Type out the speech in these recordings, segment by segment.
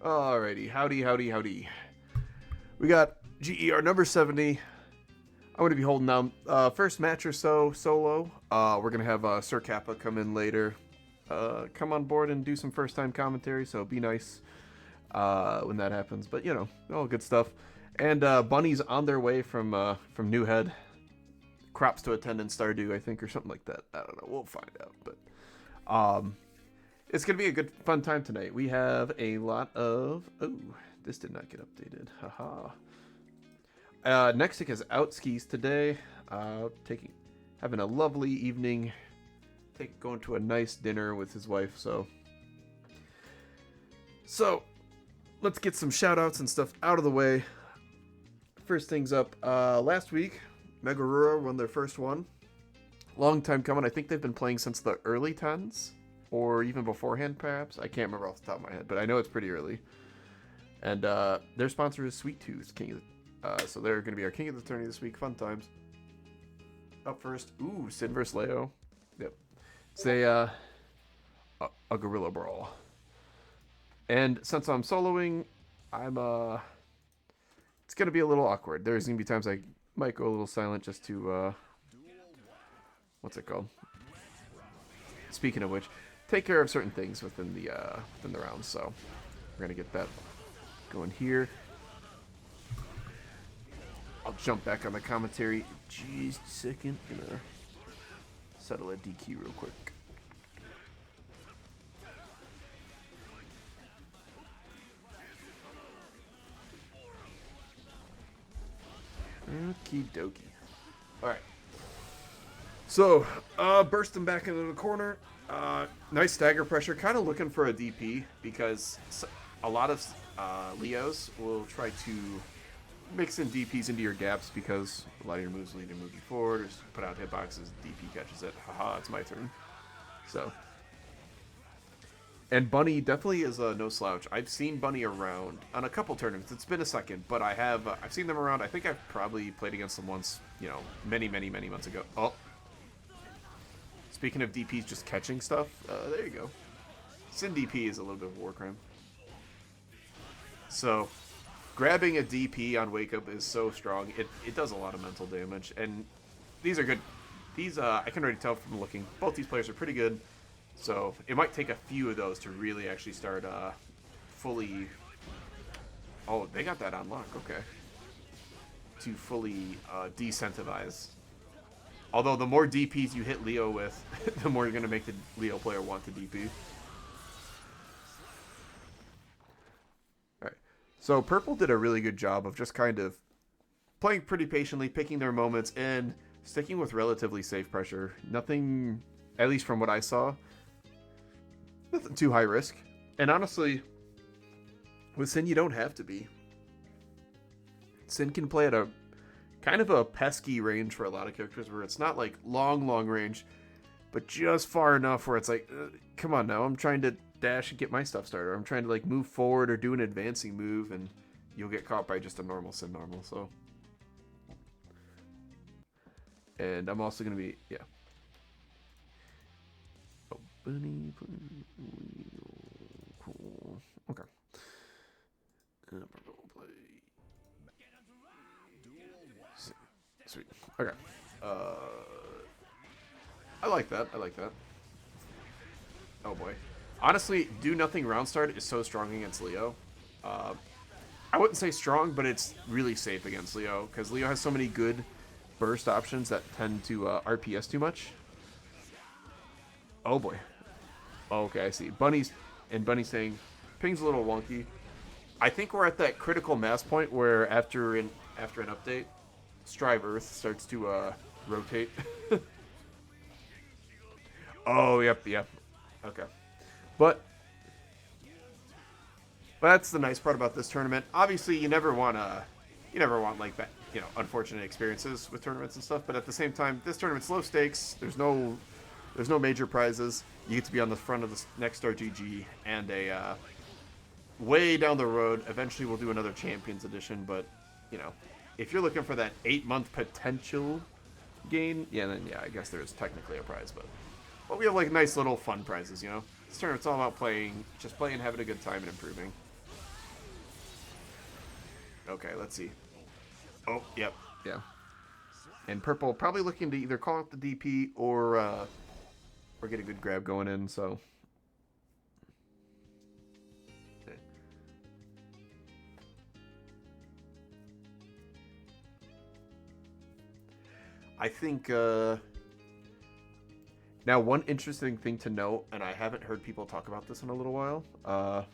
Alrighty, howdy, howdy, howdy. We got GER number 70. I'm going to be holding down first match or so solo. We're going to have Sir Kappa come in later. Come on board and do some first-time commentary, so be nice when that happens. But, you know, all good stuff. And Bunny's on their way from New Head. Crops to attend in Stardew, I think, or something like that. I don't know. We'll find out. But it's going to be a good, fun time tonight. We have a lot of... Oh, this did not get updated. Haha. Nextic is out skis today. Having a lovely evening. Going to a nice dinner with his wife, so let's get some shout outs and stuff out of the way. First things up, last week MegaRura won their first one. Long time coming. I think they've been playing since the early 10s or even beforehand, perhaps. I can't remember off the top of my head, but I know it's pretty early. And their sponsor is Sweet Tooth King. So they're going to be our king of the tourney this week. Fun times. Up first, Sid vs. Leo. Yep. It's a gorilla brawl. And since I'm soloing, it's going to be a little awkward. There's going to be times I might go a little silent just to, what's it called? Speaking of which, take care of certain things within the round. So we're going to get that going here. I'll jump back on the commentary. Jeez, second. Gonna settle a DQ real quick. Okie dokie. Alright. So, bursting back into the corner. Nice stagger pressure. Kind of looking for a DP because a lot of Leos will try to mix in DPs into your gaps because a lot of your moves will either move you forward or just put out hitboxes. DP catches it. Haha, it's my turn. So. And Bunny definitely is no slouch. I've seen Bunny around on a couple tournaments. It's been a second, but I've seen them around. I think I've probably played against them once, you know, many months ago. Oh. Speaking of DPs just catching stuff, there you go. Sin DP is a little bit of a war crime. So, grabbing a DP on Wake Up is so strong. It does a lot of mental damage. And these are good. These, I can already tell from looking. Both these players are pretty good. So, it might take a few of those to really actually start fully... Oh, they got that on lock. Okay. To fully decentivize. Although, the more DPs you hit Leo with, the more you're going to make the Leo player want to DP. Alright. So, Purple did a really good job of just kind of playing pretty patiently, picking their moments, and sticking with relatively safe pressure. Nothing, at least from what I saw, nothing too high risk. And honestly, with Sin, you don't have to be. Sin can play at a kind of a pesky range for a lot of characters where it's not like long range, but just far enough where it's like, come on now, I'm trying to dash and get my stuff started. Or I'm trying to like move forward or do an advancing move, and you'll get caught by just a normal Sin normal. So, and I'm also going to be, yeah. Oh, bunny, cool. Okay. Sweet. Okay. I like that. I like that. Oh boy. Honestly, do nothing round start is so strong against Leo. I wouldn't say strong, but it's really safe against Leo because Leo has so many good burst options that tend to RPS too much. Oh boy. Okay, I see. Bunny's saying ping's a little wonky. I think we're at that critical mass point where after an update, Strive Earth starts to rotate. Oh, yep. Okay. But that's the nice part about this tournament. Obviously, you never want like that, you know, unfortunate experiences with tournaments and stuff, but at the same time, this tournament's low stakes. There's no major prizes. You get to be on the front of the next Star GG, and a way down the road, eventually we'll do another Champions Edition, but, you know, if you're looking for that 8-month potential gain, then I guess there's technically a prize, but we have like nice little fun prizes, you know. This tournament's all about playing, having a good time, and improving. Okay, let's see. Oh, yep. Yeah. And purple probably looking to either call out the DP or get a good grab going in, so. I think now one interesting thing to note, and I haven't heard people talk about this in a little while. Oh,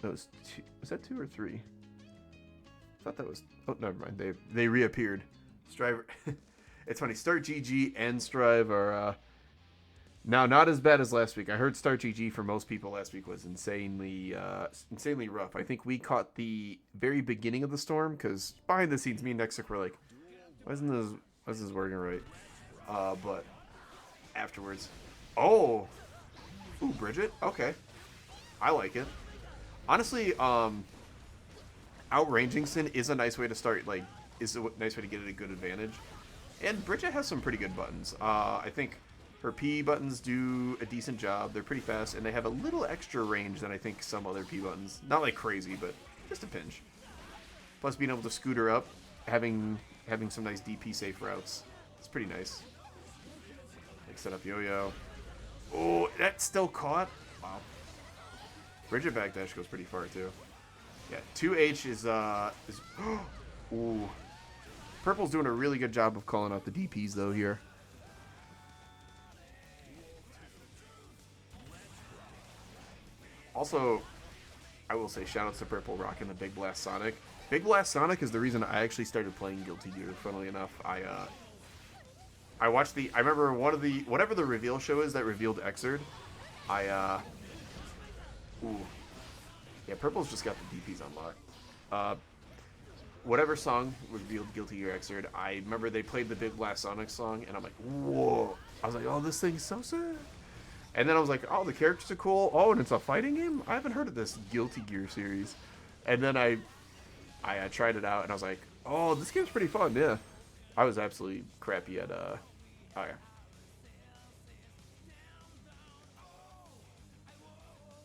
that was two. Was that 2 or 3? I thought that was. Oh, never mind. They reappeared. Strive. It's funny. Start GG and Strive are now not as bad as last week. I heard Start GG for most people last week was insanely rough. I think we caught the very beginning of the storm because behind the scenes, me and Nexic were like, why isn't this working right? But afterwards, ooh, Bridget. Okay, I like it. Honestly, outranging Sin is a nice way to start. Like, is a nice way to get at a good advantage. And Bridget has some pretty good buttons. I think her P buttons do a decent job. They're pretty fast, and they have a little extra range than I think some other P buttons. Not like crazy, but just a pinch. Plus, being able to scoot her up, having some nice DP safe routes. It's pretty nice. Like set up yo-yo. Oh, that's still caught. Wow. Bridget backdash goes pretty far too. Yeah, 2H is ooh. Purple's doing a really good job of calling out the DPs though here. Also, I will say shout outs to Purple rocking the Big Blast Sonic. Big Blast Sonic is the reason I actually started playing Guilty Gear, funnily enough. I watched I remember whatever the reveal show is that revealed Xrd. Ooh. Yeah, Purple's just got the DPs unlocked. Whatever song revealed Guilty Gear Xrd, I remember they played the Big Blast Sonic song, and I'm like, whoa. I was like, oh, this thing's so sick. And then I was like, oh, the characters are cool. Oh, and it's a fighting game? I haven't heard of this Guilty Gear series. And then I tried it out, and I was like, oh, this game's pretty fun, yeah. I was absolutely crappy at, oh, yeah.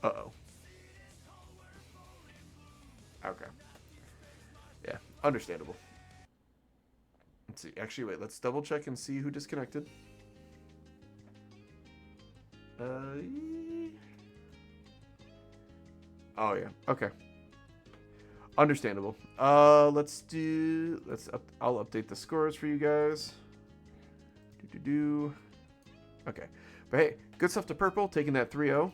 Uh-oh. Okay. Yeah, understandable. Let's see. Actually, wait, let's double check and see who disconnected. Oh, yeah. Okay. Understandable. I'll update the scores for you guys. Okay. But hey, good stuff to Purple, taking that 3-0.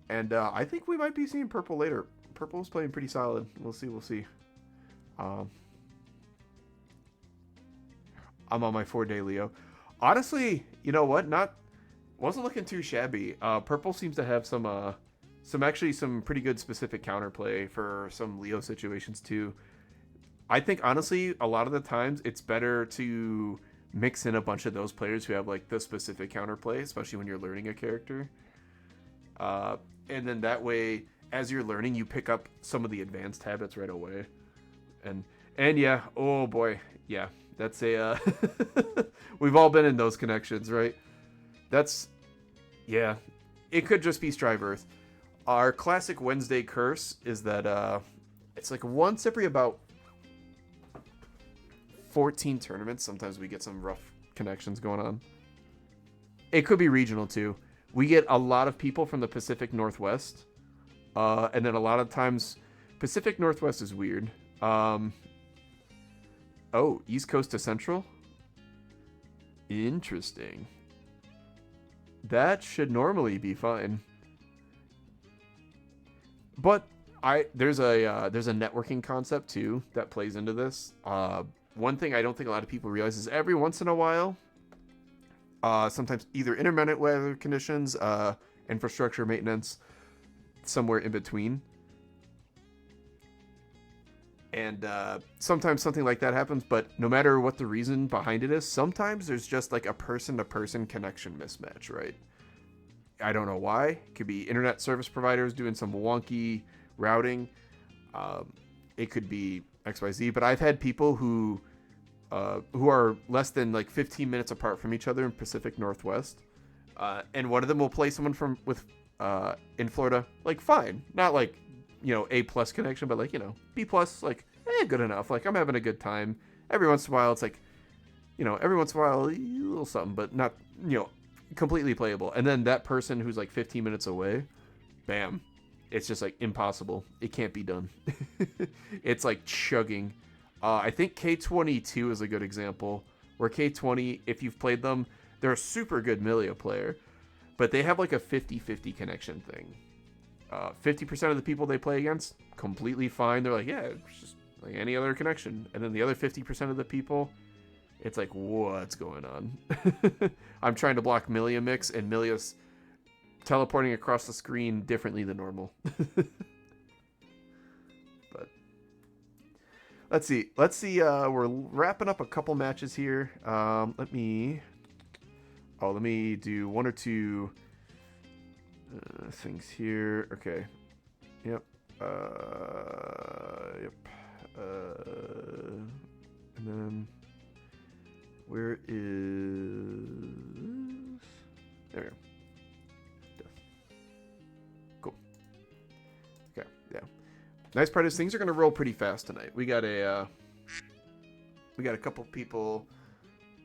And I think we might be seeing Purple later. Purple's playing pretty solid. We'll see. I'm on my 4-day Leo. Honestly, you know what? Wasn't looking too shabby. Purple seems to have some pretty good specific counterplay for some Leo situations too. I think honestly, a lot of the times it's better to mix in a bunch of those players who have like the specific counterplay, especially when you're learning a character. And then that way, as you're learning, you pick up some of the advanced habits right away. And yeah, oh boy, yeah, that's a we've all been in those connections, right? Yeah, it could just be Strive Earth. Our classic Wednesday curse is that it's like once every about 14 tournaments, sometimes we get some rough connections going on. It could be regional too. We get a lot of people from the Pacific Northwest, and then a lot of times Pacific Northwest is weird. Oh, East Coast to Central? Interesting. That should normally be fine. But there's a networking concept too that plays into this. One thing I don't think a lot of people realize is every once in a while, sometimes either intermittent weather conditions, infrastructure maintenance, somewhere in between. And sometimes something like that happens, but no matter what the reason behind it is, sometimes there's just like a person-to-person connection mismatch, right? I don't know why. It could be internet service providers doing some wonky routing. It could be XYZ, but I've had people who are less than like 15 minutes apart from each other in Pacific Northwest, and one of them will play someone in Florida, like fine, not like A+ connection, but like, B+, like, good enough. Like, I'm having a good time. Every once in a while, it's like, every once in a while, a little something, but not, completely playable. And then that person who's like 15 minutes away, bam, it's just like impossible. It can't be done. It's like chugging. I think K22 is a good example, where K20, if you've played them, they're a super good Melia player, but they have like a 50-50 connection thing. 50% of the people they play against, completely fine. They're like, yeah, it's just like any other connection. And then the other 50% of the people, it's like, what's going on? I'm trying to block Melia mix, and Milia's teleporting across the screen differently than normal. But let's see. We're wrapping up a couple matches here. Let me do one or two things here. Okay. Yep. Yep. And then where is? There we go. Cool. Okay. Yeah. Nice part is things are gonna roll pretty fast tonight. We got a couple people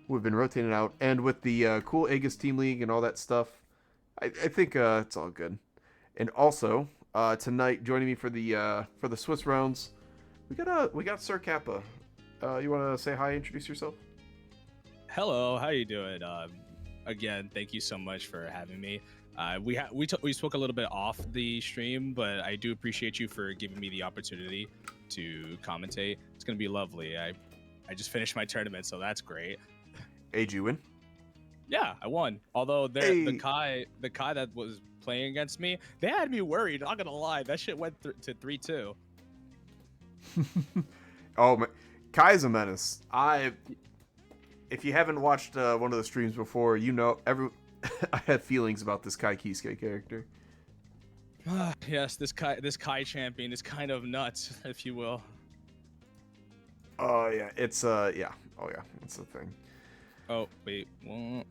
who have been rotating out, and with the cool Aegis Team League and all that stuff, I think it's all good. And also tonight, joining me for the Swiss rounds, we got Sir Kappa. You want to say hi, introduce yourself? Hello, how you doing? Again, thank you so much for having me. We spoke a little bit off the stream, but I do appreciate you for giving me the opportunity to commentate. It's gonna be lovely. I just finished my tournament, so that's great. Hey, did you win? Yeah, I won. Although the Kai that was playing against me, they had me worried. Not gonna lie, that shit went to 3-2. Oh my, Kai's a menace. If you haven't watched one of the streams before, I had feelings about this Kai Kisuke character. Yes, this Kai champion is kind of nuts, if you will. Oh yeah, it's yeah. Oh yeah, it's a thing. Oh wait, Don't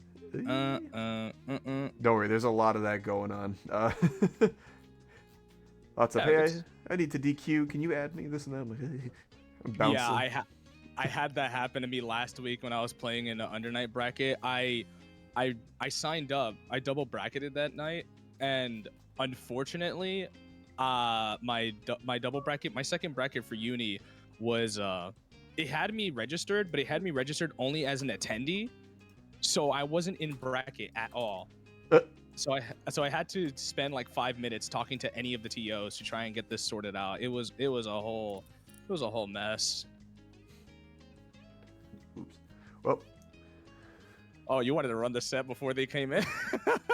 worry, there's a lot of that going on. Lots of, hey, I need to DQ. Can you add me? This and that. I'm like, hey. I'm bouncing. Yeah, I had that happen to me last week when I was playing in the undernight bracket. I signed up. I double bracketed that night, and unfortunately, my double bracket, my second bracket for uni was it had me registered, but it had me registered only as an attendee, so I wasn't in bracket at all. So I had to spend like 5 minutes talking to any of the TOs to try and get this sorted out. It was a whole mess. Oops. Well. Oh, you wanted to run the set before they came in?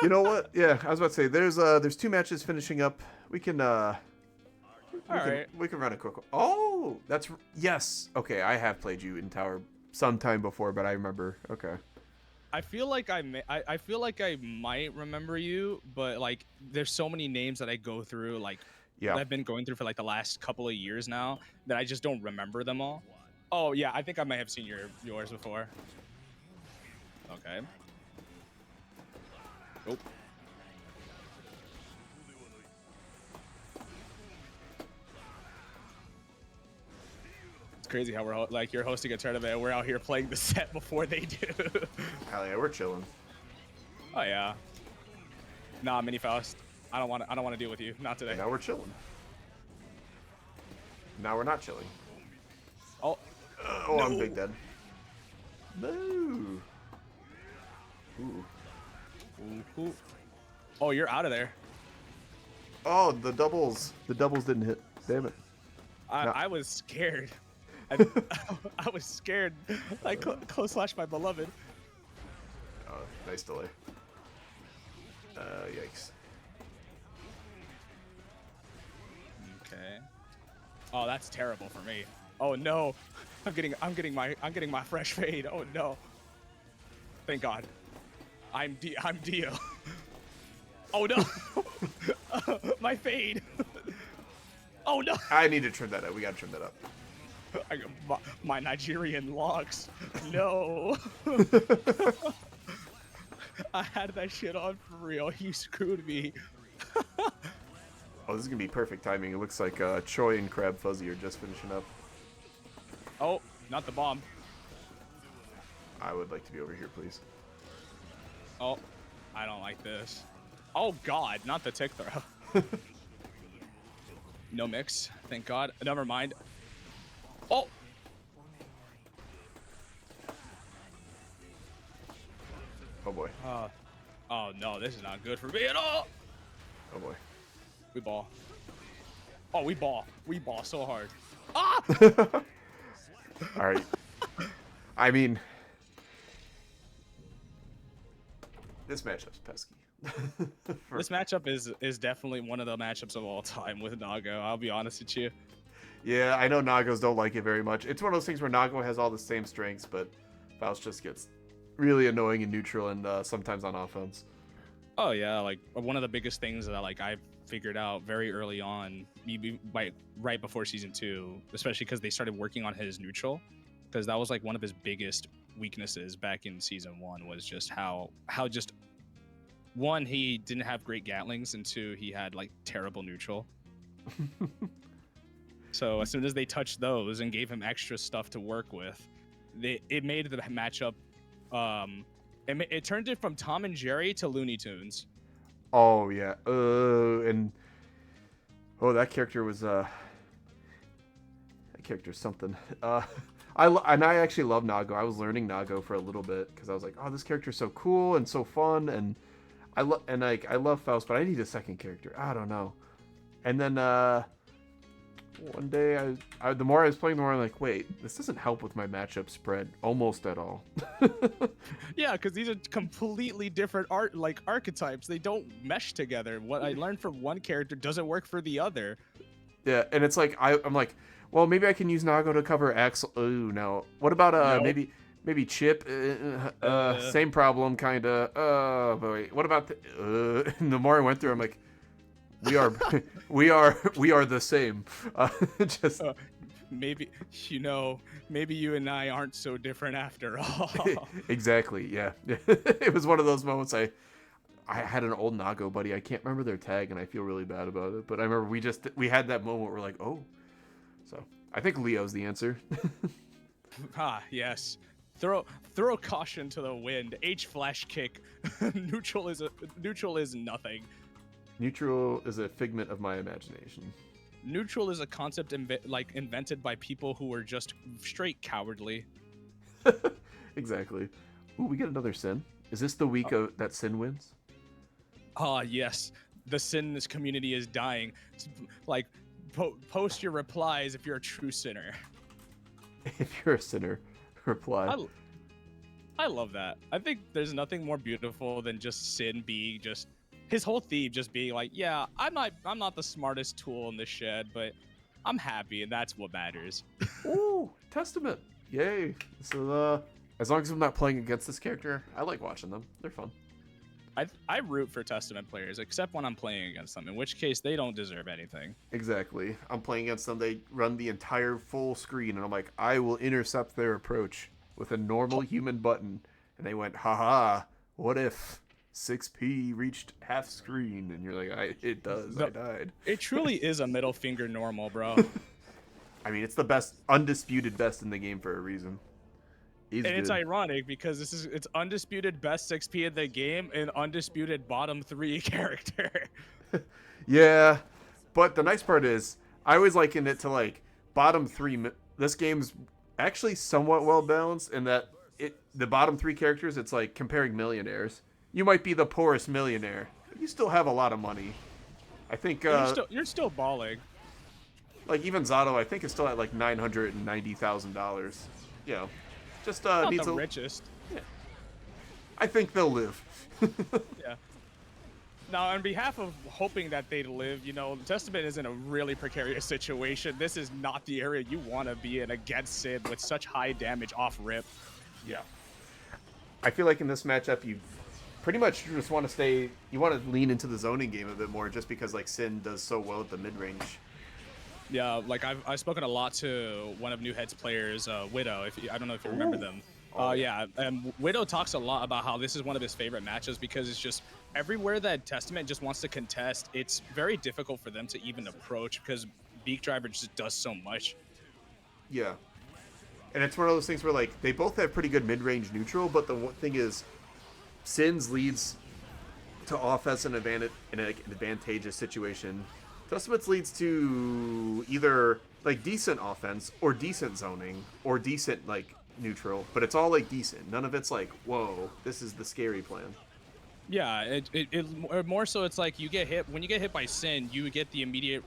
You know what? Yeah, I was about to say there's 2 matches finishing up. We can we can run a quick one. Oh, yes. Okay, I have played you in Tower sometime before, but I remember. Okay. I feel like I might remember you, but like there's so many names that I go through, like that I've been going through for like the last couple of years now, that I just don't remember them all. Oh yeah, I think I might have seen yours before. Okay. Nope. It's crazy how we're like, you're hosting a tournament and we're out here playing the set before they do. Hell yeah, we're chilling. Oh yeah. Nah, Mini Faust. I don't want to deal with you. Not today. And now we're chilling. Now we're not chilling. Oh. No. I'm big dead. No. Ooh. Ooh. Oh, you're out of there. Oh, the doubles didn't hit. Damn it. I was scared. I was scared. I close slash my beloved. Oh, nice delay. Yikes. Okay. Oh, that's terrible for me. Oh no. I'm getting my fresh fade. Oh no. Thank God. I'm Dio. Oh no. My fade. Oh no. I need to trim that up. We gotta trim that up. I got my Nigerian locks. No. I had that shit on for real. He screwed me. Oh, this is going to be perfect timing. It looks like Choi and Crab Fuzzy are just finishing up. Oh, not the bomb. I would like to be over here, please. Oh, I don't like this. Oh, God, not the tick throw. No mix, thank God. Never mind. Oh! Oh, boy. Oh, no, this is not good for me at all. Oh, boy. We ball. Oh, we ball. We ball so hard. Ah! All right. I mean, this matchup's pesky. This matchup is definitely one of the matchups of all time with Nago. I'll be honest with you. Yeah, I know Nagos don't like it very much. It's one of those things where Nago has all the same strengths, but Faust just gets really annoying in neutral and sometimes on offense. Oh yeah, like one of the biggest things that like I figured out very early on, maybe right before season 2, especially because they started working on his neutral, because that was like one of his biggest weaknesses back in season 1 was just how just one, he didn't have great gatlings, and 2, he had like terrible neutral. So as soon as they touched those and gave him extra stuff to work with, it made the matchup. It turned it from Tom and Jerry to Looney Tunes. Oh yeah, and that character was that character's something. I actually love Nago. I was learning Nago for a little bit because I was like, oh, this character's so cool and so fun, and I love Faust, but I need a second character. I don't know. And then one day, the more I was playing, the more I'm like, wait, this doesn't help with my matchup spread almost at all. Yeah, because these are completely different archetypes. They don't mesh together. What I learned from one character doesn't work for the other. Yeah, and it's like I'm like, well, maybe I can use Nago to cover Axl. Oh no, what about Nope. maybe Chipp? Same problem, kinda. But wait, what about the? And the more I went through, I'm like, we are the same. Just maybe maybe you and I aren't so different after all. exactly. Yeah, it was one of those moments. I had an old Nago buddy. I can't remember their tag, and I feel really bad about it. But I remember we had that moment where we're like, oh. So I think Leo's the answer. Yes. Throw caution to the wind. H flash kick. Neutral is nothing. Neutral is a figment of my imagination. Neutral is a concept invented by people who were just straight cowardly. Exactly. Ooh, we get another Sin. Is this the week of that Sin wins? Yes. The Sin community is dying. Like, post your replies if you're a true sinner. If you're a sinner, reply. I love that. I think there's nothing more beautiful than just Sin being just his whole theme just being like, yeah, I'm not the smartest tool in the shed, but I'm happy, and that's what matters. Ooh, Testament. Yay. So as long as I'm not playing against this character, I like watching them. They're fun. I root for Testament players, except when I'm playing against them, in which case they don't deserve anything. Exactly. I'm playing against them. They run the entire full screen, and I'm like, I will intercept their approach with a normal human button. And they went, haha, what if 6P reached half screen? And you're like, it does. I died. It truly is a middle finger normal, bro. I mean, it's the best, undisputed best in the game for a reason. It's ironic because it's undisputed best 6P in the game and undisputed bottom 3 character. Yeah, but the nice part is I always liken it to like bottom 3. This game's actually somewhat well balanced in that the bottom 3 characters, it's like comparing millionaires. You might be the poorest millionaire, but you still have a lot of money. I think you're still balling. Like even Zato, I think is still at like $990,000. You know. Just Not needs the richest. Yeah. I think they'll live. Yeah. Now, on behalf of hoping that they live, Testament is in a really precarious situation. This is not the area you want to be in against Sid with such high damage off rip. Yeah. I feel like in this matchup, you pretty much just want to stay. You want to lean into the zoning game a bit more, just because like Sin does so well at the mid range. Yeah, like I've spoken a lot to one of New Head's players, Widow. I don't know if you remember them. Yeah, and Widow talks a lot about how this is one of his favorite matches because it's just everywhere that Testament just wants to contest, it's very difficult for them to even approach because Beak Driver just does so much. Yeah. And it's one of those things where, like, they both have pretty good mid-range neutral, but the one thing is, Sins leads to offense in an advantageous situation. Testament's leads to either, like, decent offense or decent zoning or decent, like, neutral, but it's all, like, decent. None of it's like, whoa, this is the scary plan. Yeah, it more so it's like you get hit when you get hit by Sin, you get the immediate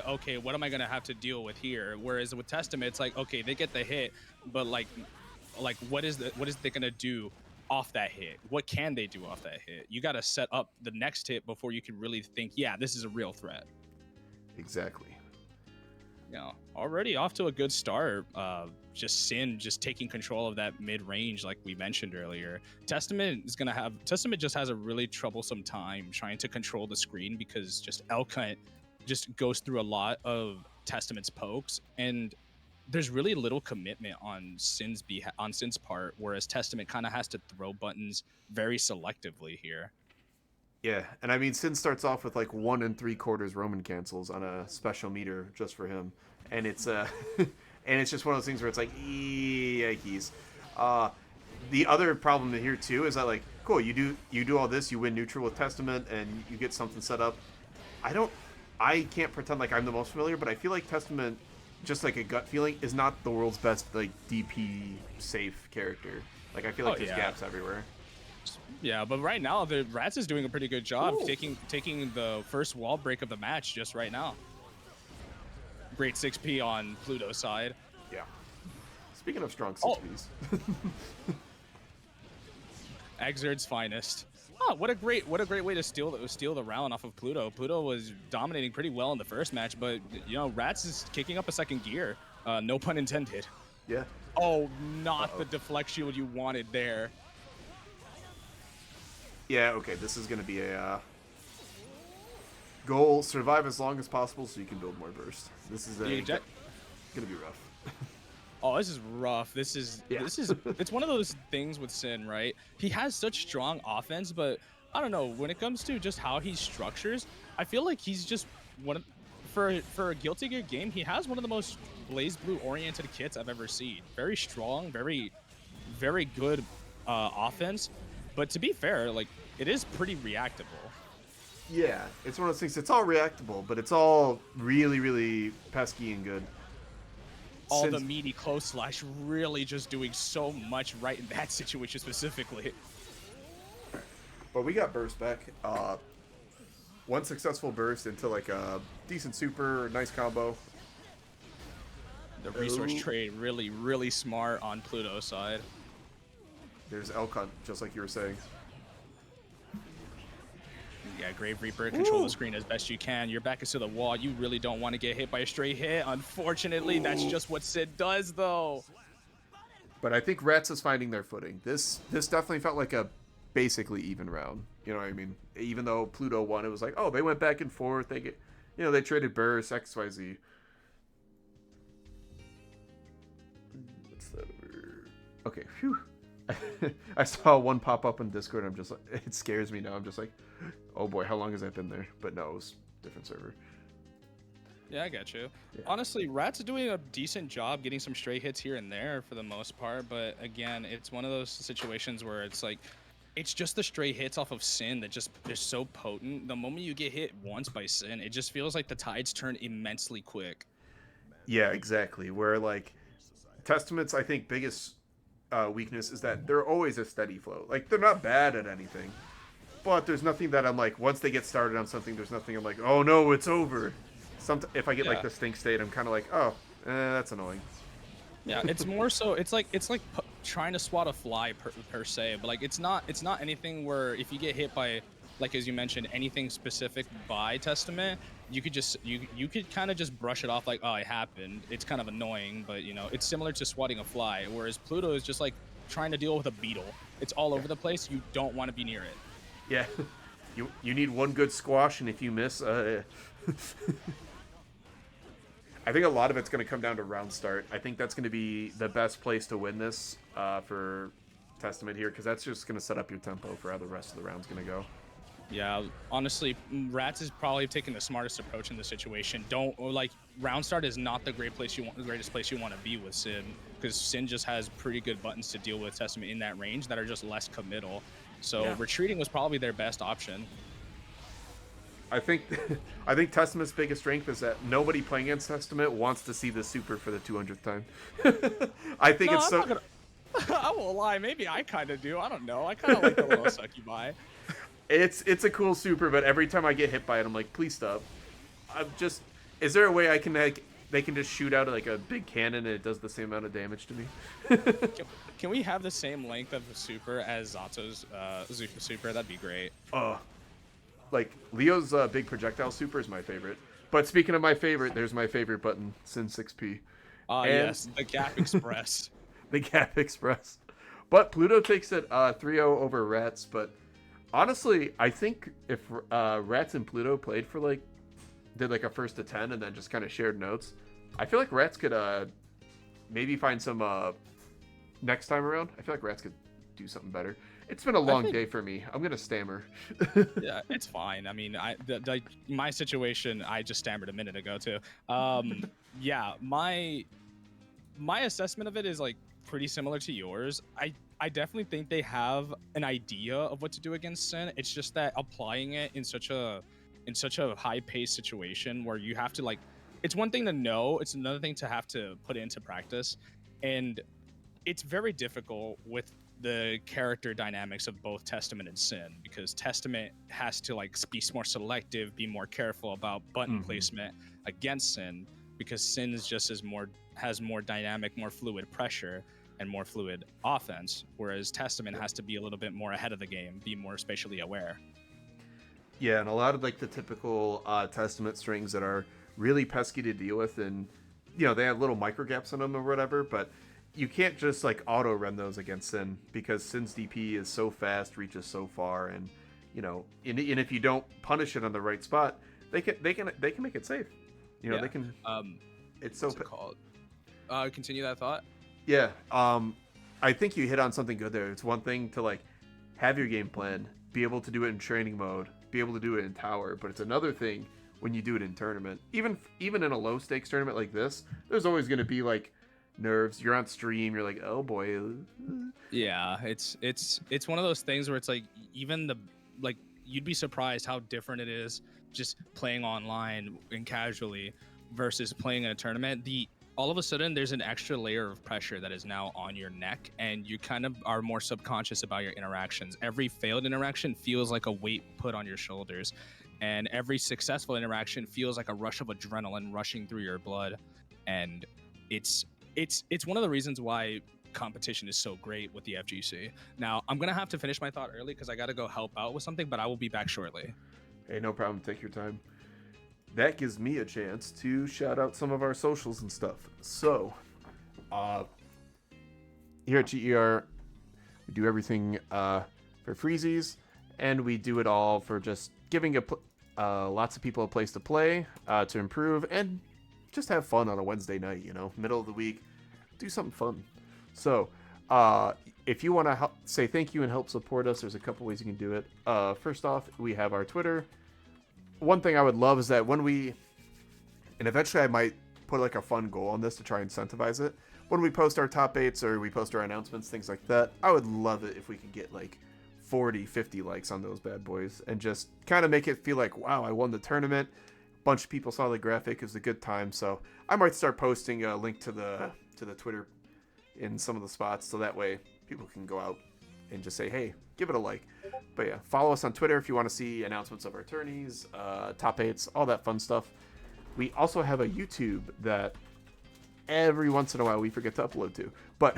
okay, what am I gonna have to deal with here? Whereas with Testament, it's like okay, they get the hit, but like what is they gonna do off that hit? What can they do off that hit? You got to set up the next hit before you can really think, yeah, this is a real threat. Exactly. You know, already off to a good start. Just Sin just taking control of that mid range, like we mentioned earlier. Testament just has a really troublesome time trying to control the screen because just Elcunt just goes through a lot of Testament's pokes, and there's really little commitment on Sin's part, whereas Testament kind of has to throw buttons very selectively here. Yeah, and I mean, Sin starts off with like 1 3/4 Roman cancels on a special meter just for him, and it's and it's just one of those things where it's like, yikes. The other problem here too is that like, cool, you do all this, you win neutral with Testament, and you get something set up. I can't pretend like I'm the most familiar, but I feel like Testament, just like a gut feeling, is not the world's best like DP safe character. Like I feel like there's gaps everywhere. Yeah, but right now the Rats is doing a pretty good job taking the first wall break of the match just right now. Great 6P on Pluto's side. Yeah. Speaking of strong 6Ps. Exerd's finest. Oh, what a great way to steal the round off of Pluto. Pluto was dominating pretty well in the first match, but you know, Rats is kicking up a second gear. No pun intended. Yeah. Oh, not the deflect shield you wanted there. Yeah, okay, this is going to be a goal. Survive as long as possible so you can build more burst. This is going to be rough. Oh, this is rough. It's one of those things with Sin, right? He has such strong offense, but I don't know, when it comes to just how he structures, I feel like he's just for a Guilty Gear game, he has one of the most Blaze Blue oriented kits I've ever seen. Very strong, very, very good offense. But to be fair, like, it is pretty reactable. Yeah, it's one of those things. It's all reactable, but it's all really, really pesky and good. The meaty close slash really just doing so much right in that situation specifically. But we got burst back. One successful burst into like a decent super, nice combo. The resource trade really, really smart on Pluto's side. There's Elcunt, just like you were saying. Yeah, Grave Reaper, control the screen as best you can. Your back is to the wall. You really don't want to get hit by a straight hit. Unfortunately, that's just what Sid does, though. But I think Rats is finding their footing. This definitely felt like a basically even round. You know what I mean? Even though Pluto won, it was like, oh, they went back and forth. They traded burst, XYZ. What's that over? Okay, phew. I saw one pop up on Discord, and I'm just like, it scares me now. I'm just like, oh boy, how long has that been there? But no, it was a different server. Yeah, I got you. Yeah. Honestly, Rat's doing a decent job getting some straight hits here and there for the most part, but again, it's one of those situations where it's like, it's just the straight hits off of Sin that just, they're so potent. The moment you get hit once by Sin, it just feels like the tides turn immensely quick. Yeah, exactly. Where like Testament's, I think, biggest weakness is that they're always a steady flow. Like, they're not bad at anything, but there's nothing that I'm like, once they get started on something, there's nothing I'm like, oh no, it's over. If I get like the stink state, I'm kind of like, oh, that's annoying. Yeah, it's more so, it's like trying to swat a fly per se, but like it's not anything where if you get hit by, like as you mentioned, anything specific by Testament, you could just you could kind of just brush it off like, oh, it happened. It's kind of annoying, but you know, it's similar to swatting a fly, whereas Pluto is just like trying to deal with a beetle. It's all over the place. You don't want to be near it. Yeah, you need one good squash, and if you miss, I think a lot of it's going to come down to round start. I think that's going to be the best place to win this for Testament here, because that's just going to set up your tempo for how the rest of the round's going to go. Yeah, honestly, Rats is probably taking the smartest approach in the situation. Round start is not the greatest place you want to be with Sin, because Sin just has pretty good buttons to deal with Testament in that range that are just less committal. So retreating was probably their best option. I think Testament's biggest strength is that nobody playing against Testament wants to see the super for the 200th time. I think it's so. I won't lie, maybe I kind of do. I don't know. I kind of like the little succubi. It's a cool super, but every time I get hit by it, I'm like, please stop. Is there a way I can they can just shoot out like a big cannon and it does the same amount of damage to me? Can we have the same length of a super as Zato's super? That'd be great. Like Leo's big projectile super is my favorite. But speaking of my favorite, there's my favorite button, Sin 6P. Yes, the Gap Express. The Gap Express. But Pluto takes it 3-0 over Rats, but honestly, I think if Rats and Pluto played for did a first to 10 and then just kind of shared notes, I feel like Rats could maybe find some next time around. I feel like Rats could do something better. It's been a long day for me. I'm gonna stammer. Yeah, it's fine. I mean, my situation, I just stammered a minute ago too. Yeah, my assessment of it is pretty similar to yours. I definitely think they have an idea of what to do against Sin. It's just that applying it in such a high-paced situation where you have to it's one thing to know, it's another thing to have to put it into practice, and it's very difficult with the character dynamics of both Testament and Sin, because Testament has to be more selective, be more careful about button placement against Sin, because Sin is just has more dynamic, more fluid pressure and more fluid offense, whereas Testament has to be a little bit more ahead of the game, be more spatially aware. Yeah, and a lot of the typical Testament strings that are really pesky to deal with, and they have little micro gaps in them or whatever, but you can't just auto run those against Sin, because Sin's DP is so fast, reaches so far, and and if you don't punish it on the right spot, they can make it safe. They can. It's so called. Continue that thought. Yeah. I think you hit on something good there. It's one thing to have your game plan, be able to do it in training mode, be able to do it in tower, but it's another thing when you do it in tournament. Even in a low stakes tournament like this, there's always going to be nerves. You're on stream, you're like, oh boy. Yeah, it's one of those things where it's even you'd be surprised how different it is just playing online and casually versus playing in a tournament. All of a sudden there's an extra layer of pressure that is now on your neck, and you kind of are more subconscious about your interactions. Every failed interaction feels like a weight put on your shoulders, and every successful interaction feels like a rush of adrenaline rushing through your blood. And it's one of the reasons why competition is so great with the FGC. Now, I'm gonna have to finish my thought early because I gotta go help out with something, but I will be back shortly. Hey, no problem. Take your time. That gives me a chance to shout out some of our socials and stuff. So, here at GER, we do everything for freezies, and we do it all for just giving lots of people a place to play, to improve, and just have fun on a Wednesday night, middle of the week. Do something fun. So, if you want to say thank you and help support us, there's a couple ways you can do it. First off, we have our Twitter. One thing I would love is that and eventually I might put a fun goal on this to try and incentivize it. When we post our top 8s or we post our announcements, things like that, I would love it if we could get 40, 50 likes on those bad boys and just kind of make it feel like, wow, I won the tournament. A bunch of people saw the graphic. It was a good time. So I might start posting a link to the Twitter in some of the spots, so that way people can go out and just say, hey, give it a like. But yeah, follow us on Twitter if you want to see announcements of our tourneys, top 8s, all that fun stuff. We also have a YouTube that every once in a while we forget to upload to, but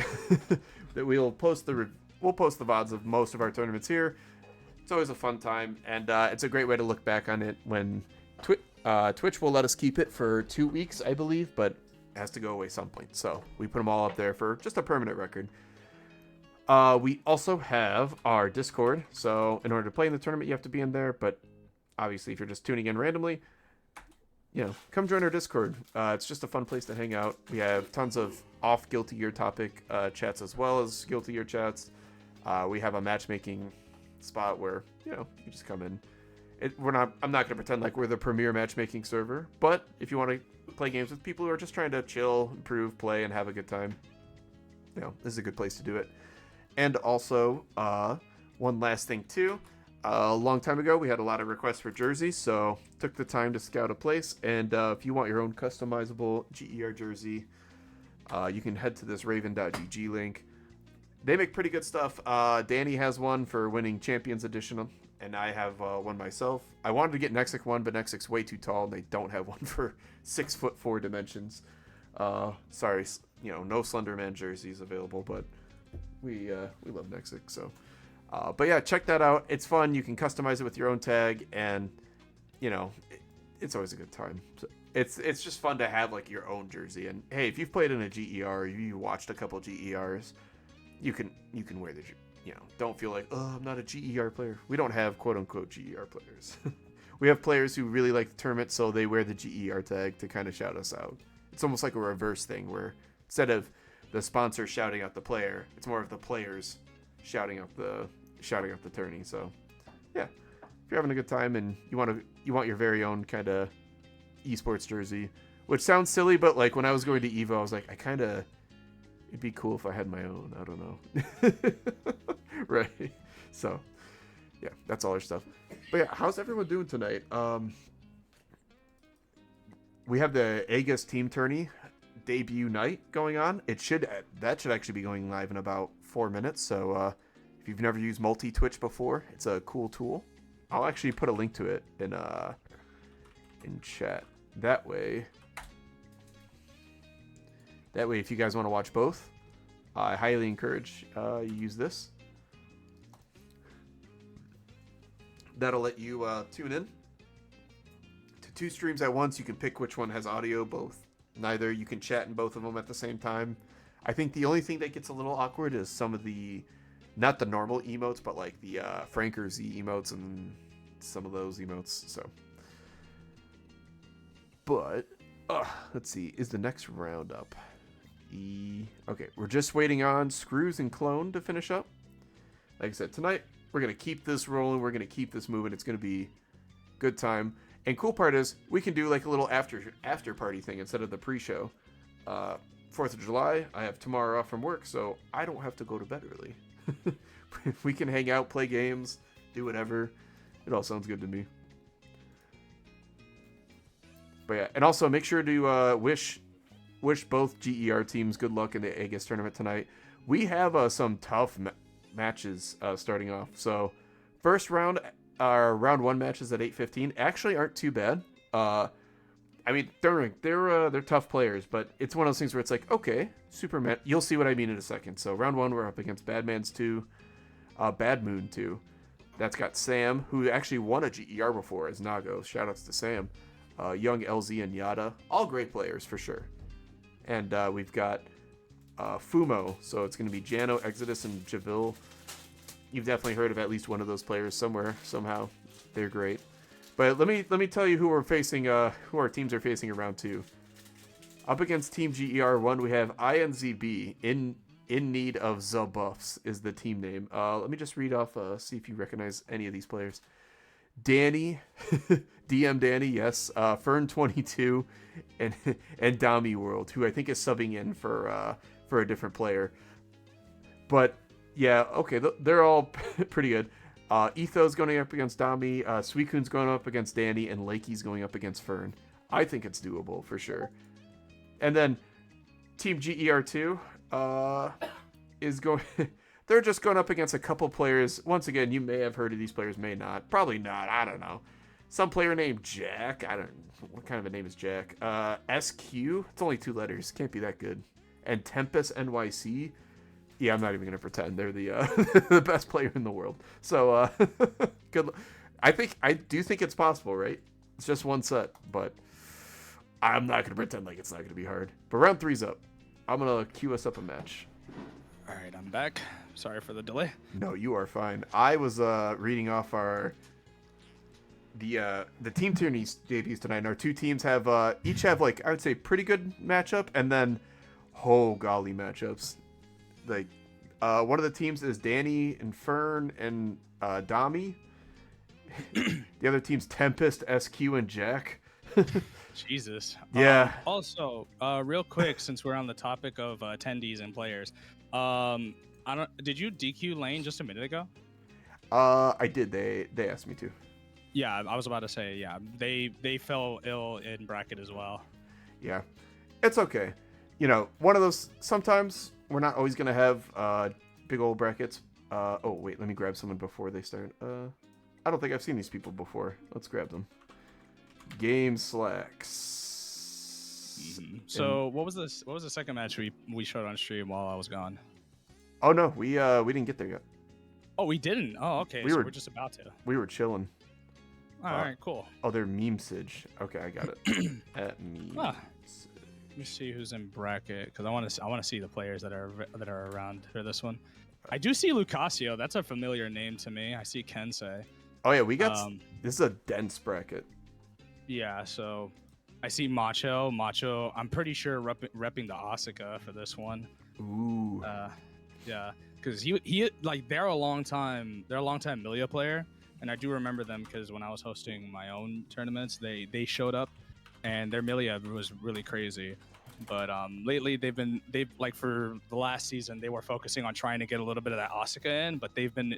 that we'll post the VODs of most of our tournaments here. It's always a fun time, and it's a great way to look back on it when Twitch will let us keep it for 2 weeks, I believe, but it has to go away some point. So we put them all up there for just a permanent record. We also have our Discord, so in order to play in the tournament, you have to be in there, but obviously if you're just tuning in randomly, come join our Discord. It's just a fun place to hang out. We have tons of off Guilty Gear topic chats as well as Guilty Gear chats. We have a matchmaking spot where you just come in. I'm not gonna pretend like we're the premier matchmaking server, but if you want to play games with people who are just trying to chill, improve, play, and have a good time, this is a good place to do it. And also, one last thing too. A long time ago, we had a lot of requests for jerseys, so took the time to scout a place. And if you want your own customizable GER jersey, you can head to this raven.gg link. They make pretty good stuff. Danny has one for winning Champions Edition, and I have one myself. I wanted to get Nexic one, but Nexic's way too tall, and they don't have one for 6'4" dimensions. Sorry, no Slenderman jerseys available, but we love Nexic, so. But yeah, check that out. It's fun. You can customize it with your own tag, and it's always a good time. So it's just fun to have like your own jersey. And hey, if you've played in a GER, or you watched a couple GERs, you can wear the don't feel like, oh, I'm not a GER player. We don't have quote unquote GER players. We have players who really like the tournament, so they wear the GER tag to kind of shout us out. It's almost like a reverse thing where instead of the sponsor shouting out the player, it's more of the players shouting out the tourney. So yeah, if you're having a good time and you want your very own kind of esports jersey, which sounds silly, but like when I was going to Evo, I was like, it'd be cool if I had my own. I don't know. Right. So yeah, that's all our stuff. But yeah, how's everyone doing tonight? We have the Aegis team tourney debut night going on. That should actually be going live in about 4 minutes. So if you've never used multi-Twitch before, it's a cool tool. I'll actually put a link to it in chat. That way, if you guys want to watch both, I highly encourage you use this. That'll let you tune in to 2 streams at once. You can pick which one has audio, neither. You can chat in both of them at the same time. I think the only thing that gets a little awkward is some of the, not the normal emotes, but like the Franker Z emotes and some of those emotes. So, but let's see, is the next round up? Okay, we're just waiting on Screws and Clone to finish up. Like I said, tonight we're gonna keep this rolling. We're gonna keep this moving. It's gonna be good time. And cool part is we can do like a little after party thing instead of the pre-show. 4th of July, I have tomorrow off from work, so I don't have to go to bed early. We can hang out, play games, do whatever. It all sounds good to me. But yeah, and also make sure to wish both GER teams good luck in the Aegis tournament tonight. We have some tough matches starting off. So first round, our round 1 matches at 8:15 actually aren't too bad. I mean, they're tough players, but it's one of those things where it's like, okay, Superman. You'll see what I mean in a second. So round 1, we're up against Badman's 2, Bad Moon 2. That's got Sam, who actually won a GER before as Nago. Shoutouts to Sam. Young LZ and Yada, all great players for sure. And we've got Fumo, so it's going to be Jano, Exodus, and Javil. You've definitely heard of at least one of those players somewhere, somehow. They're great. But let me tell you who we're facing, who our teams are facing in round 2. Up against Team GER1, we have INZB, in need of the buffs is the team name. Let me just read off, see if you recognize any of these players. Danny, DM Danny, yes. Fern22, and Dami World, who I think is subbing in for a different player. But yeah, okay, they're all pretty good. Etho's going up against Dami, Suikun's going up against Danny, and Lakey's going up against Fern. I think it's doable for sure. And then Team GER2 is going. They're just going up against a couple players. Once again, you may have heard of these players, may not. Probably not. I don't know. Some player named Jack. I don't know. What kind of a name is Jack? SQ. It's only 2 letters. Can't be that good. And Tempest NYC. Yeah, I'm not even going to pretend. They're the the best player in the world. So, good. I do think it's possible, right? It's just one set, but I'm not going to pretend like it's not going to be hard. But round 3's up. I'm going to queue us up a match. All right, I'm back. Sorry for the delay. No, you are fine. I was reading off our the team tourneys debuts tonight. And our two teams have each have like I would say pretty good matchup, and then oh golly matchups. Like one of the teams is Danny and Fern and Dami. The other team's Tempest, SQ, and Jack. Jesus. Yeah. Also, real quick, since we're on the topic of attendees and players, did you DQ Lane just a minute ago? I did. They asked me to. Yeah, I was about to say, yeah, they fell ill in bracket as well. Yeah, it's okay. You know, one of those. Sometimes we're not always gonna have big old brackets. Oh wait, let me grab someone before they start. I don't think I've seen these people before. Let's grab them. Game Slacks. So what was this? What was the second match we showed on stream while I was gone? Oh no, we didn't get there yet. Oh, we didn't. Oh, okay. We're just about to. We were chilling. All right, cool. Oh, they're Memesage. Okay, I got it. At Memesage. Let me see who's in bracket because I want to see the players that are around for this one. I do see Lucasio. That's a familiar name to me. I see Kensei. Oh yeah, we got. This is a dense bracket. Yeah, so I see Macho. I'm pretty sure repping the Asuka for this one. Ooh. Yeah, because he like they're a long time Milia player, and I do remember them because when I was hosting my own tournaments, they showed up, and their Milia was really crazy. But lately they've like for the last season they were focusing on trying to get a little bit of that Asuka in, but they've been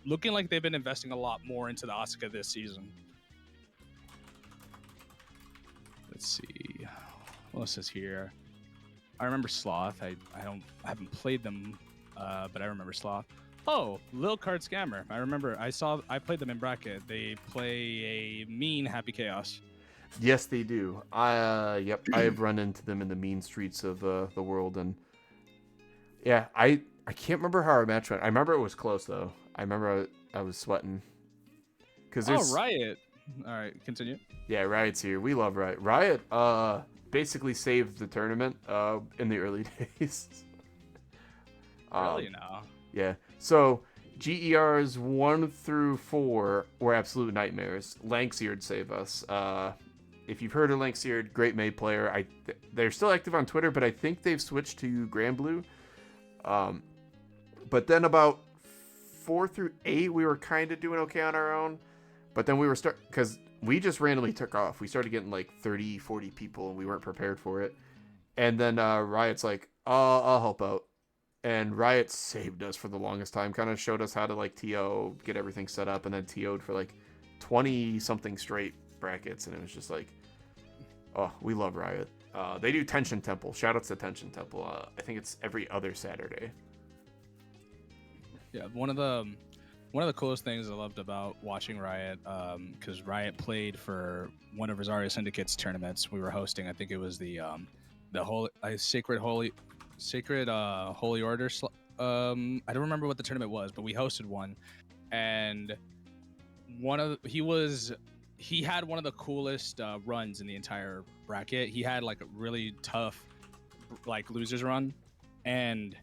looking like they've been investing a lot more into the Asuka this season. Let's see what else is here. I remember Sloth. I haven't played them, but I remember Sloth. Oh, Lil Card Scammer. I remember. I played them in bracket. They play a mean Happy Chaos. Yes, they do. Yep, I have run into them in the mean streets of the world, and yeah, I can't remember how our match went. I remember it was close though. I remember I was sweating. Oh, Riot. All right, continue. Yeah, Riot's here. We love Riot. Riot basically saved the tournament in the early days. Really now? Yeah. So GERs 1 through 4 were absolute nightmares. Lankseared save us. If you've heard of Lankseared, great May player. They're still active on Twitter, but I think they've switched to Grand Blue. But then about 4 through 8, we were kind of doing okay on our own. But then we were because we just randomly took off. We started getting like 30, 40 people, and we weren't prepared for it. And then Riot's like, I'll help out. And Riot saved us for the longest time, kind of showed us how to like TO, get everything set up, and then TO'd for like 20-something straight brackets. And it was just like, oh, we love Riot. They do Tension Temple. Shoutouts to Tension Temple. I think it's every other Saturday. Yeah, one of the coolest things I loved about watching Riot, because Riot played for one of Rosario Syndicate's tournaments we were hosting. I think it was the Sacred Holy Order. I don't remember what the tournament was, but we hosted one, and he had one of the coolest runs in the entire bracket. He had like a really tough like losers run, and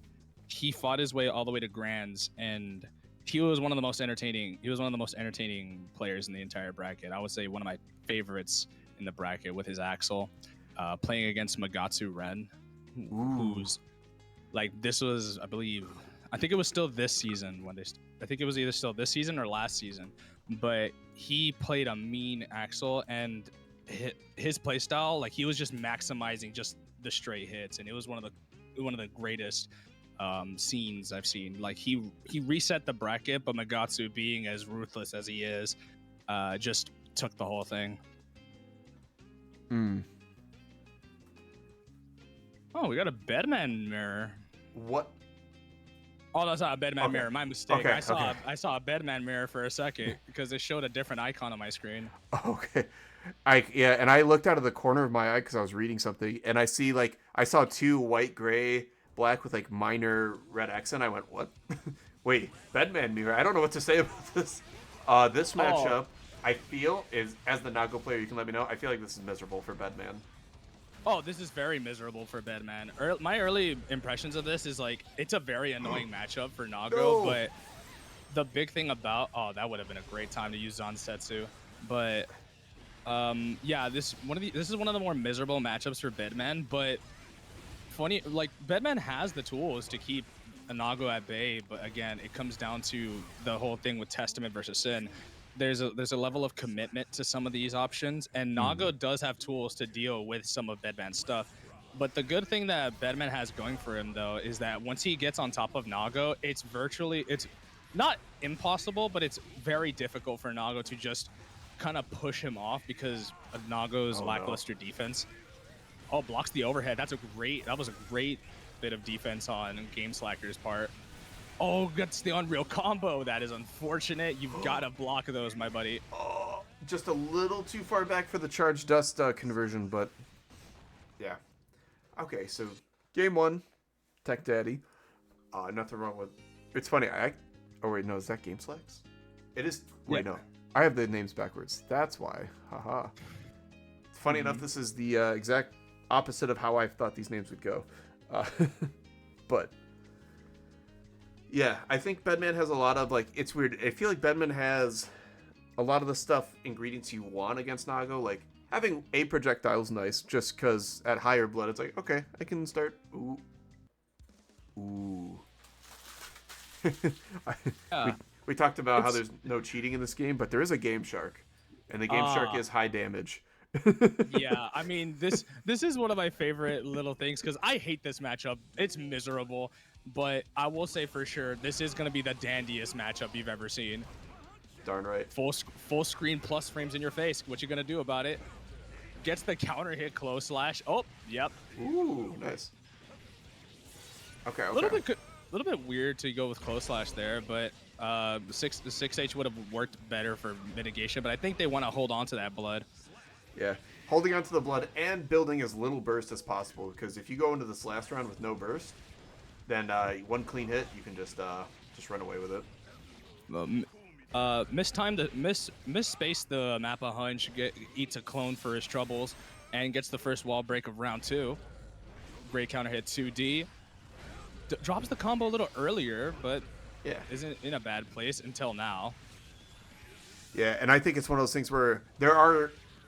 he fought his way all the way to grands, and he was one of the most entertaining players in the entire bracket. I would say one of my favorites in the bracket with his Axl, playing against Magatsu Ren, who's like, this was, I think it was still this season I think it was either still this season or last season, but he played a mean Axl, and his play style, like he was just maximizing just the straight hits, and it was one of the greatest scenes I've seen. Like he reset the bracket, but Magatsu, being as ruthless as he is, just took the whole thing. Oh, we got a Bedman mirror. What? Oh, that's not a Bedman mirror. My mistake. Okay, I saw a Bedman mirror for a second because it showed a different icon on my screen. Okay. And I looked out of the corner of my eye because I was reading something, and I saw 2 white, gray, black with like minor red accent. I went, what? Wait, Bedman mirror. I don't know what to say about this. This matchup, I feel, is, as the Nago player, you can let me know, I feel like this is miserable for Bedman. Oh, this is very miserable for Bedman. My early impressions of this is like, it's a very annoying matchup for Nago, but the big thing about, that would have been a great time to use Zansetsu. But yeah, this is one of the more miserable matchups for Bedman. But funny, like Bedman has the tools to keep Nago at bay, but again, it comes down to the whole thing with Testament versus Sin. There's a level of commitment to some of these options, and Nago does have tools to deal with some of Bedman's stuff. But the good thing that Bedman has going for him, though, is that once he gets on top of Nago, it's not impossible, but it's very difficult for Nago to just kind of push him off because of Nago's lackluster defense. Oh, blocks the overhead. That was a great bit of defense on Game Slacker's part. Oh, that's the Unreal combo. That is unfortunate. You've got to block those, my buddy. Oh, just a little too far back for the charge dust conversion, but yeah. Okay, so game 1, Tech Daddy. Nothing wrong with. It's funny. Oh wait, no, is that Game Slacks? It is. Wait, no, I have the names backwards. That's why. Haha. Funny enough, this is the exact opposite of how I thought these names would go. But yeah, I think Bedman has a lot of, like, it's weird. I feel like Bedman has a lot of the stuff, ingredients you want against Nago. Like, having a projectile is nice, just because at higher blood, it's like, okay, I can start. Ooh. We talked about how there's no cheating in this game, but there is a Game Shark, and the Game Shark is high damage. Yeah, I mean, this is one of my favorite little things because I hate this matchup. It's miserable, but I will say for sure this is going to be the dandiest matchup you've ever seen. Darn right. Full screen plus frames in your face. What you gonna do about it? Gets the counter hit close slash. Oh, yep. Ooh, nice. Okay. A little bit weird to go with close slash there, but the 6H would have worked better for mitigation. But I think they want to hold on to that blood. Yeah, holding onto the blood and building as little burst as possible, because if you go into this last round with no burst, then one clean hit, you can just run away with it. Misspaced the Mappa hunch, eats a clone for his troubles, and gets the first wall break of round 2. Great counter hit 2D. Drops the combo a little earlier, but yeah, isn't in a bad place until now. Yeah, and I think it's one of those things where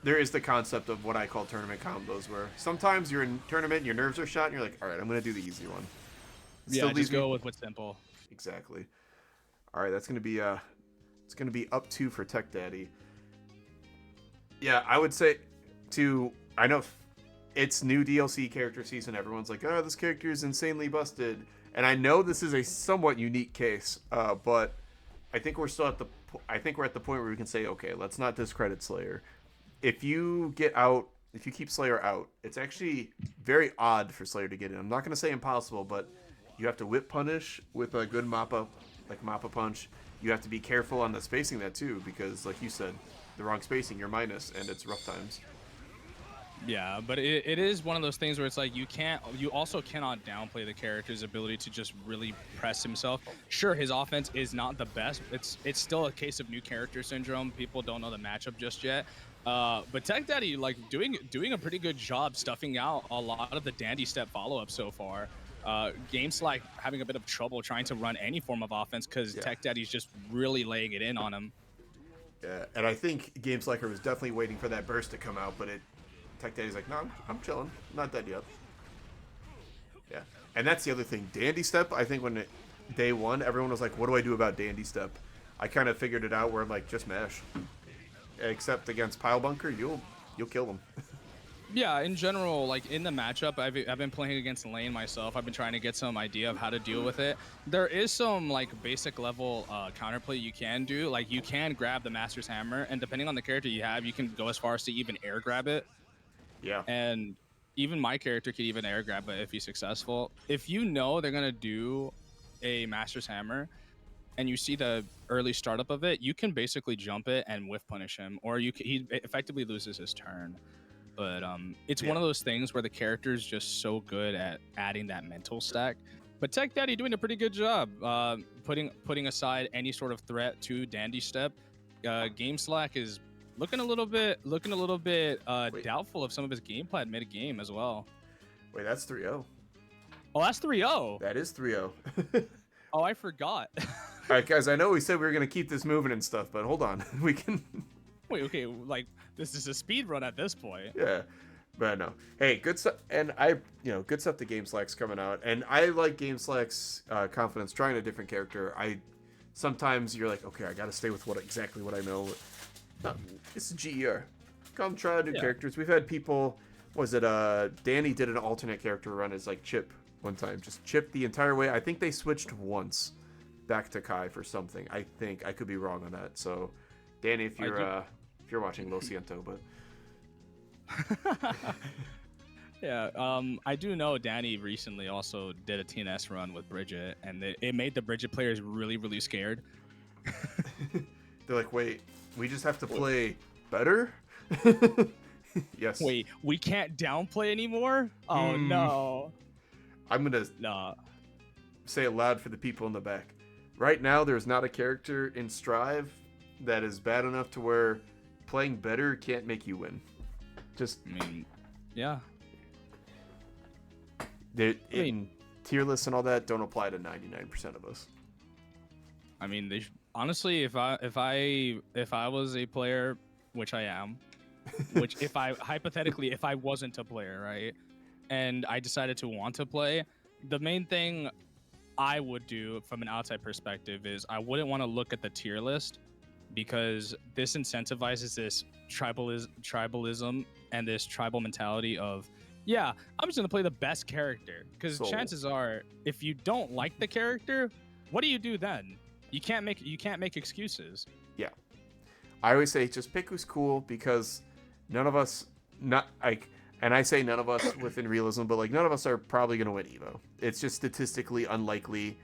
there is the concept of what I call tournament combos, where sometimes you're in tournament, your nerves are shot, and you're like, all right, I'm going to do the easy one. Yeah, just go with what's simple. Exactly. All right, that's going to be it's going to be up 2 for Tech Daddy. Yeah, I would say I know it's new DLC character season. Everyone's like, oh, this character is insanely busted. And I know this is a somewhat unique case, but I think we're at the point where we can say, okay, let's not discredit Slayer. If you keep Slayer out, it's actually very odd for Slayer to get in. I'm not going to say impossible, but you have to whip punish with a good Mappa punch. You have to be careful on the spacing that too, because like you said, the wrong spacing, you're minus, and it's rough times. Yeah, but it is one of those things where it's like you also cannot downplay the character's ability to just really press himself. Sure, his offense is not the best. It's still a case of new character syndrome. People don't know the matchup just yet. But Tech Daddy, like, doing a pretty good job stuffing out a lot of the dandy step follow-up so far. Games like having a bit of trouble trying to run any form of offense because Tech Daddy's just really laying it in on him. Yeah, and I think Games Like Her was definitely waiting for that burst to come out, but Tech Daddy's like, no, I'm chilling. I'm not dead yet. Yeah, and that's the other thing. Dandy Step, I think day 1, everyone was like, what do I do about Dandy Step? I kind of figured it out where I'm like, just mash. Except against Pile Bunker, you'll kill them. Yeah, in general, like in the matchup, I've been playing against lane myself. I've been trying to get some idea of how to deal with it. There is some like basic level counterplay you can do. Like you can grab the Master's Hammer, and depending on the character you have, you can go as far as to even air grab it. Yeah. And even my character could even air grab it if he's successful. If you know they're gonna do a Master's Hammer, and you see the early startup of it, you can basically jump it and whiff punish him, or he effectively loses his turn. But it's one of those things where the character is just so good at adding that mental stack. But Tech Daddy doing a pretty good job putting aside any sort of threat to Dandy Step. Game Slack is looking a little bit doubtful of some of his game plan mid game as well. Wait, that's 3-0. Oh, that's 3-0. That is 3-0. Oh, I forgot. All right, guys, I know we said we were going to keep this moving and stuff, but hold on. We can... Wait, okay, like this is a speed run at this point. Yeah. But no. Hey, good stuff. And good stuff. The Game Slack's coming out, and I like Game Slack's confidence trying a different character. Sometimes you're like, okay, I got to stay with exactly what I know. No, it's a GER. Come try new characters. We've had people. Was it Danny did an alternate character run as like Chipp one time, just Chipp the entire way. I think they switched once back to Kai for something. I think I could be wrong on that. So, Danny, if you're watching, Lo siento, but. Yeah, I do know Danny recently also did a TNS run with Bridget, and it made the Bridget players really, really scared. They're like, wait, we just have to play better? Yes. Wait, we can't downplay anymore? Oh, no. I'm going to say it loud for the people in the back. Right now, there's not a character in Strive that is bad enough to where playing better can't make you win. Yeah. Tier lists and all that don't apply to 99% of us. I mean, honestly, if I was a player, which I am, which if I wasn't a player, right, and I decided to want to play, the main thing I would do from an outside perspective is I wouldn't want to look at the tier list, because this incentivizes this tribalism and this tribal mentality of, yeah, I'm just gonna play the best character, because chances are, if you don't like the character, what do you do then? You can't make excuses. Yeah, I always say just pick who's cool, because none of us, and I say none of us within realism, but like none of us are probably gonna win Evo. It's just statistically unlikely.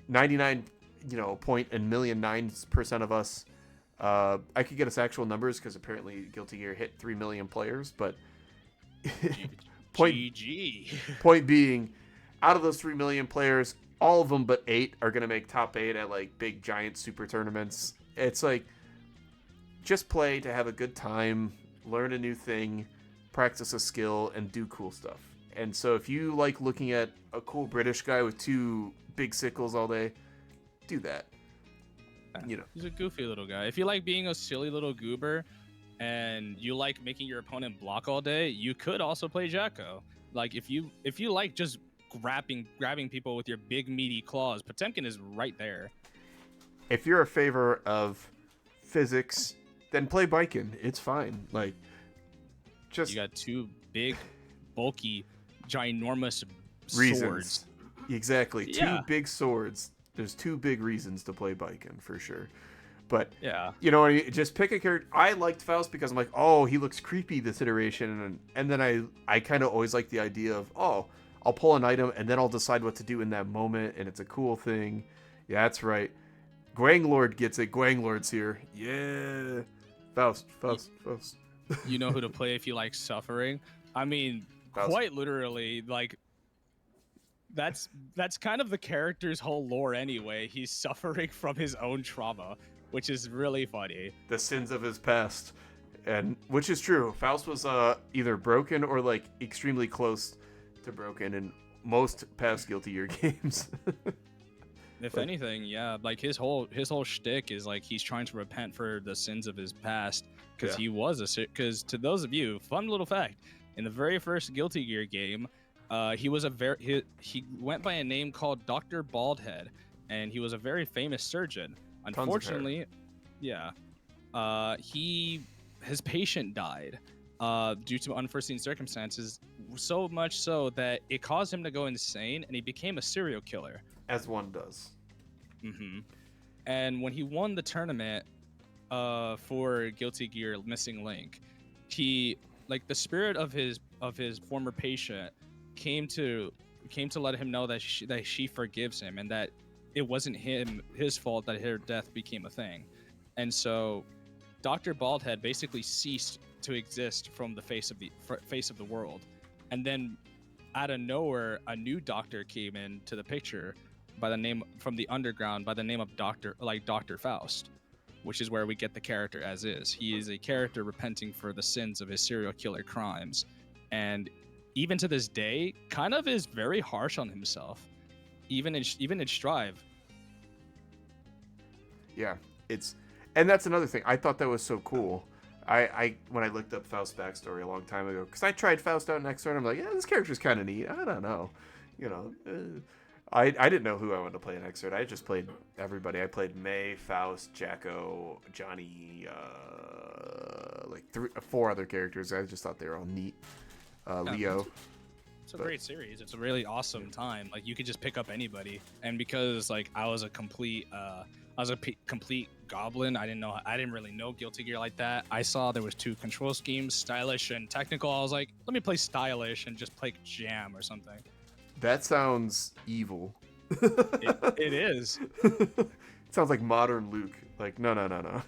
99 0.9% of us. I could get us actual numbers because apparently Guilty Gear hit 3 million players, but point being, out of those 3 million players, all of them but 8 are going to make top 8 at like big giant super tournaments. It's like, just play to have a good time, learn a new thing, practice a skill, and do cool stuff. And so if you like looking at a cool British guy with 2 big sickles all day, do that. He's a goofy little guy. If you like being a silly little goober and you like making your opponent block all day, you could also play Jacko. Like if you like just grabbing people with your big meaty claws, Potemkin is right there. If you're a favor of physics, then play Baiken. It's fine. Like, just you got 2 big, bulky, ginormous reasons. Swords. Exactly. 2 big swords. There's 2 big reasons to play Baiken for sure. But just pick a character. I liked Faust because I'm like, oh, he looks creepy this iteration, and then I kind of always like the idea of, oh, I'll pull an item and then I'll decide what to do in that moment, and it's a cool thing. Yeah, that's right. Gwanglord gets it. Gwanglord's here. Yeah. Faust. You know who to play if you like suffering. I mean, Faust. Quite literally, like. That's kind of the character's whole lore anyway. He's suffering from his own trauma, which is really funny. The sins of his past, and which is true. Faust was either broken or like extremely close to broken in most past Guilty Gear games. If anything, yeah, like his whole shtick is like he's trying to repent for the sins of his past, because he was because to those of you, fun little fact, in the very first Guilty Gear game. He went by a name called Dr. Baldhead, and he was a very famous surgeon. Unfortunately, his patient died due to unforeseen circumstances, so much so that it caused him to go insane, and he became a serial killer. As one does. Mm-hmm. And when he won the tournament for Guilty Gear Missing Link, he, like, the spirit of his former patient came to let him know that she forgives him, and that it wasn't his fault that her death became a thing. And so Dr. Baldhead basically ceased to exist from the face of the world. And then out of nowhere, a new doctor came into the picture from the underground by the name of Dr. Faust, which is where we get the character as is. He is a character repenting for the sins of his serial killer crimes, and even to this day, kind of is very harsh on himself, even in Strive. Yeah, And that's another thing. I thought that was so cool. I when I looked up Faust's backstory a long time ago, because I tried Faust out in XR, and I'm like, yeah, this character's kind of neat. I don't know, you know. I didn't know who I wanted to play in XR. I just played everybody. I played May, Faust, Jacko, Johnny, like 4 other characters. I just thought they were all neat. Leo. It's a great series. It's a really awesome time. Like you could just pick up anybody, and because like I was a complete goblin. I didn't really know Guilty Gear like that. I saw there was 2 control schemes, stylish and technical. I was like, let me play stylish and just play jam or something. That sounds evil. It is. It sounds like modern Luke. Like no.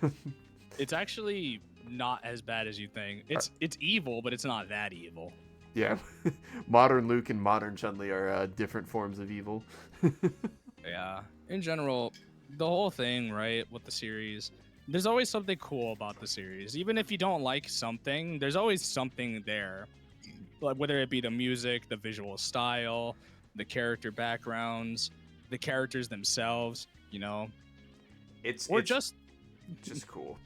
It's actually not as bad as you think. It's evil, but it's not that evil. Yeah, modern Luke and modern Chun-Li are different forms of evil. Yeah, in general, the whole thing, right, with the series, there's always something cool about the series. Even if you don't like something, there's always something there. Like whether it be the music, the visual style, the character backgrounds, the characters themselves, you know. It's just cool.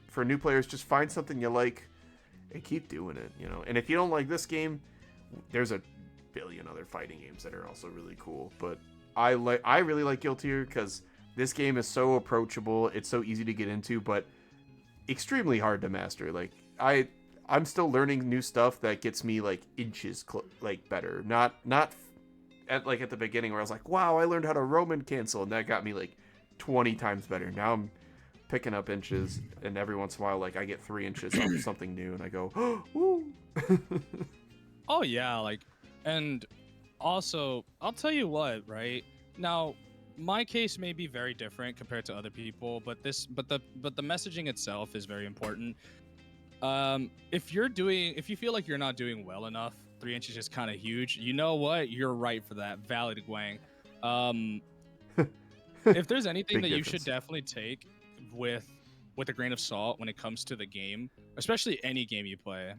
For new players, just find something you like and keep doing it, you know. And if you don't like this game, there's a billion other fighting games that are also really cool. But I really like Guilty Gear because this game is so approachable. It's so easy to get into, but extremely hard to master. Like I'm still learning new stuff that gets me like inches like better. Not at the beginning where I was like, wow, I learned how to Roman cancel, and that got me like 20 times better. Now I'm picking up inches, and every once in a while, like I get 3 inches off something new, and I go, oh, woo. Oh yeah, like, and also I'll tell you what, right now, my case may be very different compared to other people, but the messaging itself is very important. If you feel like you're not doing well enough, 3 inches is kind of huge. You know what? You're right for that. Valid, Guang. If there's anything that you should definitely take with a grain of salt when it comes to the game, especially any game you play,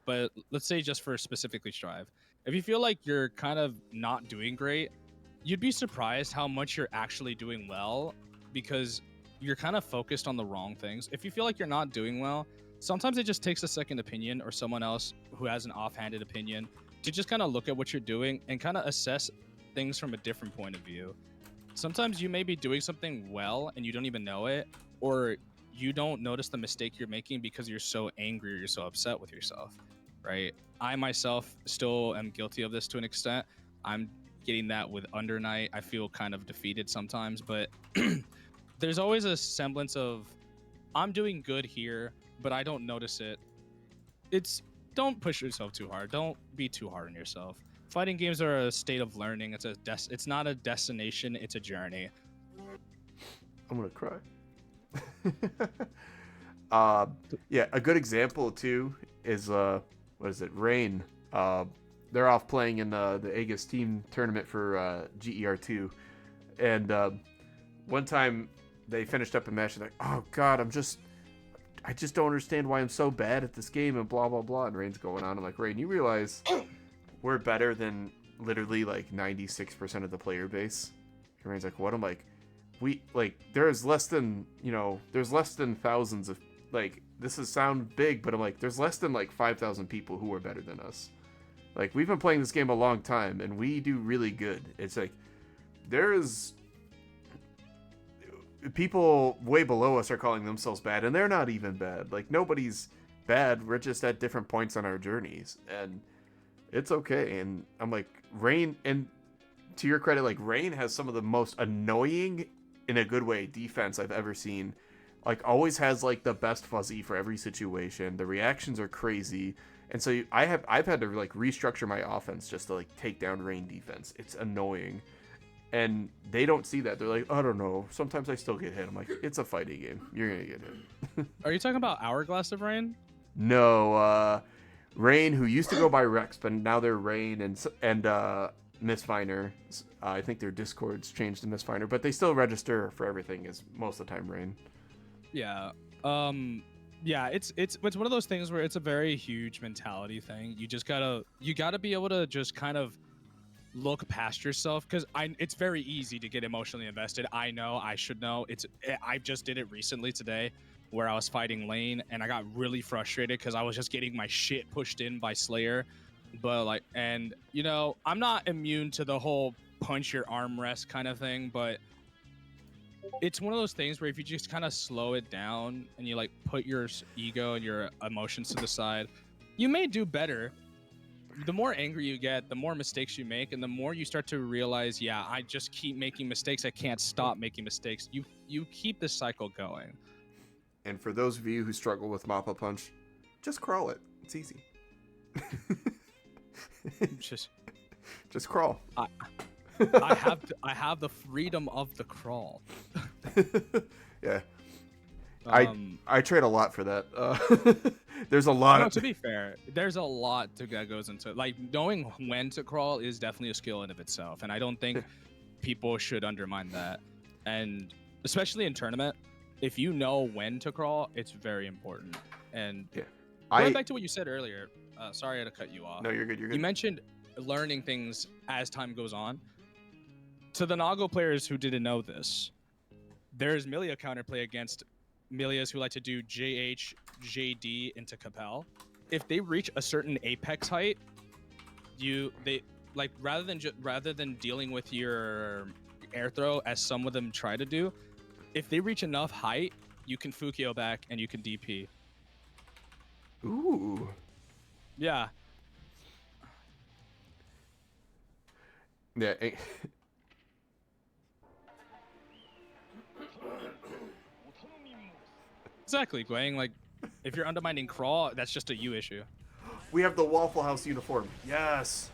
but let's say just for specifically Strive, if you feel like you're kind of not doing great, you'd be surprised how much you're actually doing well, because you're kind of focused on the wrong things. If you feel like you're not doing well, sometimes it just takes a second opinion or someone else who has an offhanded opinion to just kind of look at what you're doing and kind of assess things from a different point of view. Sometimes you may be doing something well and you don't even know it, or you don't notice the mistake you're making because you're so angry or you're so upset with yourself, right? I myself still am guilty of this to an extent. I'm getting that with Under Night. I feel kind of defeated sometimes, but there's always a semblance of I'm doing good here, but I don't notice it. Don't push yourself too hard. Don't be too hard on yourself. Fighting games are a state of learning. It's not a destination. It's a journey. I'm gonna cry. Yeah, a good example too is what is it? Rain. They're off playing in the Aegis team tournament for GER2, and one time they finished up a match and like, oh god, I just don't understand why I'm so bad at this game and blah blah blah. And Rain's going on. I'm like, Rain, you realize we're better than literally like 96% of the player base? And Rain's like, what? I'm like, there's less than thousands of, like, this is sound big, but I'm like, there's less than like 5,000 people who are better than us. Like, we've been playing this game a long time and we do really good. It's like, there's people way below us are calling themselves bad, and they're not even bad. Like, nobody's bad. We're just at different points on our journeys, and it's okay. And I'm like, Rain, and to your credit, like, Rain has some of the most annoying, in a good way, defense I've ever seen. Like, always has like the best fuzzy for every situation. The reactions are crazy, and so I've had to like restructure my offense just to like take down Rain defense. It's annoying, and they don't see that. They're like, I don't know. Sometimes I still get hit. I'm like, it's a fighting game. You're gonna get hit. Are you talking about Hourglass of Rain? No, Rain, who used to go by Rex, but now they're Rain and Mistfinder. I think their Discord's changed to Mistfinder, but they still register for everything as most of the time Rain. Yeah. Yeah, it's one of those things where it's a very huge mentality thing. You gotta be able to just kind of look past yourself, because it's very easy to get emotionally invested. I know, I should know. I just did it recently today, where I was fighting Lane and I got really frustrated because I was just getting my shit pushed in by Slayer. But like, and you know, I'm not immune to the whole punch your armrest kind of thing, but it's one of those things where if you just kind of slow it down and you like put your ego and your emotions to the side, you may do better. The more angry you get, the more mistakes you make, and the more you start to realize, yeah, I just keep making mistakes. I can't stop making mistakes. You keep this cycle going. And for those of you who struggle with Mappa Punch, just crawl it. It's easy. Just crawl. I have the freedom of the crawl. Yeah. I trade a lot for that. There's a lot of... To be fair, there's a lot that goes into it. Like, knowing when to crawl is definitely a skill in of itself, and I don't think people should undermine that. And especially in tournament, if you know when to crawl, it's very important. And going back to what you said earlier, sorry to cut you off. No, you're good. You're good. You mentioned learning things as time goes on. To the Nago players who didn't know this, there's Milia counterplay against Milias who like to do JH, JD into Capel. If they reach a certain apex height, rather than dealing with your air throw as some of them try to do, if they reach enough height, you can Fukio back and you can DP. Ooh. Yeah. Yeah. Exactly, Gwang. Like, if you're undermining crawl, that's just a you issue. We have the Waffle House uniform. Yes.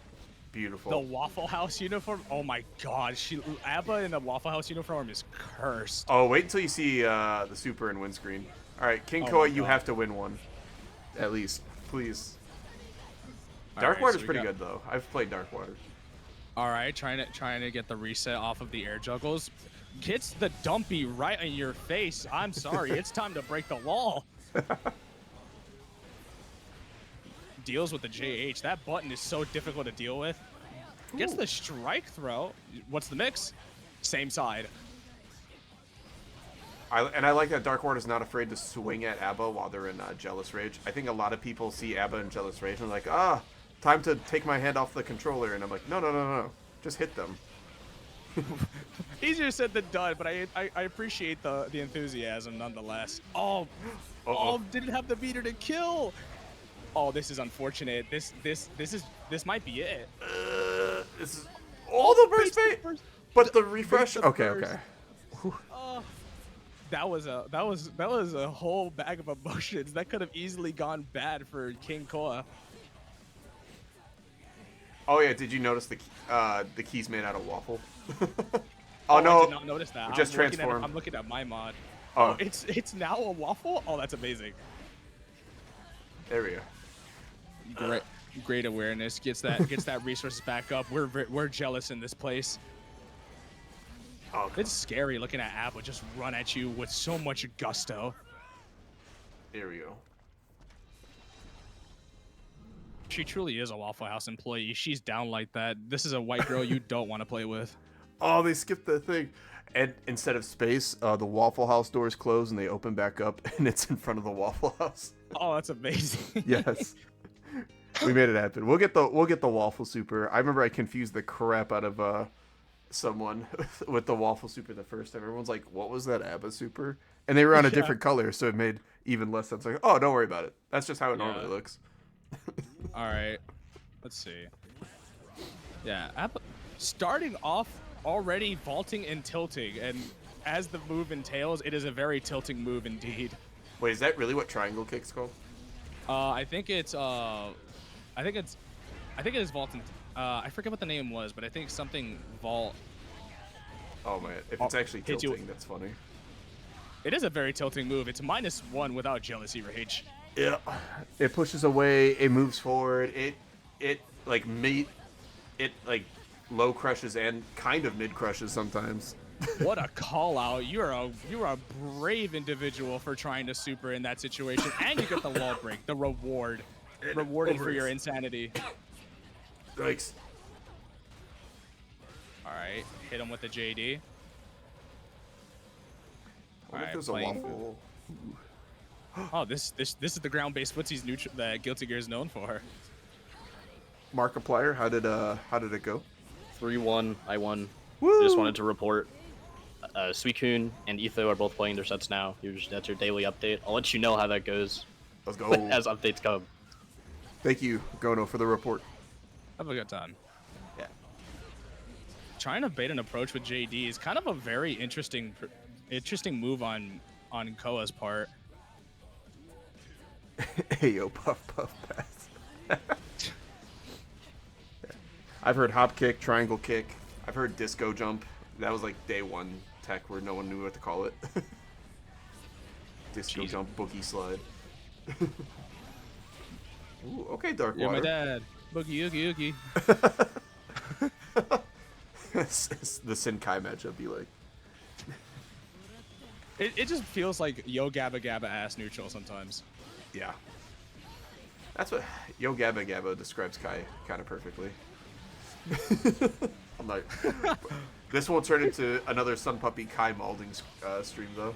Beautiful. The Waffle House uniform? Oh my god. A.B.A in the Waffle House uniform is cursed. Oh, wait until you see the super and windscreen. All right, King Koa, you have to win one. At least. Please. Dark Water's pretty good, though. I've played Dark Water. All right, trying to get the reset off of the air juggles. Gets the dumpy right in your face. I'm sorry. It's time to break the wall. Deals with the JH. That button is so difficult to deal with. Gets the strike throw. What's the mix? Same side. I like that Dark Water's not afraid to swing at A.B.A while they're in Jealous Rage. I think a lot of people see A.B.A in Jealous Rage and they're like, time to take my hand off the controller. And I'm like, no. Just hit them. Easier said than done, but I appreciate the enthusiasm nonetheless. Oh, didn't have the meter to kill. Oh, this is unfortunate. This might be it. This is all the burst bait, but the refresh. Okay. That was a whole bag of emotions. That could have easily gone bad for King Koa. Oh yeah, did you notice the key's made out of waffle? No, I did not notice that. Just transformed. I'm looking at my mod. Oh, it's now a waffle. Oh, that's amazing. There we go. Great awareness. Gets that resources back up. We're jealous in this place. Oh, it's scary looking at A.B.A just run at you with so much gusto. There we go. She truly is a Waffle House employee. She's down like that. This is a white girl you don't want to play with. Oh, they skipped the thing. And instead of space, the Waffle House doors close and they open back up, and it's in front of the Waffle House. Oh, that's amazing. Yes. We made it happen. We'll get the Waffle Super. I remember I confused the crap out of someone with the Waffle Super the first time. Everyone's like, what was that A.B.A Super? And they were on a different color, so it made even less sense. Like, oh, don't worry about it. That's just how it normally looks. All right. Let's see. Yeah, A.B.A starting off already vaulting and tilting, and as the move entails, it is a very tilting move indeed. Wait, is that really what triangle kick's called? I think it is vault and I forget what the name was, but I think something vault. Oh man, if it's actually tilting, that's funny. It is a very tilting move. It's -1 without jealousy rage. Yeah. It pushes away, it moves forward, it low crushes and kind of mid crushes sometimes. What a call out. You're a brave individual for trying to super in that situation, and you get the wall break, the rewarded for your insanity. Yikes. All right, hit him with the JD. I wonder if there's a waffle. Oh, this is the ground-based footsies neutral that Guilty Gear is known for. Markiplier, how did it go? 3-1. I won. Woo! I just wanted to report. Suicune and Etho are both playing their sets now. That's your daily update. I'll let you know how that goes. Let's go. As updates come. Thank you, Gono, for the report. Have a good time. Yeah. Trying to bait an approach with JD is kind of a very interesting move on Koa's part. Hey yo, puff pass. I've heard hop kick, triangle kick. I've heard disco jump. That was like day one tech where no one knew what to call it. Disco jump, boogie slide. Ooh, okay, Dark Yeah, Water. my dad. Boogie oogie oogie. The Senkai matchup be like. It just feels like Yo Gabba Gabba ass neutral sometimes. Yeah. That's what Yo Gabba Gabba describes Kai kind of perfectly. I'm like, this won't turn into another Sun Puppy Kai Malding stream though.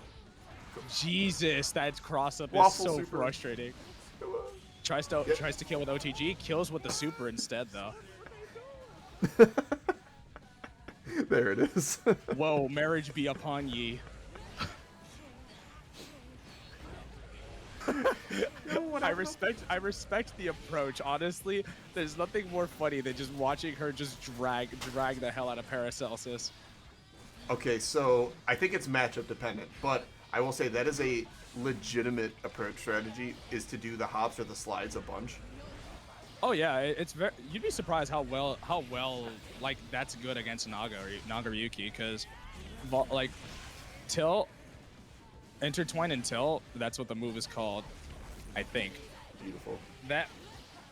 Jesus, that cross up is Waffle so super. frustrating. Tries to kill with OTG, kills with the super instead though. There it is. Whoa, marriage be upon ye. I respect the approach. Honestly, there's nothing more funny than just watching her just drag the hell out of Paracelsus. Okay, so I think it's matchup dependent, but I will say that is a legitimate approach strategy, is to do the hops or the slides a bunch. Oh yeah, it's very. You'd be surprised how well like that's good against Nagoriyuki, because like tilt, intertwine and tilt. That's what the move is called, I think. Beautiful. That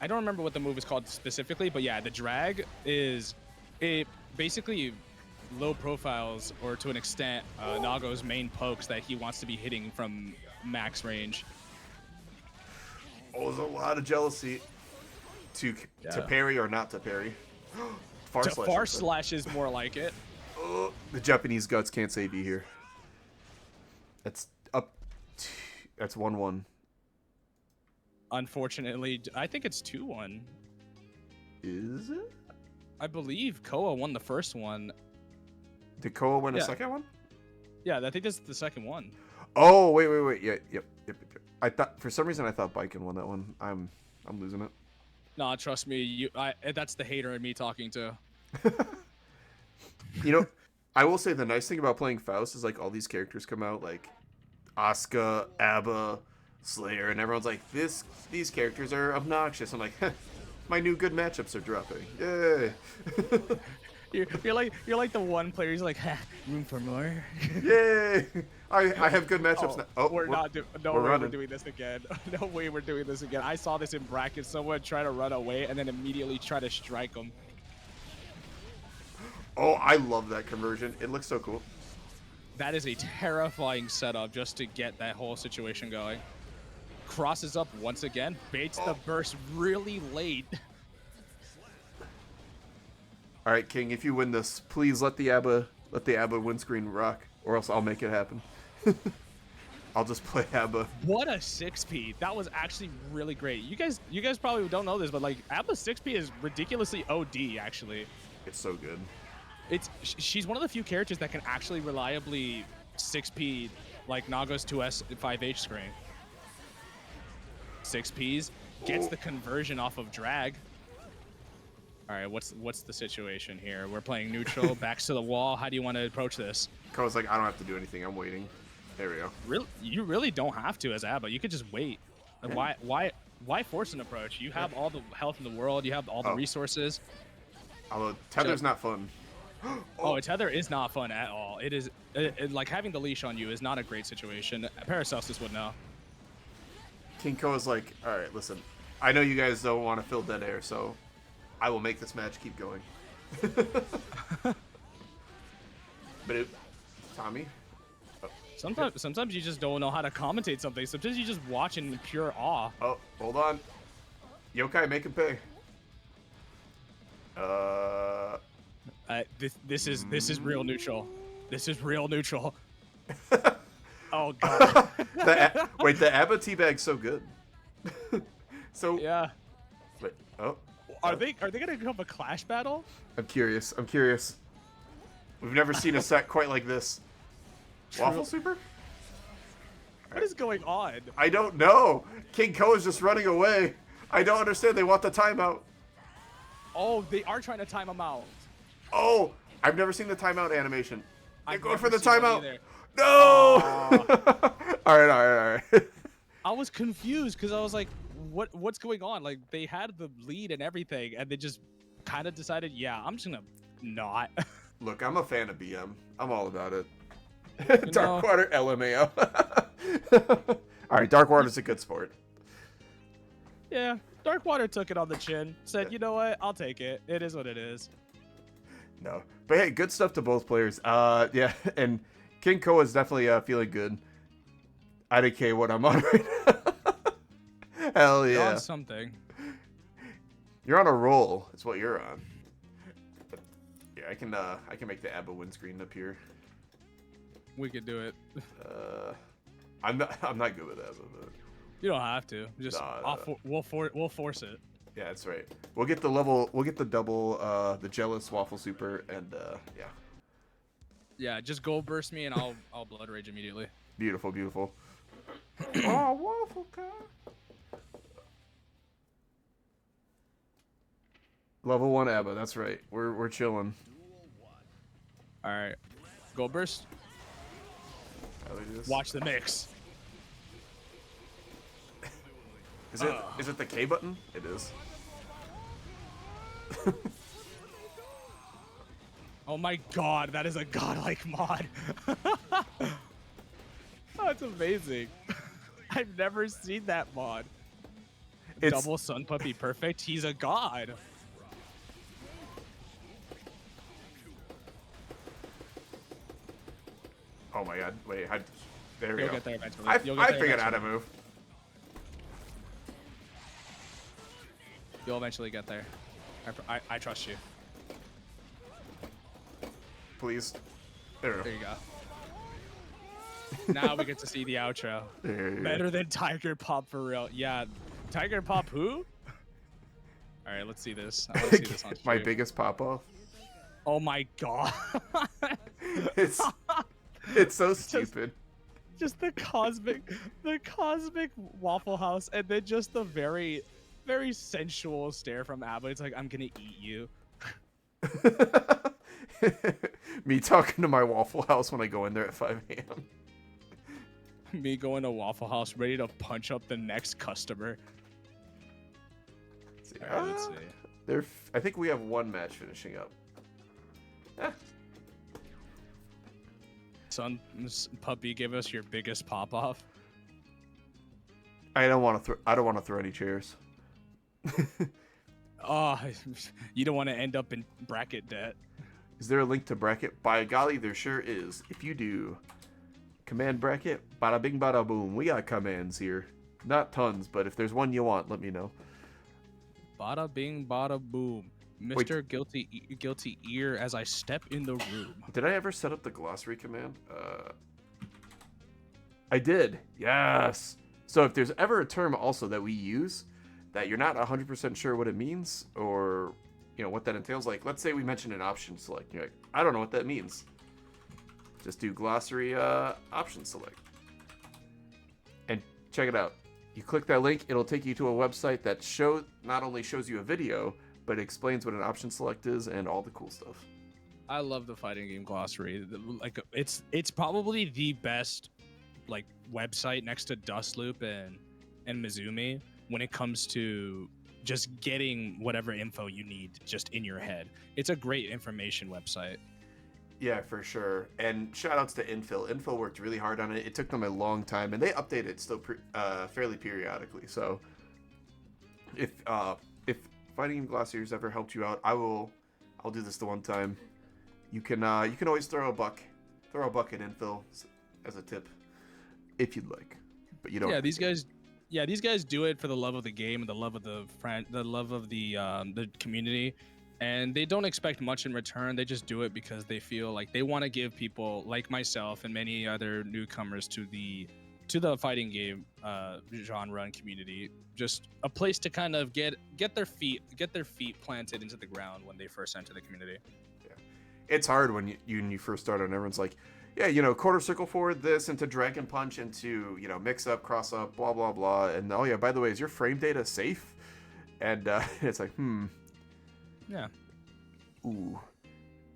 I don't remember what the move is called specifically, but yeah, the drag is it basically low profiles, or to an extent, Nago's main pokes that he wants to be hitting from max range. Oh, there's a lot of jealousy to parry or not to parry. Far slash is more like it. Oh, the Japanese guts can't save you here. That's up. That's 1-1. Unfortunately, I think it's 2-1. Is it? I believe Koa won the first one. Did Koa win a second one? Yeah, I think this is the second one. Oh, wait. Yeah, yep. I thought, for some reason, I thought Baiken won that one. I'm losing it. Nah, trust me, that's the hater in me talking to. You know, I will say the nice thing about playing Faust is like all these characters come out, like Asuka, A.B.A, Slayer, and everyone's like, these characters are obnoxious. I'm like, my new good matchups are dropping. Yay! You're like the one player who's like, room for more. Yay! I have good matchups now. Oh, we're doing this again. No way we're doing this again. I saw this in brackets. Someone try to run away and then immediately try to strike him. Oh, I love that conversion. It looks so cool. That is a terrifying setup just to get that whole situation going. Crosses up once again, baits the burst really late. All right, King, if you win this, please let the A.B.A windscreen rock, or else I'll make it happen. I'll just play A.B.A. What a 6P. That was actually really great. You guys probably don't know this, but like A.B.A 6P is ridiculously OD actually. It's so good. She's one of the few characters that can actually reliably 6P like Naga's 2S 5H screen. 6Ps, gets the conversion off of drag. All right, what's the situation here? We're playing neutral, backs to the wall. How do you want to approach this? Ko's like, I don't have to do anything. I'm waiting. There we go. Really, you really don't have to as A.B.A. You could just wait. Why force an approach? You have all the health in the world. You have all the resources. Although tether's not fun. Oh, tether is not fun at all. It is like having the leash on you is not a great situation. Paracelsus would know. King Ko's like, all right, listen. I know you guys don't want to fill dead air, so I will make this match keep going. But Tommy? Oh, sometimes you just don't know how to commentate something. Sometimes you just watch in pure awe. Oh, hold on. Yokai, make him pay. This is real neutral. This is real neutral. Oh god. Wait, the A.B.A teabag's so good. So Yeah. wait, oh. Are they gonna become a clash battle? I'm curious. I'm curious. We've never seen a set quite like this. Waffle Super? What is going on? I don't know. King Ko is just running away. I don't understand. They want the timeout. Oh, they are trying to time him out. Oh, I've never seen the timeout animation. They're I've going for never the seen one timeout. either. No! all right. I was confused because I was like, what's going on? Like, they had the lead and everything, and they just kind of decided, yeah, I'm just gonna not. Look, I'm a fan of BM. I'm all about it. Dark Water LMAO. All right, Dark Water's a good sport. Yeah, Darkwater took it on the chin. Said, you know what? I'll take it. It is what it is. No, but hey, good stuff to both players. Yeah, and King Ko is definitely feeling good. IDK what I'm on right now. Hell You're yeah. on something. You're on a roll. Is what you're on. But, yeah, I can make the A.B.A windscreen appear. We could do it. I'm not good with A.B.A, but You don't have to. Just Nah. we'll force it. yeah, that's right. We'll get the double, the jealous waffle super, and yeah. Yeah, just gold burst me and I'll blood rage immediately. Beautiful, beautiful. Oh, waffle car. Level 1 A.B.A, that's right. We're chilling. All right, gold burst. How do I do this? Watch the mix. Is it the K button? It is. Oh my god, that is a godlike mod. That's amazing. I've never seen that mod. It's Double Sun Puppy Perfect. He's a god. oh my god. Wait, there we You'll go. get there eventually. I You'll get there figured out how to eventually. move. You'll eventually get there. I trust you. Please. There we go. There you go. Now we get to see the outro. There you go. Better than Tiger Pop for real. Yeah. Tiger Pop who? Alright, let's see this. I want to see this on My stream. biggest pop off. Oh my god. It's so stupid. Just the cosmic Waffle House, and then just the very, very sensual stare from A.B.A. It's like, I'm gonna eat you. Me talking to my Waffle House when I go in there at 5 a.m. Me going to Waffle House ready to punch up the next customer. Let's see. Alright, let's see. I think we have one match finishing up. Eh. Sun Puppy, give us your biggest pop off. I don't want to throw any chairs. Oh, you don't want to end up in bracket debt. Is there a link to bracket? By golly, there sure is. If you do, command bracket, bada bing bada boom. We got commands here. Not tons, but if there's one you want, let me know. Bada bing, bada boom. Mr. Guilty Ear as I step in the room. Did I ever set up the glossary command? I did. Yes. So if there's ever a term also that we use that you're not 100% sure what it means or what that entails, like let's say we mention an option select. You're like, I don't know what that means. Just do glossary option select. And check it out. You click that link, it'll take you to a website that not only shows you a video, but it explains what an option select is and all the cool stuff. I love the fighting game glossary. Like it's probably the best like website next to Dustloop and Mizumi when it comes to just getting whatever info you need just in your head. It's a great information website. Yeah, for sure. And shout outs to Infil. Infil worked really hard on it. It took them a long time, and they update it still fairly periodically. So if Fighting Game Glossary's ever helped you out, I'll do this the one time. You can always throw a buck at Infil as a tip if you'd like, but you don't. Yeah, these guys do it for the love of the game and the love of the community. and they don't expect much in return. They just do it because they feel like they want to give people like myself and many other newcomers to the fighting game genre and community just a place to kind of get their feet planted into the ground when they first enter the community. Yeah. It's hard when you first start and everyone's like, yeah, you know, quarter circle forward this into dragon punch into, you know, mix up, cross up, blah, blah, blah. And oh yeah, by the way, is your frame data safe? And it's like, Yeah. Ooh.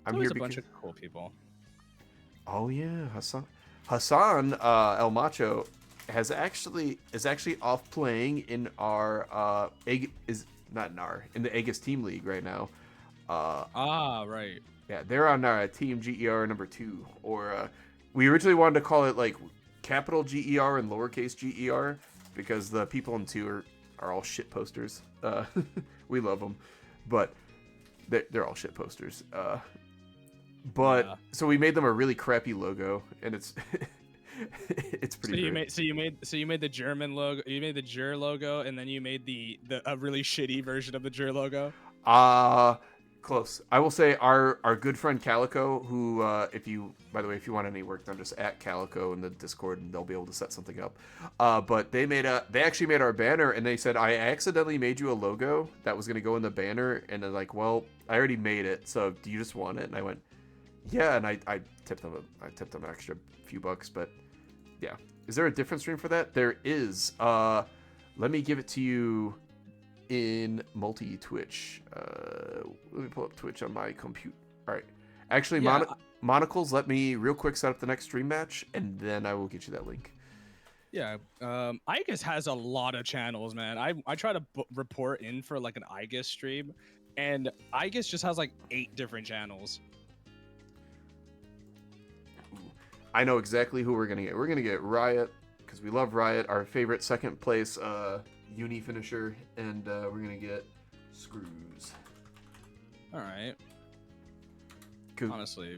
I'm here because... a bunch of cool people. Oh yeah, Hassan El Macho is actually off playing in our in the Aegis team league right now. Right. Yeah, they're on our team GER number 2, or we originally wanted to call it like capital GER and lowercase GER because the people in 2 are all shit posters. We love them, but they're all shit posters. So we made them a really crappy logo, and it's it's pretty. So you made the German logo. You made the GER logo, and then you made a really shitty version of the GER logo. Close. I will say our good friend Calico, who if you want any work done, just at Calico in the Discord, and they'll be able to set something up. But they actually made our banner, and they said, I accidentally made you a logo that was gonna go in the banner, and they're like, well, I already made it, so do you just want it? And I went, yeah, and I tipped them an extra few bucks, but yeah. Is there a different stream for that? There is. Let me give it to you in multi-Twitch. Let me pull up Twitch on my computer. All right. Actually, yeah. Monocles, let me real quick set up the next stream match, and then I will get you that link. Yeah. Aegis has a lot of channels, man. I try to report in for like an Aegis stream, and Aegis just has like 8 different channels. I know exactly who we're gonna get. We're gonna get Riot, because we love Riot, our favorite second place uni finisher, and we're gonna get Screws. All right. Honestly,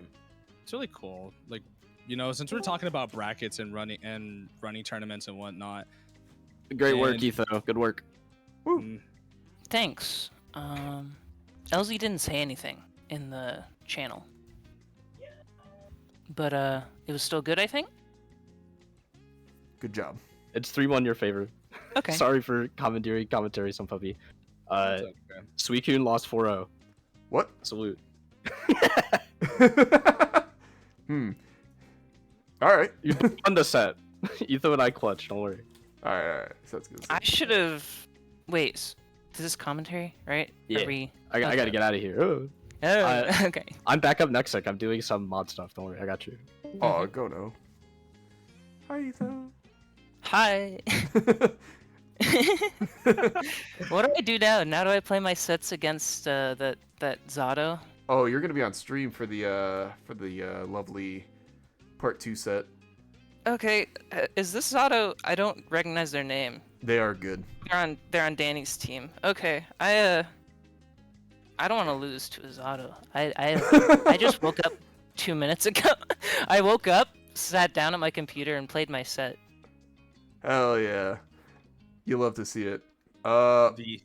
it's really cool. Like, you know, since we're talking about brackets and running tournaments and whatnot. Great work, Etho. Good work. Woo. Thanks. LZ didn't say anything in the channel. But it was still good, I think. Good job. It's 3-1 your favor. Okay. Sorry for commentary, some puppy. Okay. Suicune lost 4-0. What? Salute. All right. You won the set. Etho and I clutch. Don't worry. All right. Sounds good. I should have. Wait. This is commentary, right? Yeah. I gotta get out of here. Oh. Okay. I'm back up next week. I'm doing some mod stuff. Don't worry. I got you. Oh, go no. Hi, Ethan. Hi. What do I do now? Now do I play my sets against that Zato? Oh, you're gonna be on stream for the lovely part 2 set. Okay, is this Zato? I don't recognize their name. They are good. They're on Danny's team. Okay, I don't want to lose to a Zato. I just woke up 2 minutes ago. I woke up, sat down at my computer, and played my set. Hell yeah. You love to see it. The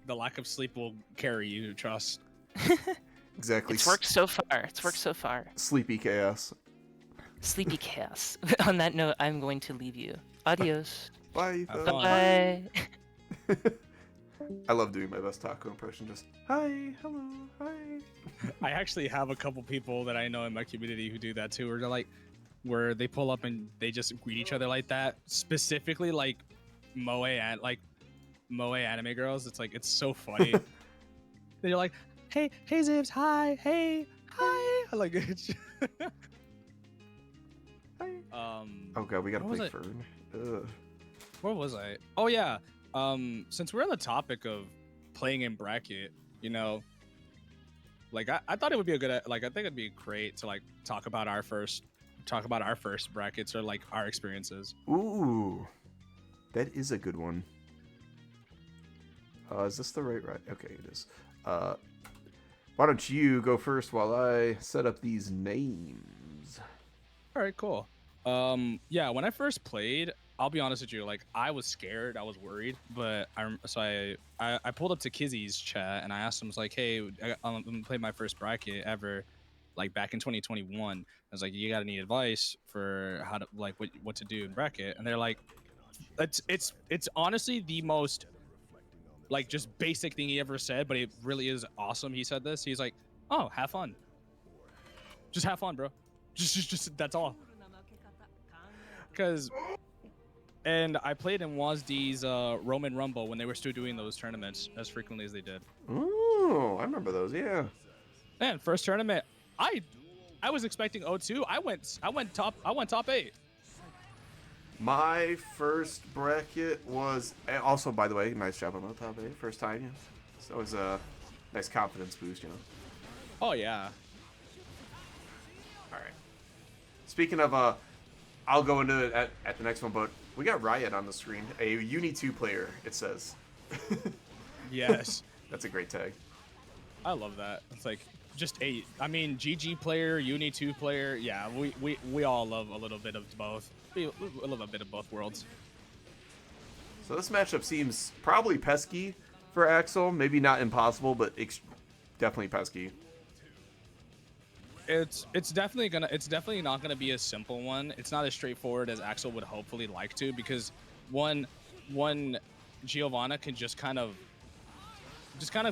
lack of sleep will carry you, trust. Exactly. It's worked so far. Sleepy chaos. Sleepy chaos. On that note, I'm going to leave you. Adios. Bye. Bye. I love doing my best taco impression. Just hi, hello, hi. I actually have a couple people that I know in my community who do that too, where they pull up and they just greet each other like that. Specifically, like moe anime girls. It's like, it's so funny. They're like, hey Zibs, hi, hey, hi. Like it's hi. Oh god, we gotta play Fern. Ugh. Where was I? Oh yeah. Since we're on the topic of playing in bracket, you know, like I thought it would be I think it'd be great to like talk about our first brackets or like our experiences. Ooh, that is a good one. Is this the right? Okay, it is. Why don't you go first while I set up these names? All right, cool. Yeah, when I first played, I'll be honest with you. Like, I was scared, I was worried, but I pulled up to Kizzy's chat and I asked him, I was like, hey, I'm gonna play my first bracket ever, like back in 2021. I was like, you got any advice for how to like what to do in bracket? And they're like, it's honestly the most like just basic thing he ever said, but it really is awesome. He said this. He's like, oh, have fun. Just have fun, bro. Just that's all. And I played in WASD's Roman Rumble when they were still doing those tournaments as frequently as they did. Oh, I remember those. Yeah. Man, first tournament, I was expecting 0-2. I went top 8. My first bracket was also, by the way, nice job on the top 8. First time, yeah. So it was a nice confidence boost, you know. Oh yeah. All right. Speaking of, I'll go into it at the next one, but we got Riot on the screen. A Uni 2 player, it says. Yes. That's a great tag. I love that. It's like just GG player, Uni 2 player. Yeah, we all love a little bit of both. We love a bit of both worlds. So this matchup seems probably pesky for Axl. Maybe not impossible, but definitely pesky. It's definitely not gonna be a simple one. It's not as straightforward as Axl would hopefully like to, because one Giovanna can just kind of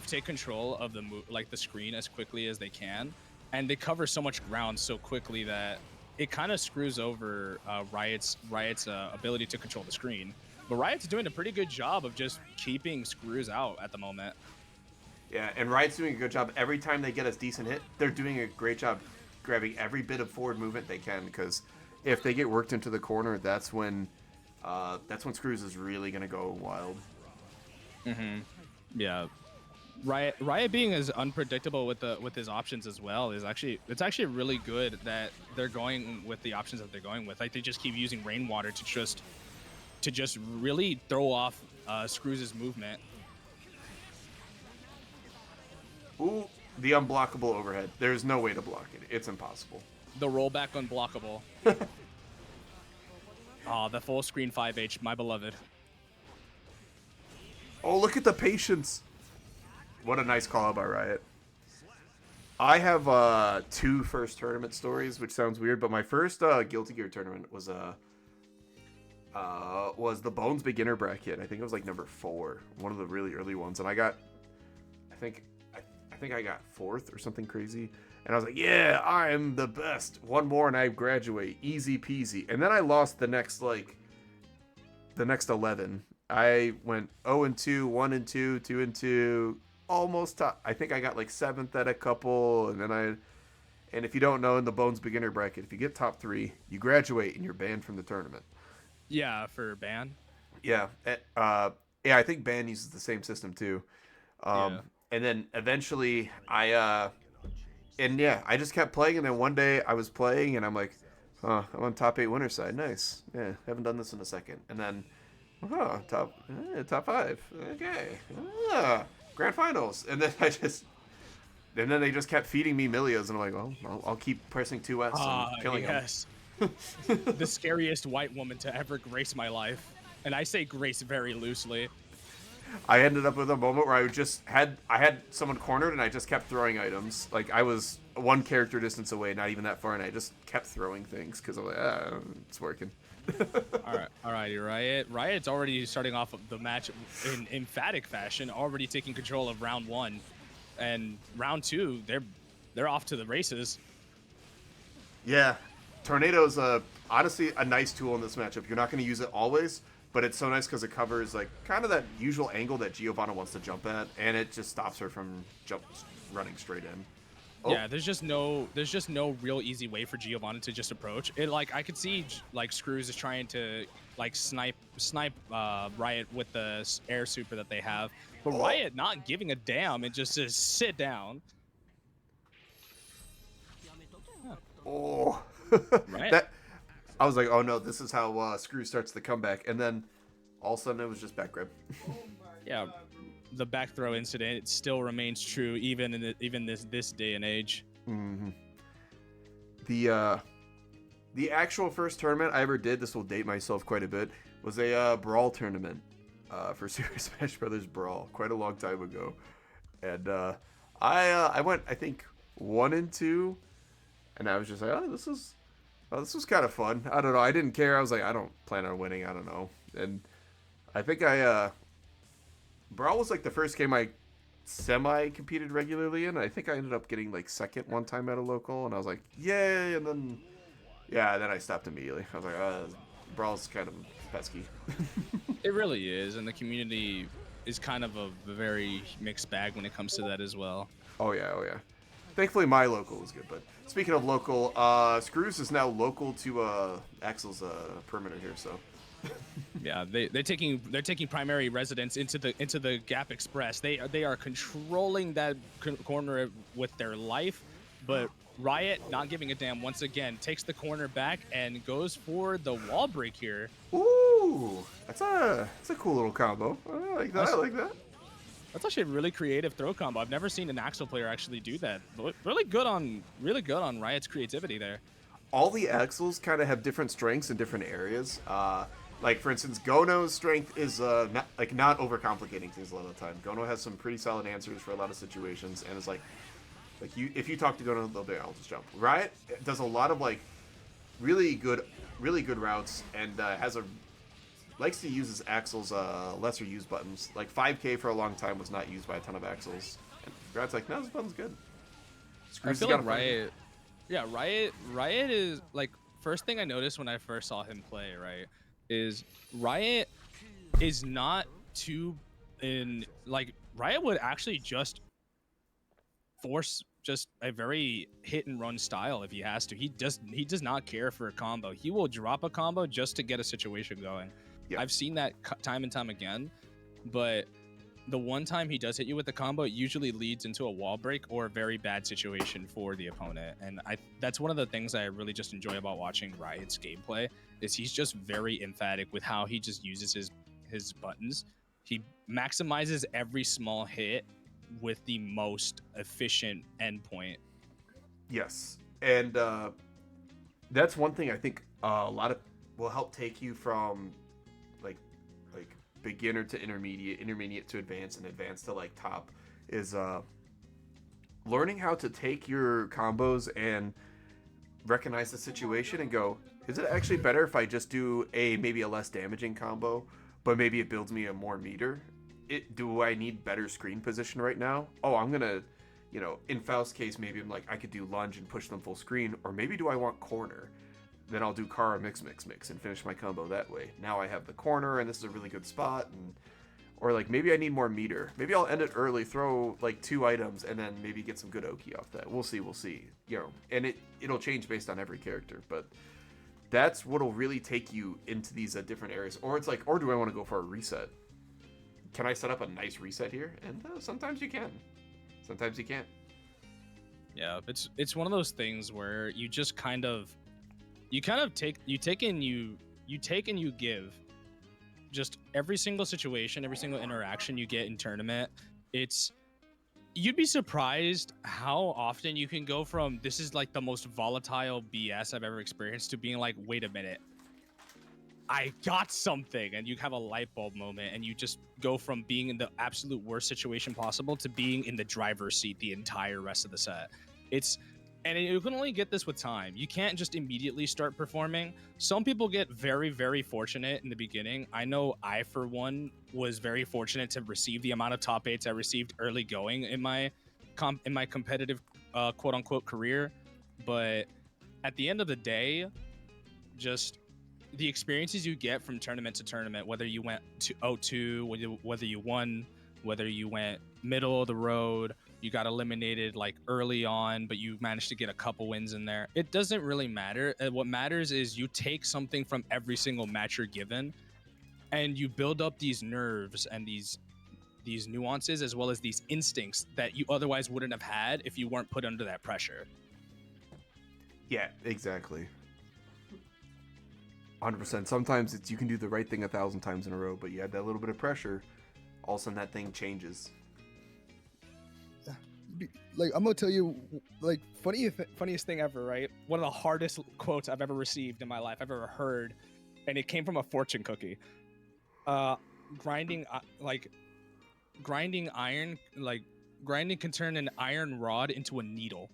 take control of the screen as quickly as they can, and they cover so much ground so quickly that it kind of screws over Riot's ability to control the screen. But Riot's doing a pretty good job of just keeping screws out at the moment. Yeah, and Riot's doing a good job. Every time they get a decent hit, they're doing a great job grabbing every bit of forward movement they can, because if they get worked into the corner, that's when Screws is really gonna go wild. Yeah. Riot being as unpredictable with his options as well is actually really good that they're going with the options that they're going with. Like, they just keep using rainwater to just really throw off Screws' movement. Ooh, the unblockable overhead. There's no way to block it. It's impossible. The rollback unblockable. Oh, the full screen 5H, my beloved. Oh, look at the patience. What a nice call out by Riot. I have 2 first tournament stories, which sounds weird, but my first Guilty Gear tournament was the Bones beginner bracket. I think it was like number 4, one of the really early ones, and I think I got 4th or something crazy. And I was like, yeah, I am the best. One more and I graduate. Easy peasy. And then I lost the next 11. I went 0-2, 1-2, 2-2, almost top. I think I got like 7th at a couple. And if you don't know, in the Bones beginner bracket, if you get top 3, you graduate and you're banned from the tournament. Yeah, for ban. Yeah. I think ban uses the same system too. Yeah. And then eventually I just kept playing, and then one day I was playing and I'm like, I'm on top 8 winner side. Nice. Yeah, haven't done this in a second. And then, top 5. Okay. Grand finals. And then they just kept feeding me Milios, and I'm like, well, I'll keep pressing 2S and killing them. The scariest white woman to ever grace my life. And I say grace very loosely. I ended up with a moment where I had someone cornered, and I just kept throwing items. Like, I was 1 character distance away, not even that far, and I just kept throwing things because I'm like, it's working. All right, Riot. Riot's already starting off the match in emphatic fashion, already taking control of round 1, and round 2, they're off to the races. Yeah, Tornado's honestly a nice tool in this matchup. You're not going to use it always, but it's so nice because it covers like kind of that usual angle that Giovanna wants to jump at, and it just stops her from running straight in. Oh. Yeah, there's just no real easy way for Giovanna to just approach it. Like, I could see like Screws is trying to like snipe Riot with the air super that they have, but Riot not giving a damn and just says sit down. Oh, right. I was like, oh no, this is how Screw starts the comeback, and then all of a sudden it was just back grab. Yeah, the back throw incident still remains true even in this day and age. Mm-hmm. The actual first tournament I ever did, this will date myself quite a bit, was a brawl tournament for Super Smash Brothers Brawl quite a long time ago, and I went, I think, 1 and 2, and I was just like, oh, this was kind of fun. I don't know. I didn't care. I was like, I don't plan on winning. I don't know. And I think Brawl was like the first game I semi-competed regularly in. I think I ended up getting like second one time at a local, and I was like, yay! And then, yeah, then I stopped immediately. I was like, Brawl's kind of pesky. It really is, and the community is kind of a very mixed bag when it comes to that as well. Oh yeah, oh yeah. Thankfully, my local was good. But speaking of local, Screws is now local to Axl's perimeter here. So Yeah, they're taking primary residence into the Gap Express. They are controlling that corner with their life, but Riot, not giving a damn, once again takes the corner back and goes for the wall break here. ooh, that's a cool little combo. I like that. I like that. That's actually a really creative throw combo. I've never seen an Axl player actually do that. Really good on Riot's creativity there. All the Axls kind of have different strengths in different areas. Like for instance, Gono's strength is not overcomplicating things a lot of the time. Gono has some pretty solid answers for a lot of situations, and it's like if you talk to Gono, they'll be, I'll just jump. Riot does a lot of like really good routes, and likes to use his Axl's lesser used buttons. Like 5K for a long time was not used by a ton of Axls. And Riot's like, no, this button's good. I feel like Riot, yeah, Riot is like, first thing I noticed when I first saw him play, right, is Riot is not too Riot would actually just force just a very hit and run style if he has to. He does not care for a combo. He will drop a combo just to get a situation going. Yep. I've seen that time and time again, but the one time he does hit you with the combo, it usually leads into a wall break or a very bad situation for the opponent. And that's one of the things I really just enjoy about watching Riot's gameplay, is he's just very emphatic with how he just uses his buttons. He maximizes every small hit with the most efficient endpoint. Yes, and that's one thing I think a lot of will help take you from like beginner to intermediate to advanced, and advanced to like top, is learning how to take your combos and recognize the situation and go, is it actually better if I just do maybe a less damaging combo, but maybe it builds me a more meter? Do I need better screen position right now? Oh, I'm gonna, in Faust's case, maybe I'm like, I could do lunge and push them full screen, or maybe do I want corner? Then I'll do Kara mix and finish my combo that way. Now I have the corner, and this is a really good spot. Or like maybe I need more meter. Maybe I'll end it early, throw like 2 items, and then maybe get some good Oki off that. We'll see. And it'll change based on every character, but that's what'll really take you into these different areas. Or it's like, or do I want to go for a reset? Can I set up a nice reset here? And sometimes you can. Sometimes you can't. Yeah, it's one of those things where you just kind of take and you give. Just every single situation, every single interaction you get in tournament, you'd be surprised how often you can go from, this is like the most volatile BS I've ever experienced, to being like, wait a minute, I got something, and you have a light bulb moment, and you just go from being in the absolute worst situation possible to being in the driver's seat the entire rest of the set. And you can only get this with time. You can't just immediately start performing. Some people get very, very fortunate in the beginning. I know I, for one, was very fortunate to receive the amount of top 8s I received early going in my competitive quote-unquote career. But at the end of the day, just the experiences you get from tournament to tournament, whether you went to 0-2, whether you won, whether you went middle of the road, you got eliminated like early on, but you managed to get a couple wins in there. It doesn't really matter. What matters is you take something from every single match you're given, and you build up these nerves and these nuances, as well as these instincts that you otherwise wouldn't have had if you weren't put under that pressure. Yeah, exactly. 100%. Sometimes you can do the right thing 1,000 times in a row, but you have that little bit of pressure, all of a sudden that thing changes. Like, I'm gonna tell you, like, Funniest thing ever, right? One of the hardest quotes I've ever received in my life, I've ever heard, and it came from a fortune cookie. Grinding iron, grinding can turn an iron rod into a needle.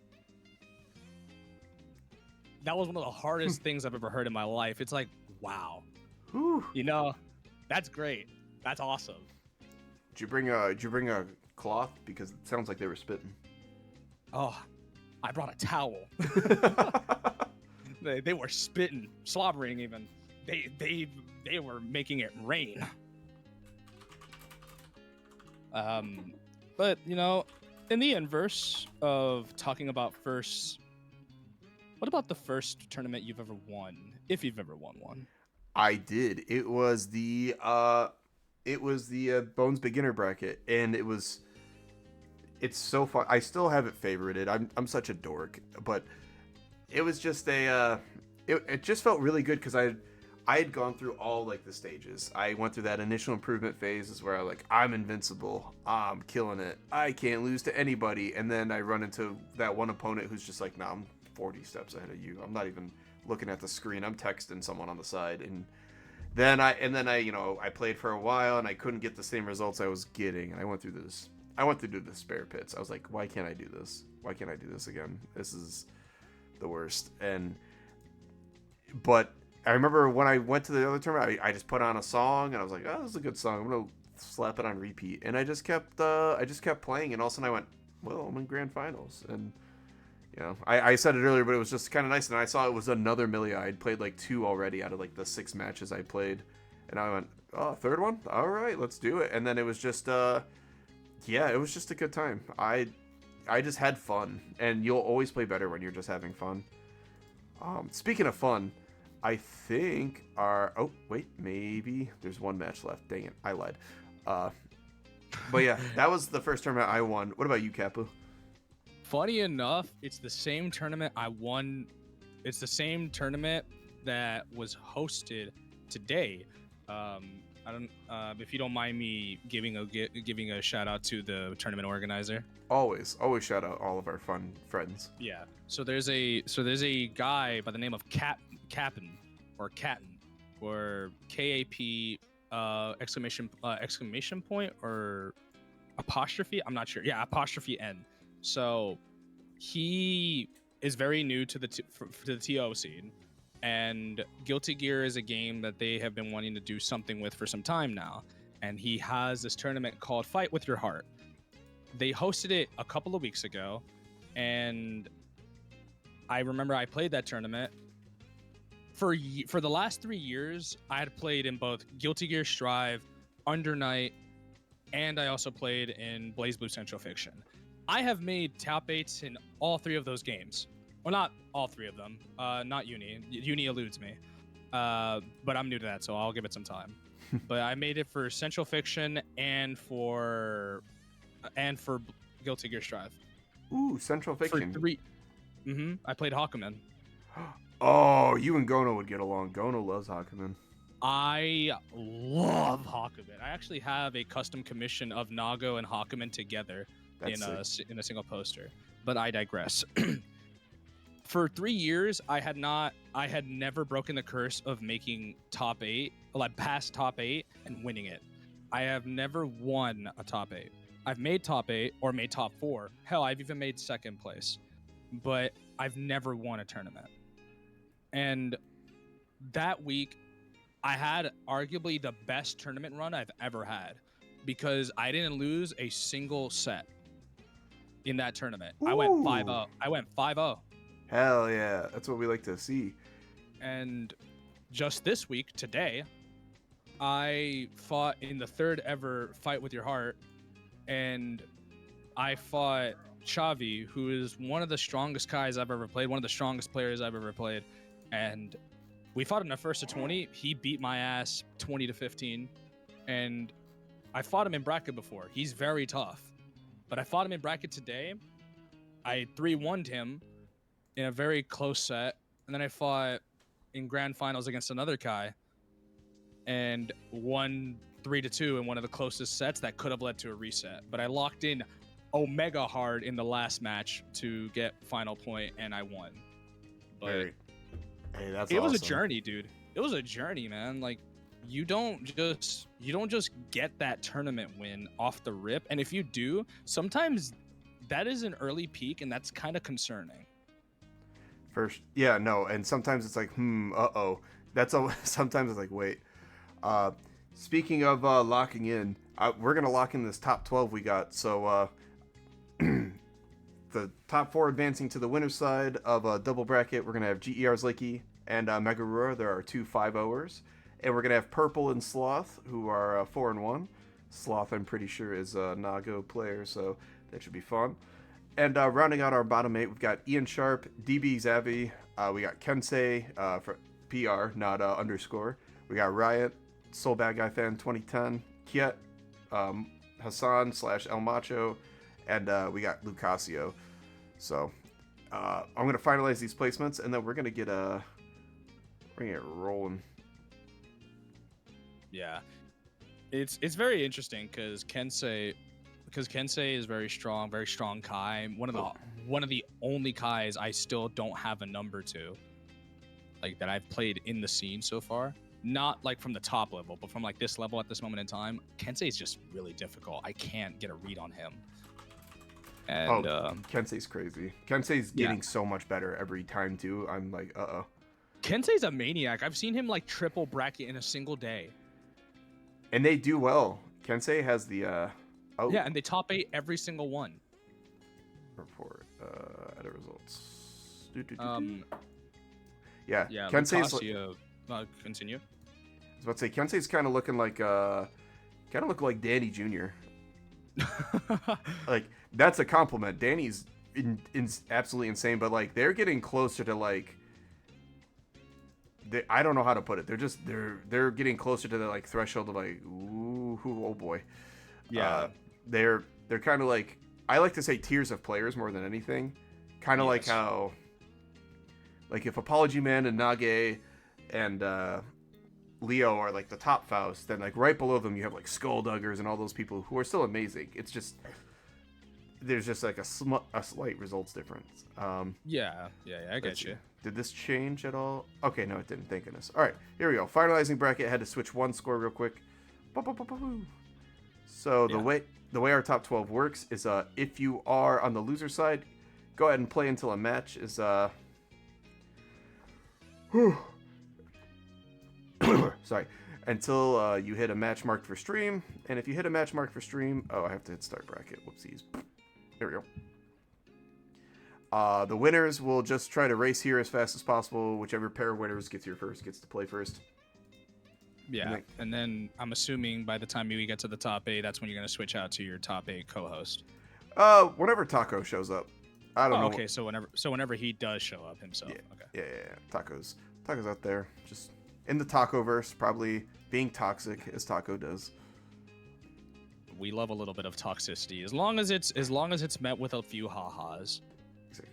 That was one of the hardest things I've ever heard in my life. It's like, wow. Whew. You know, that's great. That's awesome. Did you bring a cloth? Because it sounds like they were spitting. Oh, I brought a towel. They were spitting, slobbering even. They were making it rain. But you know, in the inverse of talking about first, what about the first tournament you've ever won, if you've ever won one? I did. It was the Bones beginner bracket, and it's so fun. I still have it favorited. I'm such a dork, but it was just it just felt really good because I had gone through all like the stages. I went through that initial improvement phase is where I I'm invincible. I'm killing it. I can't lose to anybody. And then I run into that one opponent who's just like, nah, I'm 40 steps ahead of you. I'm not even looking at the screen. I'm texting someone on the side. And then I I played for a while and I couldn't get the same results I was getting. And I went through the despair pits. I was like, why can't I do this? Why can't I do this again? This is the worst. But I remember when I went to the other tournament, I just put on a song and I was like, oh, this is a good song. I'm gonna slap it on repeat. And I just kept playing, and all of a sudden I went, well, I'm in grand finals. And you know, I said it earlier, but it was just kind of nice. And I saw it was another Millia. I'd played like 2 already out of like the 6 matches I played, and I went, oh, third one, all right, let's do it. And then it was just it was just a good time. I just had fun, and you'll always play better when you're just having fun. Speaking of fun, I think maybe there's one match left. Dang it, I lied. But yeah, that was the first tournament I won. What about you, Kappa? Funny enough, it's the same tournament I won. It's the same tournament that was hosted today. I don't. If you don't mind me giving a shout out to the tournament organizer. Always shout out all of our fun friends. Yeah. So there's a guy by the name of Cap'n or Catton or KAP exclamation point or apostrophe. I'm not sure. Yeah, apostrophe N. So he is very new to the TO scene, and Guilty Gear is a game that they have been wanting to do something with for some time now. And he has this tournament called Fight With Your Heart. They hosted it a couple of weeks ago, and I remember I played that tournament. For the last 3 years, I had played in both Guilty Gear Strive, Under Night, and I also played in BlazBlue Central Fiction. I have made top 8s in all 3 of those games. Well, not all 3 of them. Not Uni. Uni eludes me. But I'm new to that, so I'll give it some time. But I made it for Central Fiction and for Guilty Gear Strive. Ooh, Central Fiction. For 3. I played Hakumen. Oh, you and Gono would get along. Gono loves Hakumen. I love Hakumen. I actually have a custom commission of Nago and Hakumen together in a single poster. But I digress. For 3 years, I had never broken the curse of making top 8, like past top 8 and winning it. I have never won a top 8. I've made top 8 or made top 4. Hell, I've even made second place, but I've never won a tournament. And that week, I had arguably the best tournament run I've ever had because I didn't lose a single set in that tournament. Ooh. I went 5-0. Hell yeah, that's what we like to see. And just this week, today, I fought in the 3rd ever Fight With Your Heart, and I fought Chavi, who is one of the strongest guys I've ever played, one of the strongest players I've ever played, and we fought in a first to 20. He beat my ass 20-15, and I fought him in bracket before. He's very tough, but I fought him in bracket today. I 3-1'd him in a very close set, and then I fought in grand finals against another guy and won 3-2 in one of the closest sets that could have led to a reset. But I locked in Omega hard in the last match to get final point, and I won. But Hey, that's it was a awesome. journey, dude. it was a journey, man. Like you don't just get that tournament win off the rip, and if you do, sometimes that is an early peak, and that's kind of concerning. First, yeah, no, and sometimes it's like, uh-oh. That's all. Sometimes it's like, wait. Speaking of locking in, we're gonna lock in this top 12 we got. So the top 4 advancing to the winner's side of a double bracket. We're gonna have GER's Lakey and MegaRura. There are 2 5-0ers, and we're gonna have Purple and Sloth, who are 4-1. Sloth, I'm pretty sure, is a Nago player, so that should be fun. And rounding out our bottom 8, we've got Ian Sharp, DB Zavi, we got Kensei for PR, not underscore. We got Riot, SolBadguyFan2010, Kiet, Hassan / El Macho, and we got Lucasio. So I'm gonna finalize these placements, and then we're gonna get rolling. Yeah, it's very interesting because Kensei is very strong Kai. One of the only Kais I still don't have a number to, like that I've played in the scene so far. Not like from the top level, but from like this level at this moment in time. Kensei is just really difficult. I can't get a read on him. And Kensei's crazy. Kensei's getting so much better every time too. I'm like, uh-oh. Kensei's a maniac. I've seen him like triple bracket in a single day. And they do well. Kensei has the yeah, and they top 8 every single one. Report edit results. Yeah, Kensei's continue. I was about to say Kensei's kind of looking like Danny Jr. Like that's a compliment. Danny's absolutely insane, but like they're getting closer to like I don't know how to put it. They're getting closer to the like threshold of like ooh oh boy. Yeah. They're kind of like, I like to say tiers of players more than anything. Kind of like how, like if Apology Man and Nage and Leo are like the top Faust, then like right below them you have like Skullduggers and all those people who are still amazing. It's just, there's just like a slight results difference. Yeah, I get you. Did this change at all? Okay, no, it didn't. Thank goodness. All right, here we go. Finalizing bracket. Had to switch one score real quick. So the way our top 12 works is if you are on the loser side, go ahead and play until a match is sorry, until you hit a match marked for stream. And if you hit a match marked for stream, oh, I have to hit start bracket. Whoopsies. There we go. The winners will just try to race here as fast as possible. Whichever pair of winners gets here first gets to play first. Yeah, and then I'm assuming by the time we get to the top 8, that's when you're going to switch out to your top 8 co-host. Whenever Taco shows up. I don't know. Okay, so whenever he does show up himself. Yeah, okay. Yeah. Taco's out there, just in the Taco-verse, probably being toxic as Taco does. We love a little bit of toxicity, as long as it's met with a few ha-has.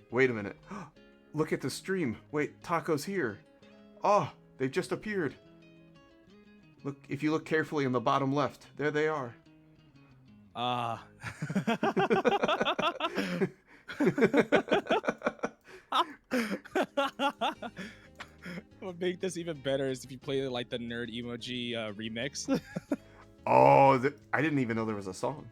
Wait a minute. Look at the stream. Wait, Taco's here. Oh, they've just appeared. Look, if you look carefully in the bottom left, there they are. What make this even better is if you play like the nerd emoji remix. Oh, I didn't even know there was a song.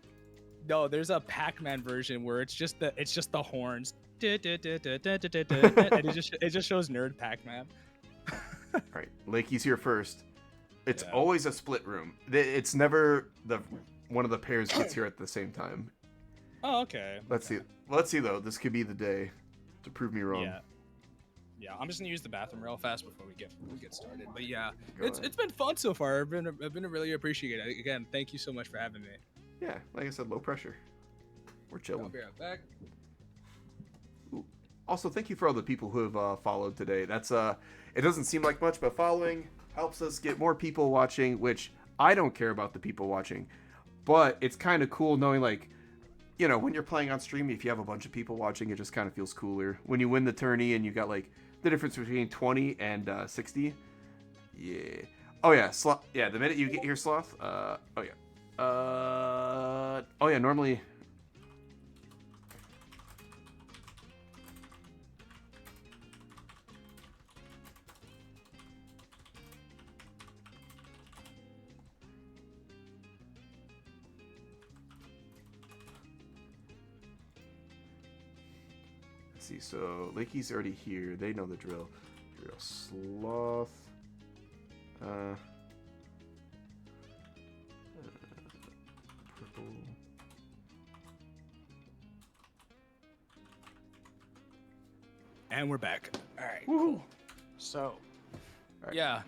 No, there's a Pac-Man version where it's just the horns. And it just shows nerd Pac-Man. All right, Lakey's here first. It's always a split room. It's never one of the pairs gets here at the same time. Oh, okay. Let's see though. This could be the day to prove me wrong. Yeah. I'm just gonna use the bathroom real fast before we get started. But yeah, it's been fun so far. I've been really appreciated. Again, thank you so much for having me. Yeah, like I said, low pressure. We're chilling. I'll be right back. Ooh. Also, thank you for all the people who have followed today. That's it doesn't seem like much, but following helps us get more people watching, which I don't care about the people watching, but it's kind of cool knowing, like, you know, when you're playing on stream, if you have a bunch of people watching, it just kind of feels cooler. When you win the tourney and you got, like, the difference between 20 and 60. Yeah. Oh, yeah. Yeah, the minute you get here, Sloth. Oh, yeah. Oh, yeah, normally... let's see. So Lakey's already here. They know the drill. Sloth. Purple. And we're back. All right, Woohoo. cool. So, right. yeah.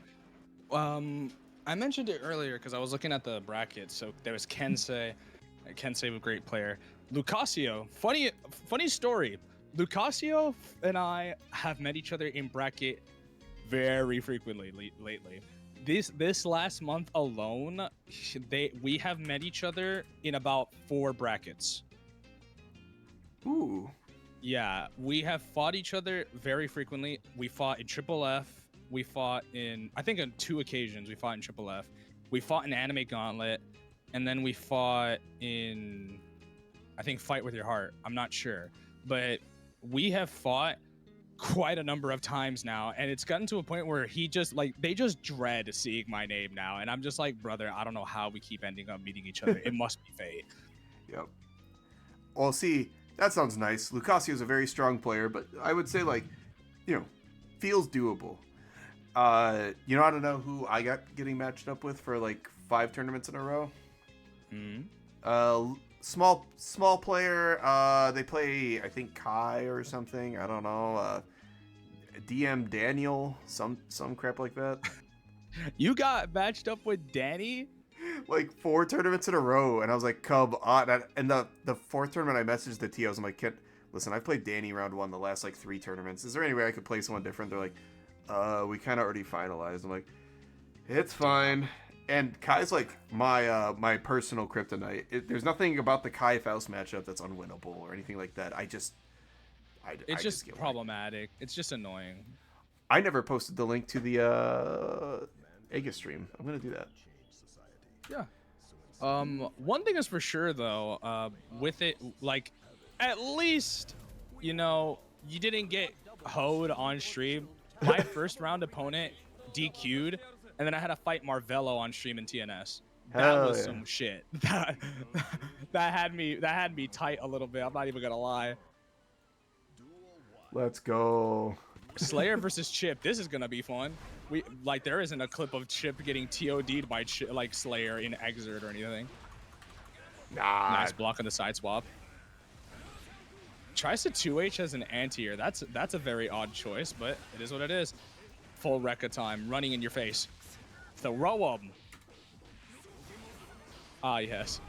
I mentioned it earlier because I was looking at the bracket. So there was Kensei. Kensei, a great player. Lucasio, funny story. Lucasio and I have met each other in bracket very frequently lately. This last month alone, we have met each other in about 4 brackets. Ooh. Yeah, we have fought each other very frequently. We fought in Triple F. We fought in, I think on 2 occasions, we fought in Triple F. We fought in Anime Gauntlet, and then we fought in, I think, Fight With Your Heart. I'm not sure. But we have fought quite a number of times now, and it's gotten to a point where they just dread seeing my name now. And I'm just like, brother, I don't know how we keep ending up meeting each other. It must be fate. Yep. Well, see, that sounds nice. Lucasio is a very strong player, but I would say, like, feels doable. I don't know who I got getting matched up with for like 5 tournaments in a row. Small player. They play, I think, Kai or something. I don't know. DM Daniel, some crap like that. You got matched up with Danny? Like 4 tournaments in a row, and I was like, "Cub on." And the 4th tournament, I messaged the TOs. I'm like, "Listen, I've played Danny round 1 the last like 3 tournaments. Is there any way I could play someone different?" They're like, we kind of already finalized. I'm like, it's fine. And Kai's like my personal kryptonite. There's nothing about the Kai Faust matchup that's unwinnable or anything like that. It's just problematic. It's just annoying. I never posted the link to the A.B.A stream. I'm gonna do that. Yeah. One thing is for sure though, with it, like, at least, you didn't get hoed on stream. My first round opponent DQ'd, and then I had to fight Marvello on stream in TNS. That was some shit. That had me tight a little bit. I'm not even gonna lie. Let's go. Slayer versus Chipp. This is gonna be fun. There isn't a clip of Chipp getting TOD'd by Slayer in Exert or anything. Nah. Nice block on the side swap. Tries to 2H as an anti-air. That's a very odd choice, but it is what it is. Full Rekka time, running in your face. Throw him. Ah, yes.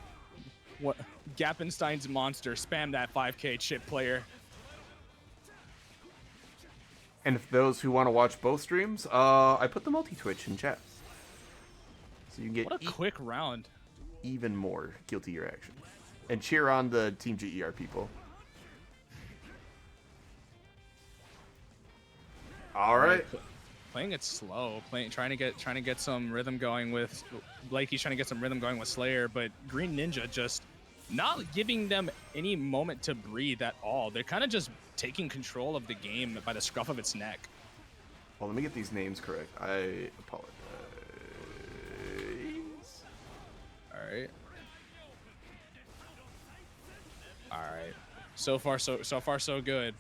What? Gappenstein's monster. Spam that 5K Chipp player. And if those who want to watch both streams, I put the multi-twitch in chat. So you can get what a quick round. Even more Guilty Gear action. And cheer on the Team GER people. All right. Playing it slow, trying to get some rhythm going with Lakey's trying to get some rhythm going with Slayer, but Green Ninja just not giving them any moment to breathe at all. They're kind of just taking control of the game by the scruff of its neck. Well, let me get these names correct. I apologize. All right. So far so good.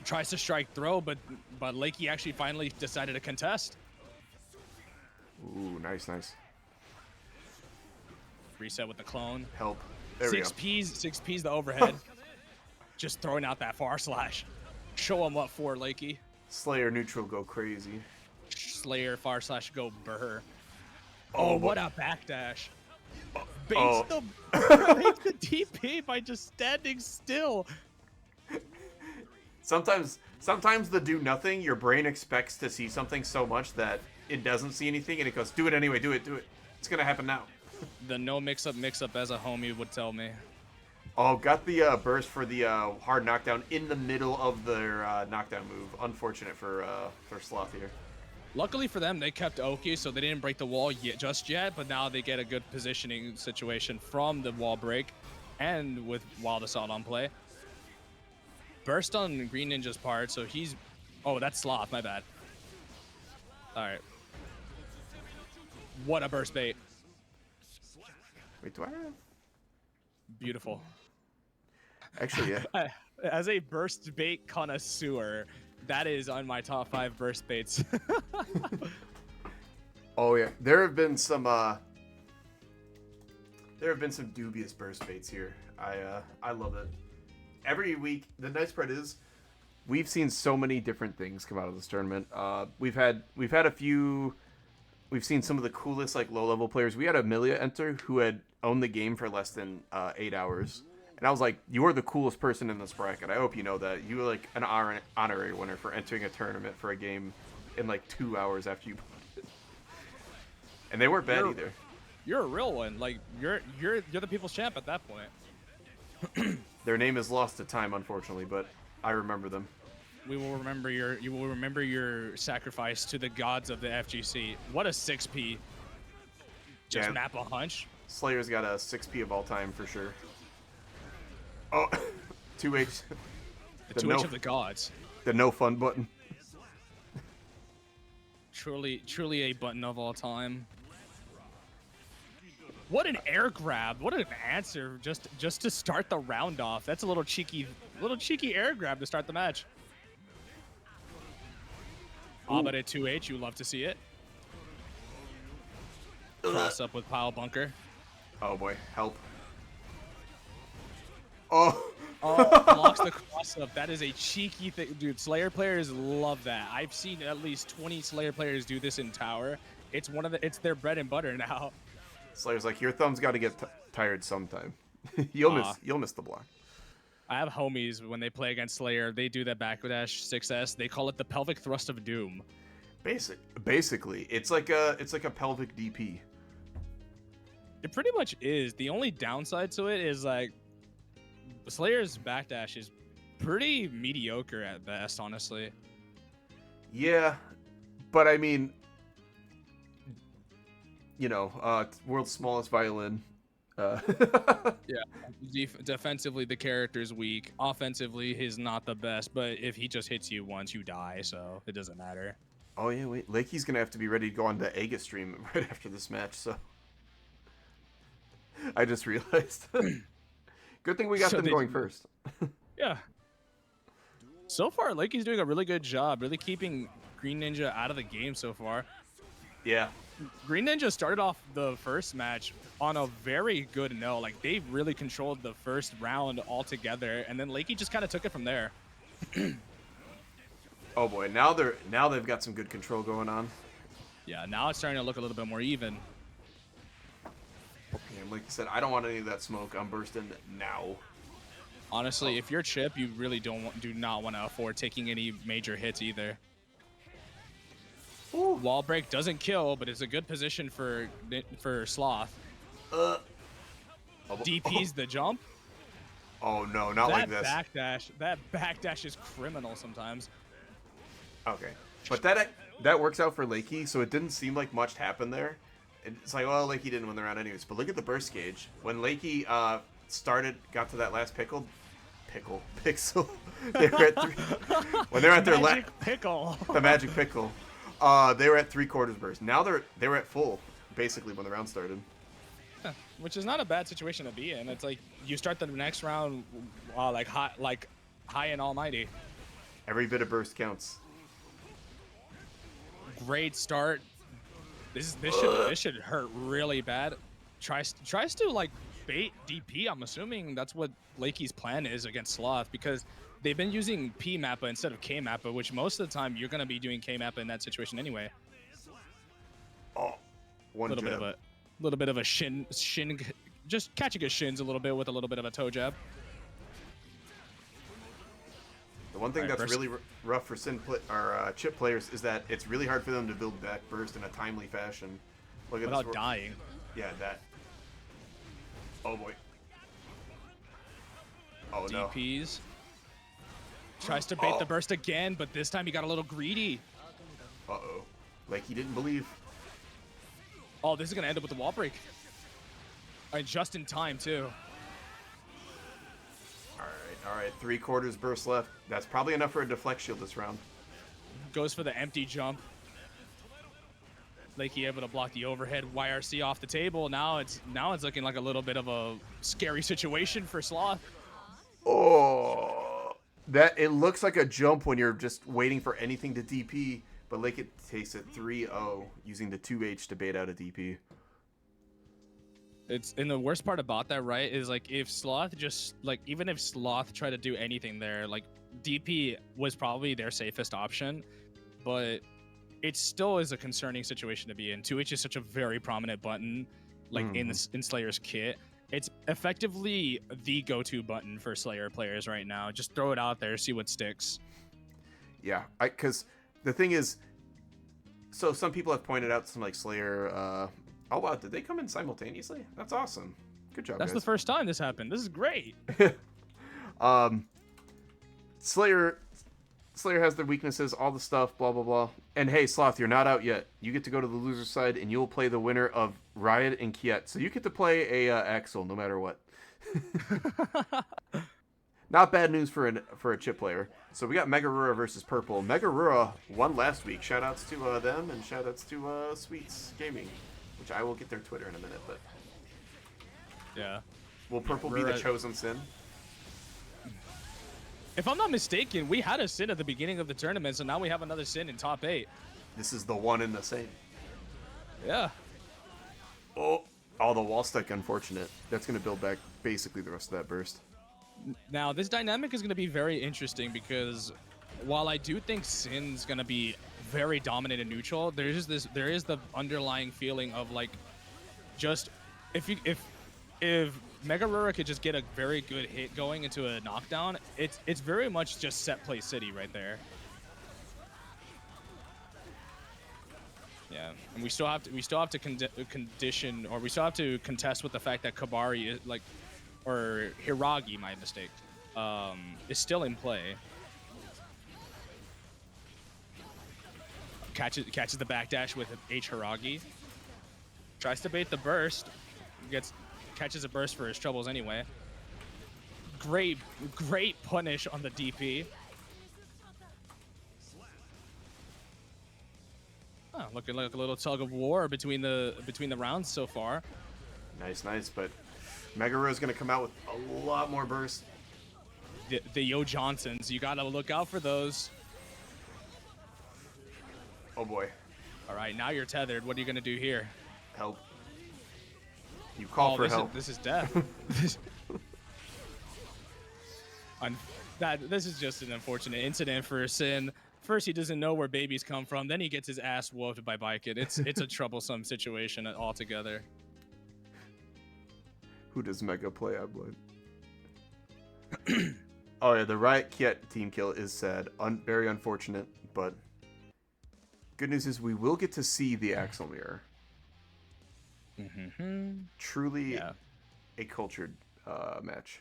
Tries to strike throw, but Lakey actually finally decided to contest. Ooh, nice. Reset with the clone. Help. There we go. 6P's the overhead. Just throwing out that far slash. Show him what for, Lakey. Slayer neutral go crazy. Slayer far slash go burr. Oh, what a backdash. Baits the DP by just standing still. Sometimes the do nothing, your brain expects to see something so much that it doesn't see anything, and it goes, do it anyway, do it. It's gonna happen now. The no mix-up as a homie would tell me. Oh, got the burst for the hard knockdown in the middle of their knockdown move. Unfortunate for Sloth here. Luckily for them, they kept Oki, so they didn't break the wall just yet, but now they get a good positioning situation from the wall break and with Wild Assault on play. Burst on Green Ninja's part, so he's... Oh, that's Sloth, my bad. Alright. What a burst bait. Wait, do I have... Beautiful. Actually, yeah. As a burst bait connoisseur, that is on my top 5 burst baits. Oh yeah, there have been some dubious burst baits here. I love it. Every week, the nice part is we've seen so many different things come out of this tournament. We've had a few. We've seen some of the coolest like low level players. We had Amelia enter who had owned the game for less than 8 hours, and I was like, "You are the coolest person in this bracket. I hope you know that. You were like an honorary winner for entering a tournament for a game in like 2 hours after you." And they weren't bad either. You're a real one. Like you're the people's champ at that point. Their name is lost to time, unfortunately, but I remember them. You will remember your sacrifice to the gods of the FGC. What a 6P. Just Yeah. map a hunch. Slayer's got a 6P of all time for sure. Oh, 2H. The 2H of the gods. The no fun button. Truly a button of all time. What an air grab! What an answer just to start the round off. That's a little cheeky air grab to start the match. But at 2H, you love to see it. Cross up with pile bunker. Oh boy, help. Oh. Oh, blocks the cross up. That is a cheeky thing, dude. Slayer players love that. I've seen at least 20 Slayer players do this in tower. It's their bread and butter now. Slayer's like, your thumb's got to get tired sometime. You'll miss the block. I have homies when they play against Slayer. They do that backdash 6S. They call it the pelvic thrust of doom. Basically, it's like a pelvic DP. It pretty much is. The only downside to it is like Slayer's backdash is pretty mediocre at best, honestly. Yeah, but I mean, world's smallest violin. Yeah, defensively the character's weak. Offensively, he's not the best. But if he just hits you once, you die. So it doesn't matter. Oh yeah, wait. Lakey's gonna have to be ready to go on the A.B.A stream right after this match. So I just realized. Good thing we got them going first. Yeah. So far, Lakey's doing a really good job, really keeping Green Ninja out of the game so far. Yeah. Green Ninja started off the first match on a very good note. Like, they really controlled the first round altogether, and then Lakey just kind of took it from there. Oh boy, now they've got some good control going on. Yeah, now it's starting to look a little bit more even. And like I said, I don't want any of that smoke. I'm bursting now. Honestly, if you're Chipp, you really do not want to afford taking any major hits either. Ooh. Wall break doesn't kill, but it's a good position for Sloth. DP's the jump. Oh no, not like this. That backdash is criminal sometimes. Okay, but that works out for Lakey, so it didn't seem like much happened there. It's like, well, Lakey didn't win the round anyways. But look at the burst gauge. When Lakey got to that last pixel, they were at when they're at their pickle. The magic pickle. They were at 3/4 burst. Now they were at full, basically, when the round started. Yeah, which is not a bad situation to be in. It's like you start the next round like high and almighty. Every bit of burst counts. Great start. This should hurt really bad. Tries to like bait DP. I'm assuming that's what Lakey's plan is against Sloth, because they've been using P Mappa instead of K Mappa, which most of the time you're gonna be doing K Mappa in that situation anyway. Oh, one jab. Little bit of a shin, just catching his shins a little bit with a little bit of a toe jab. The one thing that's really rough for Chipp players is that it's really hard for them to build back burst in a timely fashion. Look at without dying. Yeah, that. Oh boy. Oh DPs. Tries to bait the burst again, but this time he got a little greedy. Uh-oh. Like he didn't believe. Oh, this is going to end up with the wall break. And just in time, too. All right. 3/4 burst left. That's probably enough for a deflect shield this round. Goes for the empty jump. Lakey able to block the overhead. YRC off the table. Now it's looking like a little bit of a scary situation for Sloth. Oh, that it looks like a jump when you're just waiting for anything to DP, but Lakey takes it 3-0 using the 2H to bait out a DP. And the worst part about that, right, is like if Sloth just like even if Sloth tried to do anything there, like DP was probably their safest option, but it still is a concerning situation to be in. 2H is such a very prominent button, like in Slayer's kit. It's effectively the go-to button for Slayer players right now. Just throw it out there, see what sticks. Yeah, because the thing is, so some people have pointed out some like Slayer. Oh wow, did they come in simultaneously? That's awesome. Good job, That's guys. the first time this happened. This is great. Slayer has their weaknesses, all the stuff, blah blah blah. And hey, Sloth, you're not out yet. You get to go to the loser side, and you'll play the winner of Riot and Kiet. So you get to play a Axl no matter what. Not bad news for a Chipp player. So we got MegaRura versus Purple. MegaRura won last week. Shoutouts to them, and shoutouts to Sweets Gaming, which I will get their Twitter in a minute. But yeah, will Purple be the chosen Sin? If I'm not mistaken, we had a Sin at the beginning of the tournament, so now we have another Sin in top 8. This is the one and the same. Yeah. Oh, the wall stick, unfortunate. That's going to build back basically the rest of that burst. Now, this dynamic is going to be very interesting because while I do think Sin's going to be very dominant and neutral, there is the underlying feeling of like just if MegaRura could just get a very good hit going into a knockdown, it's very much just set play city right there. Yeah, and we still have to condition, or we still have to contest with the fact that Kabari is like, or Hiragi, my mistake, is still in play. Catches the backdash with H Hiragi. Tries to bait the burst. Catches a burst for his troubles anyway. Great punish on the DP. Oh, looking like a little tug of war between the rounds so far. Nice, but MegaRura is going to come out with a lot more burst. The Yo Johnsons, you gotta look out for those. Oh boy. All right, now you're tethered. What are you gonna do here? Help. You call for help. This is death. This is just an unfortunate incident for Sin. First, he doesn't know where babies come from. Then he gets his ass whooped by Baiken. It's a troublesome situation altogether. Who does Mega play? I'm blind. Oh yeah, the Riot Kiet team kill is sad. Very unfortunate, but good news is we will get to see the Axl mirror. Truly a cultured match.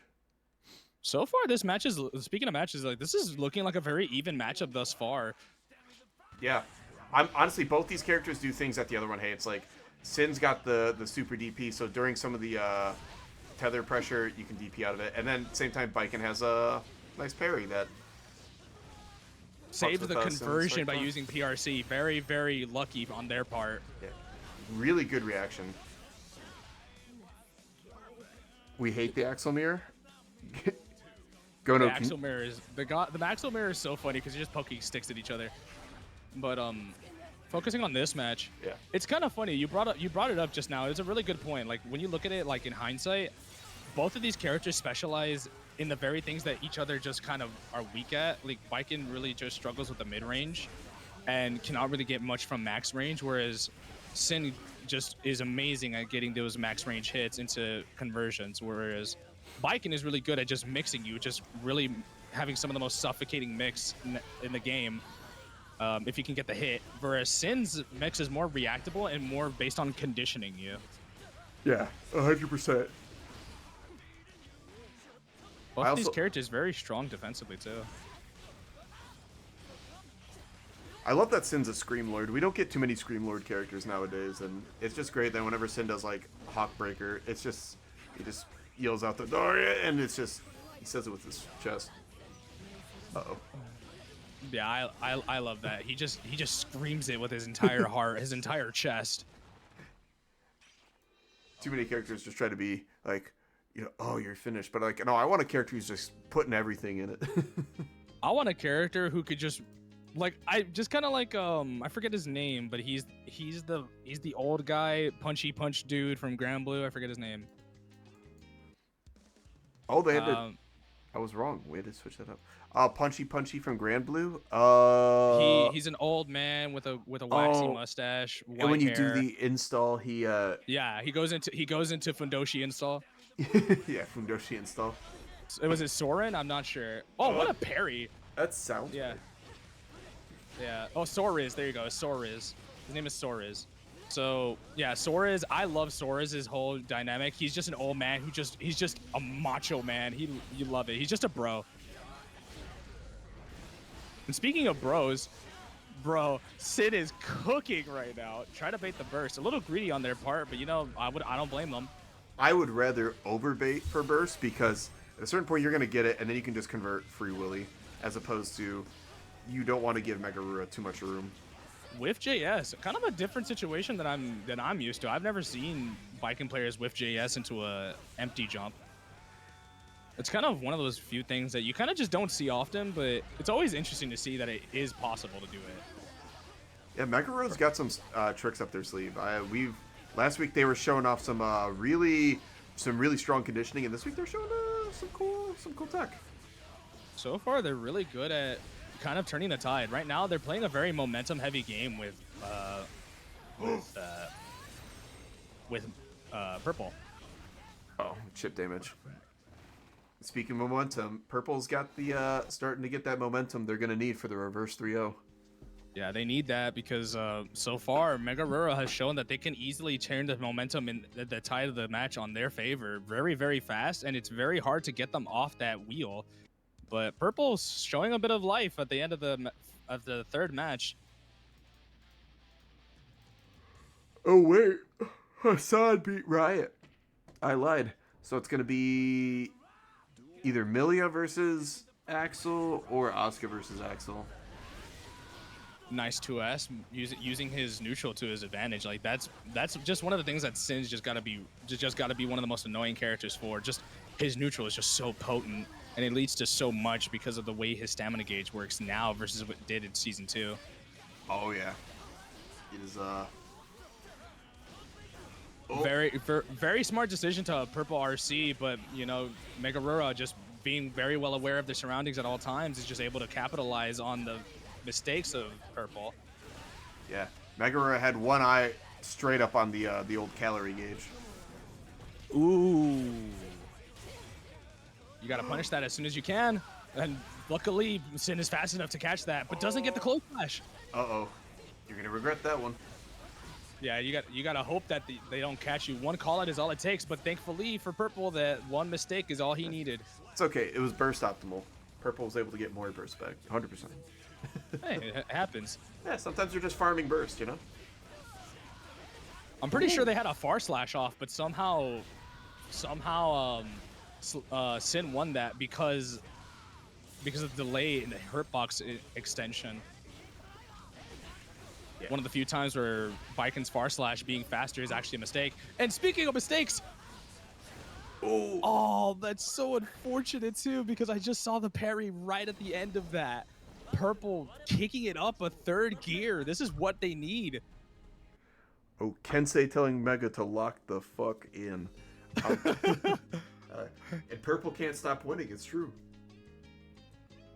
So far, this match is, speaking of matches, like this is looking like a very even matchup thus far. Yeah, I'm honestly, both these characters do things that the other one hates. Like Sin's got the super DP, so during some of the tether pressure, you can DP out of it, and then same time Baiken has a nice parry that saves the conversion by using PRC. Very, very lucky on their part. Yeah, really good reaction. We hate the Axl mirror. The Axl mirror is the Axl mirror is so funny because you're just poking sticks at each other. But focusing on this match, yeah, it's kind of funny. You brought it up just now. It's a really good point. Like when you look at it, like in hindsight, both of these characters specialize in the very things that each other just kind of are weak at. Like Baiken really just struggles with the mid range, and cannot really get much from max range, whereas Sin just is amazing at getting those max range hits into conversions, whereas Baiken is really good at just mixing you, just really having some of the most suffocating mix in the game. If you can get the hit, whereas Sin's mix is more reactable and more based on conditioning you. Yeah, 100%. Both of these characters very strong defensively too. I love that Sin's a Scream Lord. We don't get too many Scream Lord characters nowadays, and it's just great that whenever Sin does like Hawkbreaker, it's just he just yells out the door, and it's just he says it with his chest. Uh-oh. Yeah, I love that. He just screams it with his entire heart, his entire chest. Too many characters just try to be like, you know, oh, you're finished. But like, no, I want a character who's just putting everything in it. I want a character who could just, like, I just kind of like I forget his name, but he's the old guy, punchy punch dude from Grand Blue. I forget his name. Oh, they had to. I was wrong. We had to switch that up. Punchy from Grand Blue. He's an old man with a waxy mustache, white and when you hair. do the install, he Yeah, he goes into Fundoshi install. yeah, Fundoshi install. Was it Soren? I'm not sure. Oh, what a parry! That sounds. Yeah. Right. Yeah. Oh, Soriz. There you go. Soriz. His name is Soriz. So yeah, Soriz. I love Soriz's whole dynamic. He's just an old man he's just a macho man. You love it. He's just a bro. And speaking of bros, bro, Sid is cooking right now. Try to bait the burst. A little greedy on their part, but you know, I don't blame them. I would rather overbait for burst because at a certain point you're gonna get it, and then you can just convert free willy, as opposed to you don't want to give MegaRura too much room. With JS, kind of a different situation than I'm used to. I've never seen Baiken players with JS into a empty jump. It's kind of one of those few things that you kind of just don't see often, but it's always interesting to see that it is possible to do it. Yeah, MegaRura's got some tricks up their sleeve. Last week they were showing off some really strong conditioning, and this week they're showing some cool tech. So far, they're really good at kind of turning the tide. Right now, they're playing a very momentum-heavy game with Purple. Oh, chip damage. Speaking of momentum, Purple's got the starting to get that momentum they're gonna need for the reverse 3-0. Yeah, they need that because so far, MegaRura has shown that they can easily turn the momentum in the tide of the match on their favor very, very fast, and it's very hard to get them off that wheel. But Purple's showing a bit of life at the end of the third match. Oh wait, Hassan beat Riot. I lied. So it's gonna be either Milia versus Axl or Asuka versus Axl. Nice 2S using his neutral to his advantage. Like that's just one of the things that Sin's just gotta be one of the most annoying characters for. Just his neutral is just so potent, and it leads to so much because of the way his stamina gauge works now versus what it did in season 2. Oh yeah, it is very smart decision to Purple RC, but you know, MegaRura just being very well aware of their surroundings at all times is just able to capitalize on the mistakes of Purple. Yeah, MegaRura had one eye straight up on the old calorie gauge. Ooh. You gotta punish that as soon as you can, and luckily Sin is fast enough to catch that, but doesn't get the close flash. Uh-oh, you're gonna regret that one. Yeah, you gotta hope that they don't catch you. One call out is all it takes, but thankfully for Purple, that one mistake is all he needed. It's okay. It was burst optimal. Purple was able to get more burst back, 100%. Hey, it happens. Yeah, sometimes you're just farming burst, you know. I'm pretty sure they had a far slash off, but somehow, Sin won that because of the delay in the hurtbox extension. Yeah. One of the few times where Baiken's far slash being faster is actually a mistake. And speaking of mistakes, oh, that's so unfortunate too, because I just saw the parry right at the end of that. Purple kicking it up a third gear. This is what they need. Oh, Kensei telling Mega to lock the fuck in. And Purple can't stop winning. It's true.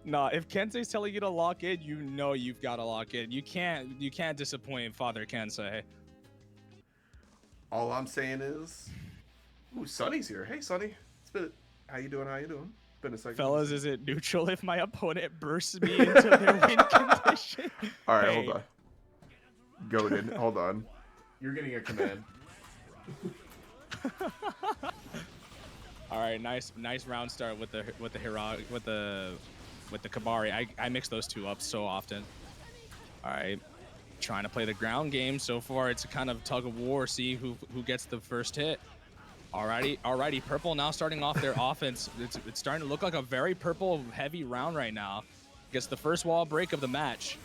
Nah, if Kensei's telling you to lock in, you know you've got to lock in. You can't disappoint Father Kensei. All I'm saying is, ooh, Sonny's here. Hey, Sonny. How you doing? How you doing? Been a second. Fellas, is it neutral if my opponent bursts me into their win condition? All right, hold on. Goated. Hold on. You're getting a command. All right, nice round start with the Kabari. I mix those two up so often. All right, trying to play the ground game. So far, it's a kind of tug of war. See who gets the first hit. Alrighty. Purple now starting off their offense. It's starting to look like a very Purple heavy round right now. Gets the first wall break of the match.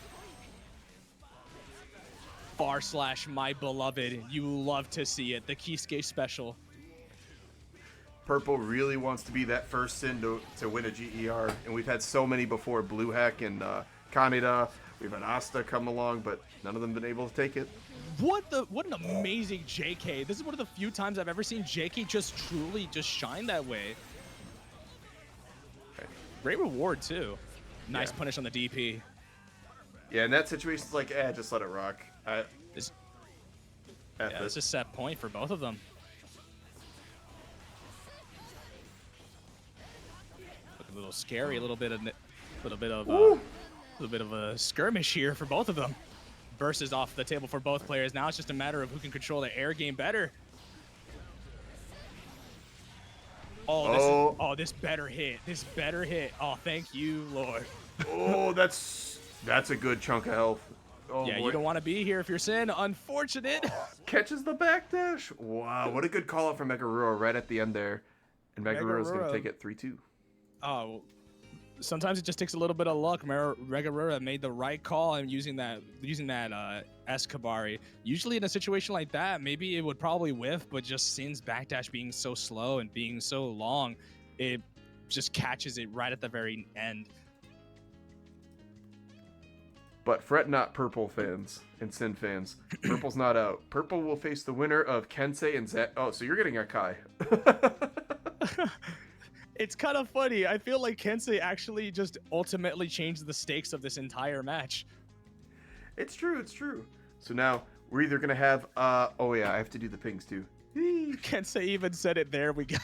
/ my beloved. You love to see it. The Kisuke special. Purple really wants to be that first Sin to win a GER, and we've had so many before. Blue Hack and Kaneda. We've had Asta come along, but none of them been able to take it. What an amazing JK. This is one of the few times I've ever seen JK just truly just shine that way. Okay. Great reward too. Nice Yeah. punish on the DP. Yeah, in that situation, it's like, just let it rock. This F is a set point for both of them. Look a little scary, a little bit of a skirmish here for both of them. Burst is off the table for both players. Now it's just a matter of who can control the air game better. This better hit. This better hit. Oh, thank you, Lord. Oh, that's a good chunk of health. Oh, Yeah, boy. you don't want to be here if you're Sin. Unfortunate. Catches the backdash. Wow, what a good call out from MegaRura right at the end there. And MegaRura's going to MegaRura. take it 3-2. Oh, sometimes it just takes a little bit of luck. MegaRura made the right call and using that Escabari. Usually in a situation like that, maybe it would probably whiff, but just Sin's backdash being so slow and being so long, it just catches it right at the very end. But fret not, Purple fans and Sin fans. Purple's not out. Purple will face the winner of Kensei and Zet. Oh, so you're getting a Kai. It's kind of funny. I feel like Kensei actually just ultimately changed the stakes of this entire match. It's true, it's true. So now we're either going to have, oh yeah, I have to do the pings too. Kensei even said it. There we go.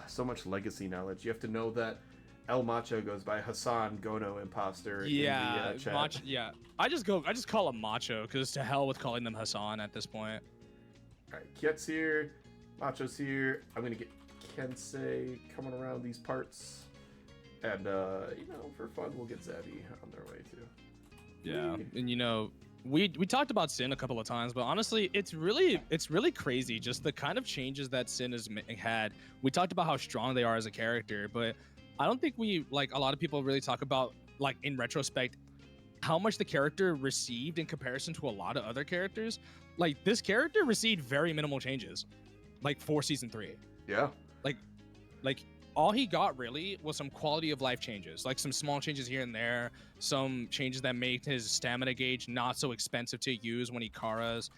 So much legacy knowledge. You have to know that El Macho goes by Hassan Gono Imposter. Yeah, in the, chat. Macho, yeah. I just call him Macho because to hell with calling them Hassan at this point. All right, Kiet's here, Macho's here. I'm gonna get Kensei coming around these parts, and for fun, we'll get Zabby on their way too. Yeah, and we talked about Sin a couple of times, but honestly, it's really crazy just the kind of changes that Sin has had. We talked about how strong they are as a character, but I don't think a lot of people really talk about, like, in retrospect, how much the character received in comparison to a lot of other characters. Like, this character received very minimal changes, like, for season 3. Yeah. Like all he got really was some quality of life changes, like some small changes here and there, some changes that made his stamina gauge not so expensive to use when he Karas.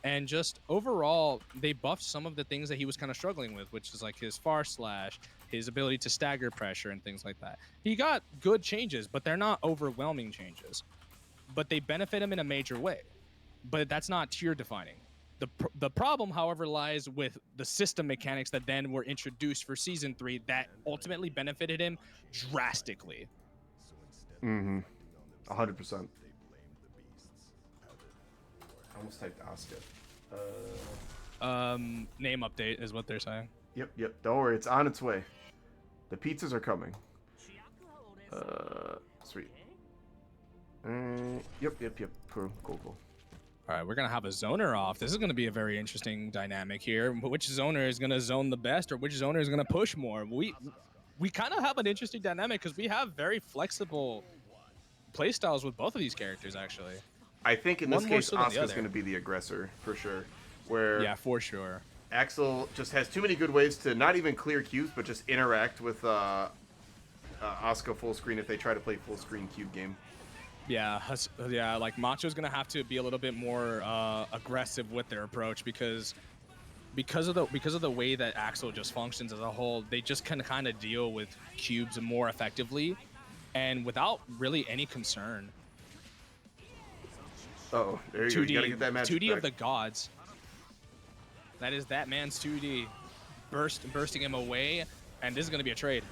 And just overall, they buffed some of the things that he was kind of struggling with, which is like his far slash, his ability to stagger pressure and things like that. He got good changes, but they're not overwhelming changes. But they benefit him in a major way. But that's not tier defining. The problem, however, lies with the system mechanics that then were introduced for season 3 that ultimately benefited him drastically. 100%. I almost typed Asuka. Name update is what they're saying. Yep. Don't worry, it's on its way. The pizzas are coming. Sweet. Yep. Cool. All right, we're going to have a zoner off. This is going to be a very interesting dynamic here. Which zoner is going to zone the best, or which zoner is going to push more? We kind of have an interesting dynamic because we have very flexible playstyles with both of these characters, actually. I think in this One more case, so than the Asuka's other. going to be the aggressor, for sure. Where Yeah, for sure. Axl just has too many good ways to not even clear cubes, but just interact with Asuka full screen if they try to play full screen cube game. Yeah, like Macho's gonna have to be a little bit more aggressive with their approach because of the way that Axl just functions as a whole. They just can kind of deal with cubes more effectively and without really any concern. Oh, there you go. You gotta get that match 2D back. of the gods. That is that man's 2D. Bursting him away, and this is gonna be a trade.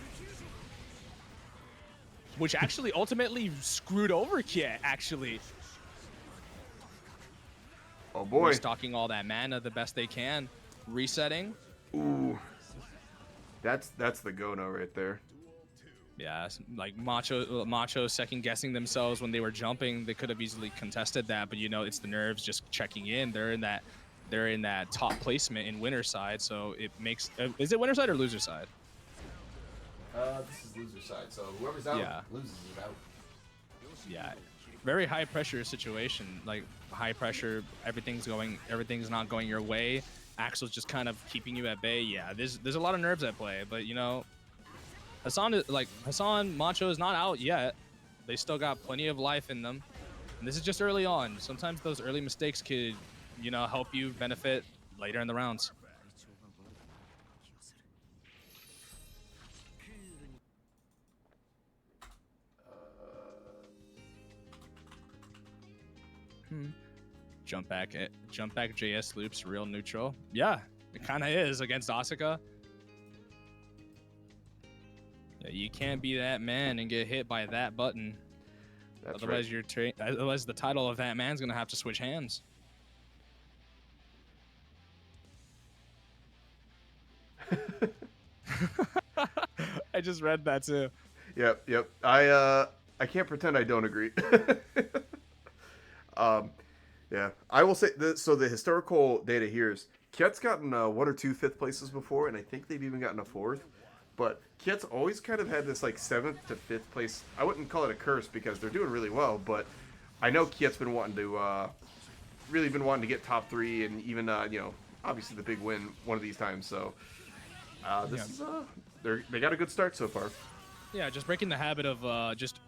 Which actually ultimately screwed over Kiet, actually. Oh boy. Restocking all that mana the best they can. Resetting. Ooh. That's the go-no right there. Yeah, like Macho second guessing themselves when they were jumping. They could have easily contested that, but it's the nerves just checking in. They're in that they're in that top placement in winner side, so it makes is it winner side or loser side? This is loser side, so whoever's out loses it out. Yeah, very high pressure situation, like high pressure, everything's not going your way. Axl's just kind of keeping you at bay. Yeah, there's a lot of nerves at play, but you know, Hassan Macho is not out yet. They still got plenty of life in them, and this is just early on. Sometimes those early mistakes could, you know, help you benefit later in the rounds. Jump back JS loops real neutral. Yeah, it kind of is against Asuka. Yeah, you can't be that man and get hit by that button. That's otherwise, right. otherwise the title of that man's gonna have to switch hands. I just read that too. Yep. I can't pretend I don't agree. Yeah, I will say this. So the historical data here is Kiet's gotten 1 or 2 5th places before, and I think they've even gotten a 4th. But Kiet's always kind of had this like 7th to 5th place. I wouldn't call it a curse because they're doing really well, but I know Kiet's been wanting to really been wanting to get top 3 and even you know, obviously the big win one of these times. So this is they got a good start so far. Yeah, just breaking the habit of just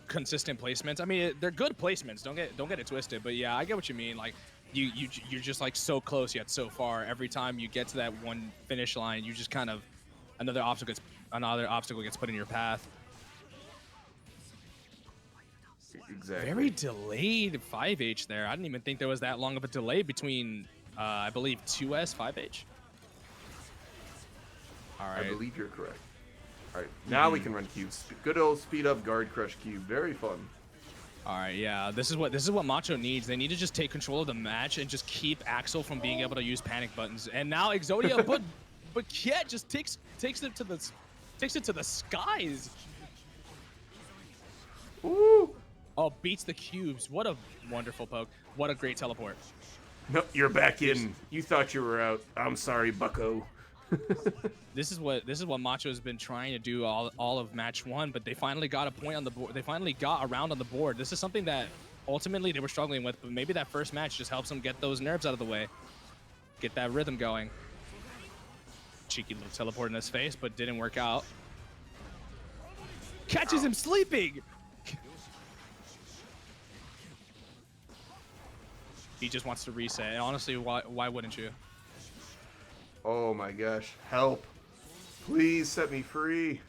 consistent placements. I mean, they're good placements. Don't get it twisted. But yeah, I get what you mean. Like you're just like so close yet so far. Every time you get to that one finish line, you just kind of another obstacle gets put in your path. Exactly. Very delayed 5H there. I didn't even think there was that long of a delay between I believe 2S 5H. All right. I believe you're correct. All right, now we can run cubes. Good old speed up guard crush cube. Very fun. All right, yeah. This is what Macho needs. They need to just take control of the match and just keep Axl from being able to use panic buttons. And now Exodia, but Kiet just takes it to the skies. Ooh! Oh, beats the cubes. What a wonderful poke. What a great teleport. No, you're back in. You thought you were out. I'm sorry, bucko. This is what Macho has been trying to do all of match 1, but they finally got a point on the board. They finally got around on the board. This is something that ultimately they were struggling with, but maybe that first match just helps them get those nerves out of the way, get that rhythm going. Cheeky little teleport in his face, but didn't work out. Catches him sleeping. He just wants to reset. And honestly, why wouldn't you? Oh my gosh. Help. Please set me free.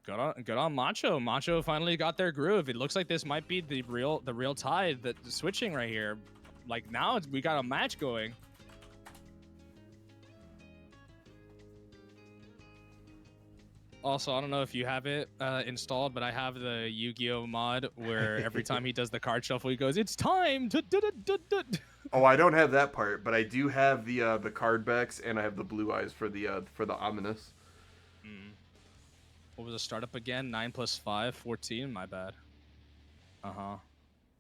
Good on Macho. Macho finally got their groove. It looks like this might be the real tide that switching right here. Like now we got a match going. Also, I don't know if you have it installed, but I have the Yu-Gi-Oh mod where every time he does the card shuffle, he goes, "It's time to." Oh, I don't have that part, but I do have the card backs, and I have the blue eyes for the ominous. What was the startup again? 9 + 5, 14. My bad.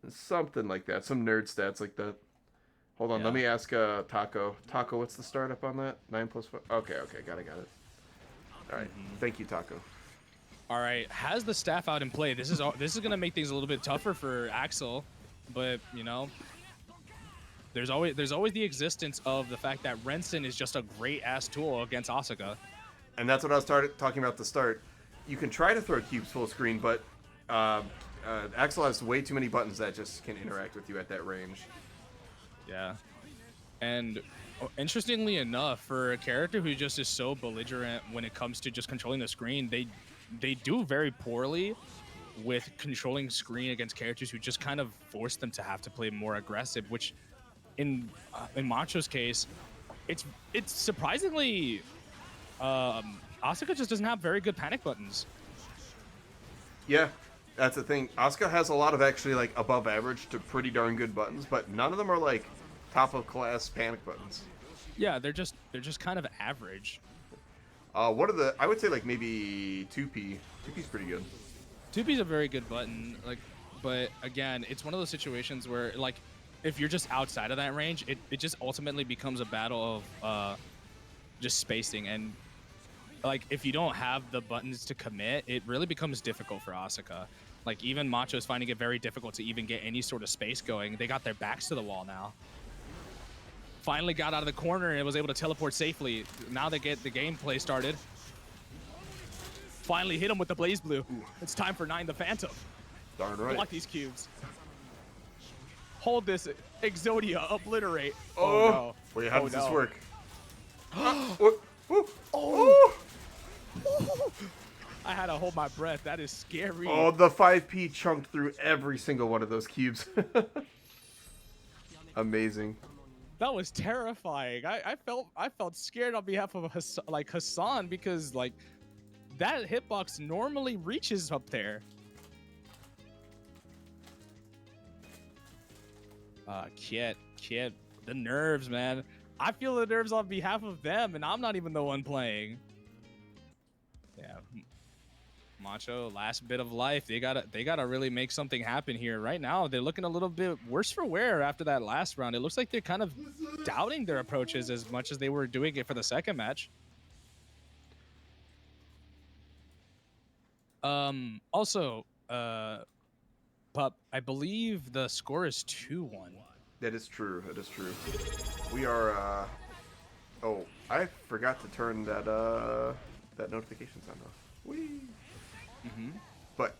Something like that. Some nerd stats like that. Hold on, let me ask Taco. Taco, what's the startup on that? 9 + 5. Okay, got it. All right, thank you, Taco. All right, has the staff out in play. This is gonna make things a little bit tougher for Axl, but you know, there's always the existence of the fact that Renson is just a great ass tool against Asuka. And that's what I was talking about at the start. You can try to throw cubes full screen, but Axl has way too many buttons that just can interact with you at that range. Yeah, and interestingly enough, for a character who just is so belligerent when it comes to just controlling the screen, they do very poorly with controlling screen against characters who just kind of force them to have to play more aggressive, which in Macho's case, it's surprisingly Asuka just doesn't have very good panic buttons. Yeah, that's the thing. Asuka has a lot of actually like above average to pretty darn good buttons, but none of them are like top of class panic buttons. Yeah, they're just kind of average. What are the? I would say like maybe 2P. 2P's pretty good. 2P's a very good button, like, but again, it's one of those situations where like if you're just outside of that range, it just ultimately becomes a battle of just spacing. And like, if you don't have the buttons to commit, it really becomes difficult for Asuka. Like, even Macho's finding it very difficult to even get any sort of space going. They got their backs to the wall now. Finally got out of the corner and was able to teleport safely. Now they get the gameplay started. Finally hit him with the Blaze Blue. It's time for 9 the Phantom. Darn right. Block these cubes. Hold this, Exodia, obliterate. Oh, no. Wait, how does this work? I had to hold my breath. That is scary. Oh, the 5P chunked through every single one of those cubes. Amazing. That was terrifying. I felt scared on behalf of Hassan because like that hitbox normally reaches up there. Kit, the nerves, man. I feel the nerves on behalf of them, and I'm not even the one playing. Yeah, Macho, last bit of life. They gotta really make something happen here. Right now, they're looking a little bit worse for wear after that last round. It looks like they're kind of doubting their approaches as much as they were doing it for the second match. Also, Pup, I believe the score is 2-1. That is true. That is true. We are. Oh, I forgot to turn that that notification sound off. Whee. But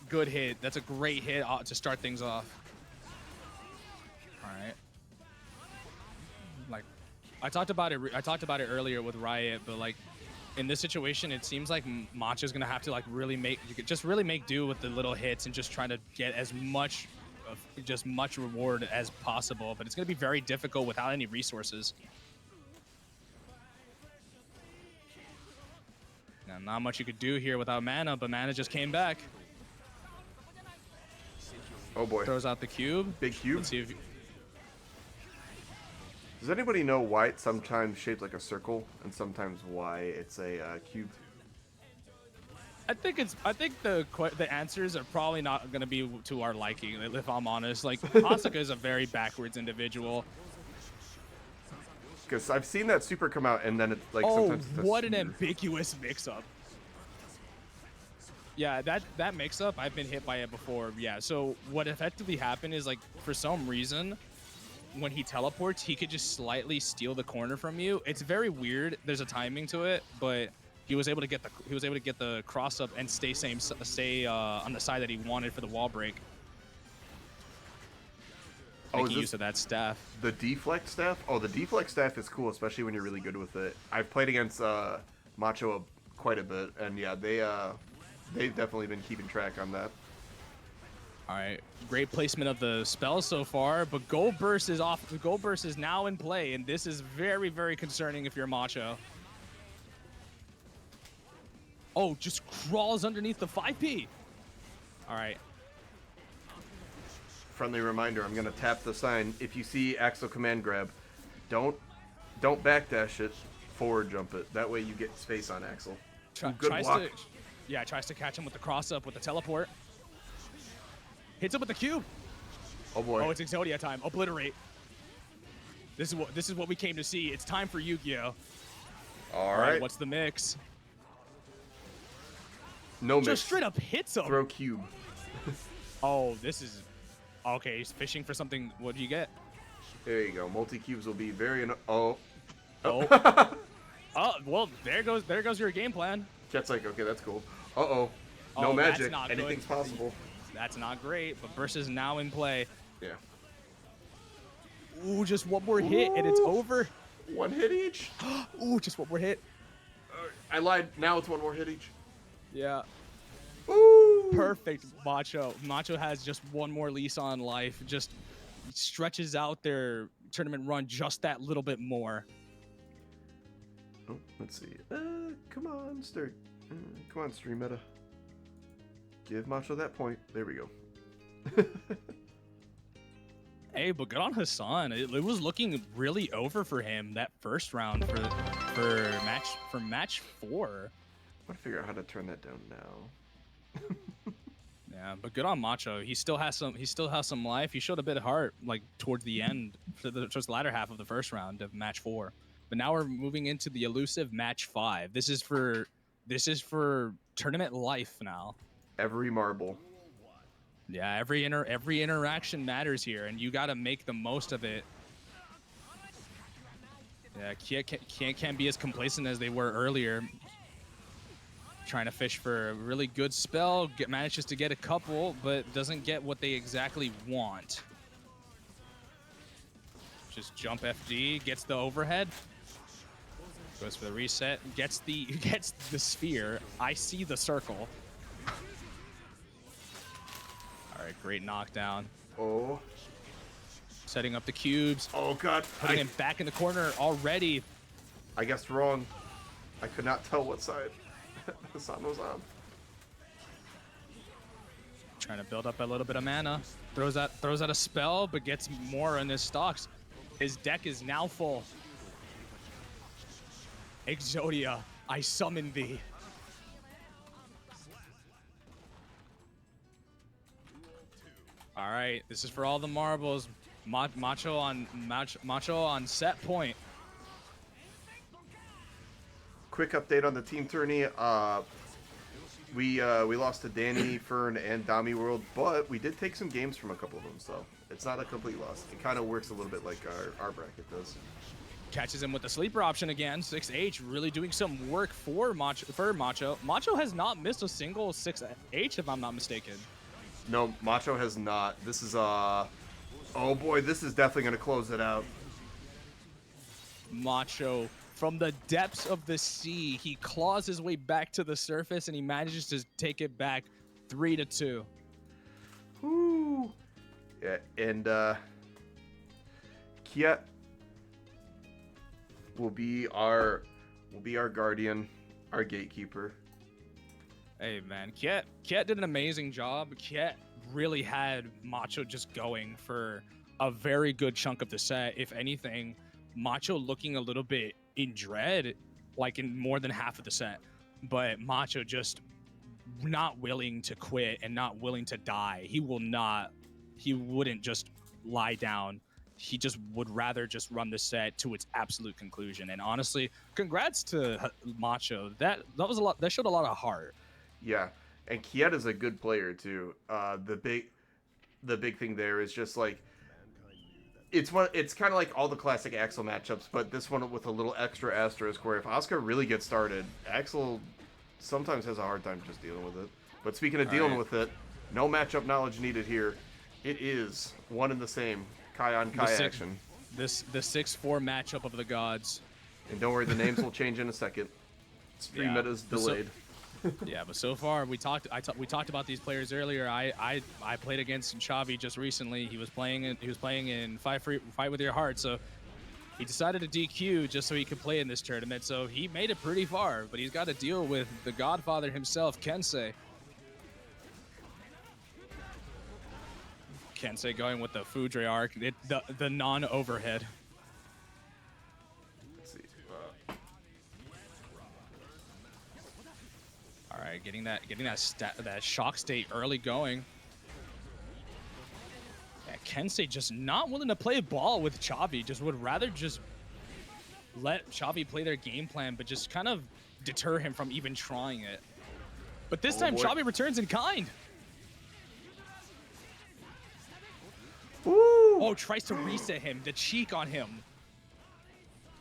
good hit. That's a great hit to start things off. All right. Like, I talked about it earlier with Riot, but like, in this situation, it seems like Macho's gonna have to like really make do with the little hits and just try to get as much reward as possible. But it's gonna be very difficult without any resources. Now, not much you could do here without mana, but mana just came back. oh boy, Throws out the cube. big cube. Let's see if Does anybody know why it's sometimes shaped like a circle and sometimes why it's a cube? I think the answers are probably not going to be to our liking, if I'm honest. Like, Asuka is a very backwards individual. Because I've seen that super come out and then it's like Oh, sometimes it's a what an sphere. ambiguous mix-up. Yeah, that mix-up, I've been hit by it before. Yeah, so what effectively happened is, like, for some reason, when he teleports, he could just slightly steal the corner from you. It's very weird. There's a timing to it, but he was able to get the cross up and stay on the side that he wanted for the wall break. Making use of that staff. The deflect staff? Oh, the deflect staff is cool, especially when you're really good with it. I've played against Macho quite a bit, and yeah, they've definitely been keeping track on that. All right, great placement of the spell so far, but Gold Burst is off. The Gold Burst is now in play, and this is very, very concerning if you're Macho. Oh, just crawls underneath the 5P. All right. Friendly reminder, I'm gonna tap the sign. If you see Axl command grab, don't backdash it, forward jump it. That way you get space on Axl. Good block. Tries to catch him with the cross up with the teleport. Hits him with the cube. Oh boy. Oh, it's Exodia time. Obliterate. This is what we came to see. It's time for Yu-Gi-Oh. All right. What's the mix? No mix. Just straight up hits him. Throw cube. Oh, this is okay. He's fishing for something. What do you get? There you go. Multi cubes will be very. Oh. Oh. Oh. Well, there goes your game plan. Cat's like, okay, that's cool. No Oh, that's magic. not Anything's good. possible. That's not great, but Burst is now in play. Yeah. Ooh, just one more hit and it's over. One hit each. Ooh, just one more hit. I lied. Now it's one more hit each. Yeah. Ooh. Perfect, Macho. Macho has just one more lease on life. Just stretches out their tournament run just that little bit more. Oh, let's see. Come on, start. Come on, stream meta. Give Macho that point. There we go. Hey, but good on Hassan. It was looking really over for him that first round for match 4. I want to figure out how to turn that down now. Yeah, but good on Macho. He still has some life. He showed a bit of heart like towards the end, towards the latter half of the first round of match 4. But now we're moving into the elusive match 5. This is for tournament life now. Every marble. Yeah, every interaction matters here, and you got to make the most of it. Yeah, Kia can't be as complacent as they were earlier. Trying to fish for a really good spell, manages to get a couple, but doesn't get what they exactly want. Just jump FD, gets the overhead, goes for the reset, gets the sphere. I see the circle. All right, great knockdown. Oh. Setting up the cubes. Oh god. Putting him back in the corner already. I guessed wrong. I could not tell what side the sun was on. Trying to build up a little bit of mana. Throws out a spell, but gets more on his stocks. His deck is now full. Exodia, I summon thee. All right, this is for all the marbles. Macho on set point. Quick update on the team tourney. We lost to Danny, Fern, and Dami World, but we did take some games from a couple of them, so it's not a complete loss. It kind of works a little bit like our bracket does. Catches him with the sleeper option again. 6H really doing some work for Macho. Macho has not missed a single 6H if I'm not mistaken. No, Macho has not. This is oh boy, this is definitely gonna close it out. Macho, from the depths of the sea, he claws his way back to the surface and he manages to take it back 3-2. Woo! Yeah, and Kiet will be our guardian, our gatekeeper. Hey man, Kiet did an amazing job. Kiet really had Macho just going for a very good chunk of the set. If anything, Macho looking a little bit in dread, like in more than half of the set. But Macho just not willing to quit and not willing to die. He wouldn't just lie down. He just would rather just run the set to its absolute conclusion. And honestly, congrats to Macho. That was a lot. That showed a lot of heart. Yeah, and Kiet is a good player too. The big thing there is just like it's kind of like all the classic Axl matchups, but this one with a little extra asterisk where if Asuka really gets started, Axl sometimes has a hard time just dealing with it. But speaking of dealing with it, no matchup knowledge needed here. It is one and the same Kai on Kai action. The 6-4 matchup of the gods. And don't worry, the names will change in a second. Stream meta's delayed. Yeah, but so far we talked about these players earlier. I played against Xavi just recently. He was playing in Fight with Your Heart, so he decided to DQ just so he could play in this tournament. So he made it pretty far, but he's got to deal with the Godfather himself, Kensei. Kensei going with the Fudre arc, the non-overhead. All right, getting that shock state early going. Yeah, Kensei just not willing to play ball with Xavi. Just would rather just let Xavi play their game plan, but just kind of deter him from even trying it. But this time, Xavi returns in kind. Woo! Oh, tries to reset him. The cheek on him.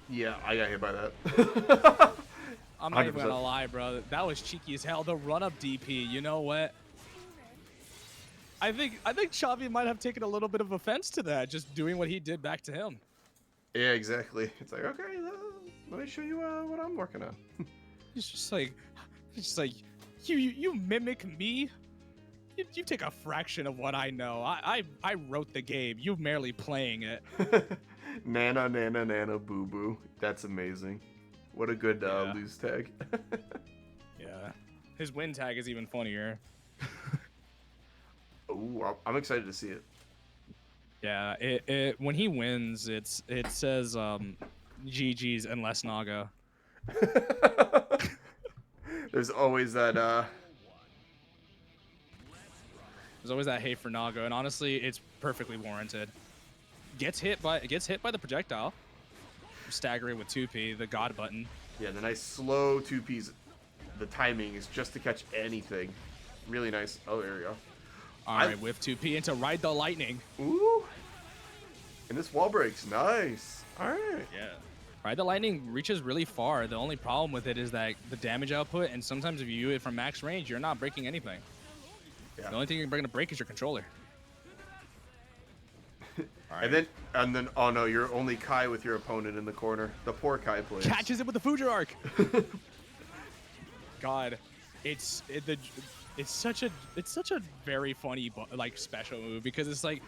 Yeah, I got hit by that. I'm not even 100%. gonna lie, bro. That was cheeky as hell. The run-up DP. You know what? I think Xavi might have taken a little bit of offense to that, just doing what he did back to him. Yeah, exactly. It's like, okay, let me show you what I'm working on. It's just like you mimic me. You take a fraction of what I know. I wrote the game. You merely playing it. Nana, nana, nana, boo boo. That's amazing. What a good lose tag. Yeah. His win tag is even funnier. Ooh, I'm excited to see it. Yeah, it when he wins, it says GG's unless Naga. There's always that There's always that hate for Nago, and honestly, it's perfectly warranted. Gets hit by the projectile. Staggering with 2P, the God button. Yeah, the nice slow 2Ps. The timing is just to catch anything. Really nice. Oh, there we go. All right, with 2P into Ride the Lightning. Ooh. And this wall breaks. Nice. All right. Yeah. Ride the Lightning reaches really far. The only problem with it is that the damage output, and sometimes if you do it from max range, you're not breaking anything. Yeah. The only thing you're going to break is your controller. All right. And then, oh no, you're only Kai with your opponent in the corner. The poor Kai plays. Catches it with the Fuji arc. God, it's such a very funny like special move, because it's like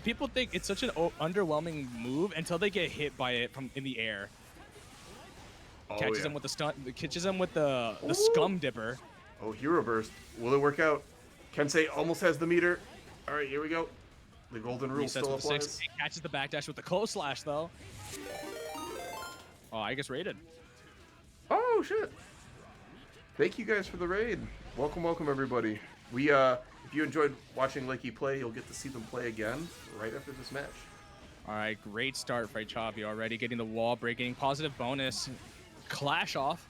people think it's such an underwhelming move until they get hit by it from in the air. Oh, Catches him with the stunt. Catches him with the scum dipper. Oh, hero burst. Will it work out? Kensei almost has the meter. All right, here we go. The golden rule still applies. He catches the backdash with the close slash though. Oh, I guess raided. Oh shit. Thank you guys for the raid. Welcome, welcome everybody. We if you enjoyed watching Lakey play, you'll get to see them play again right after this match. All right, great start for Chavi already, getting the wall break, getting positive bonus, clash off.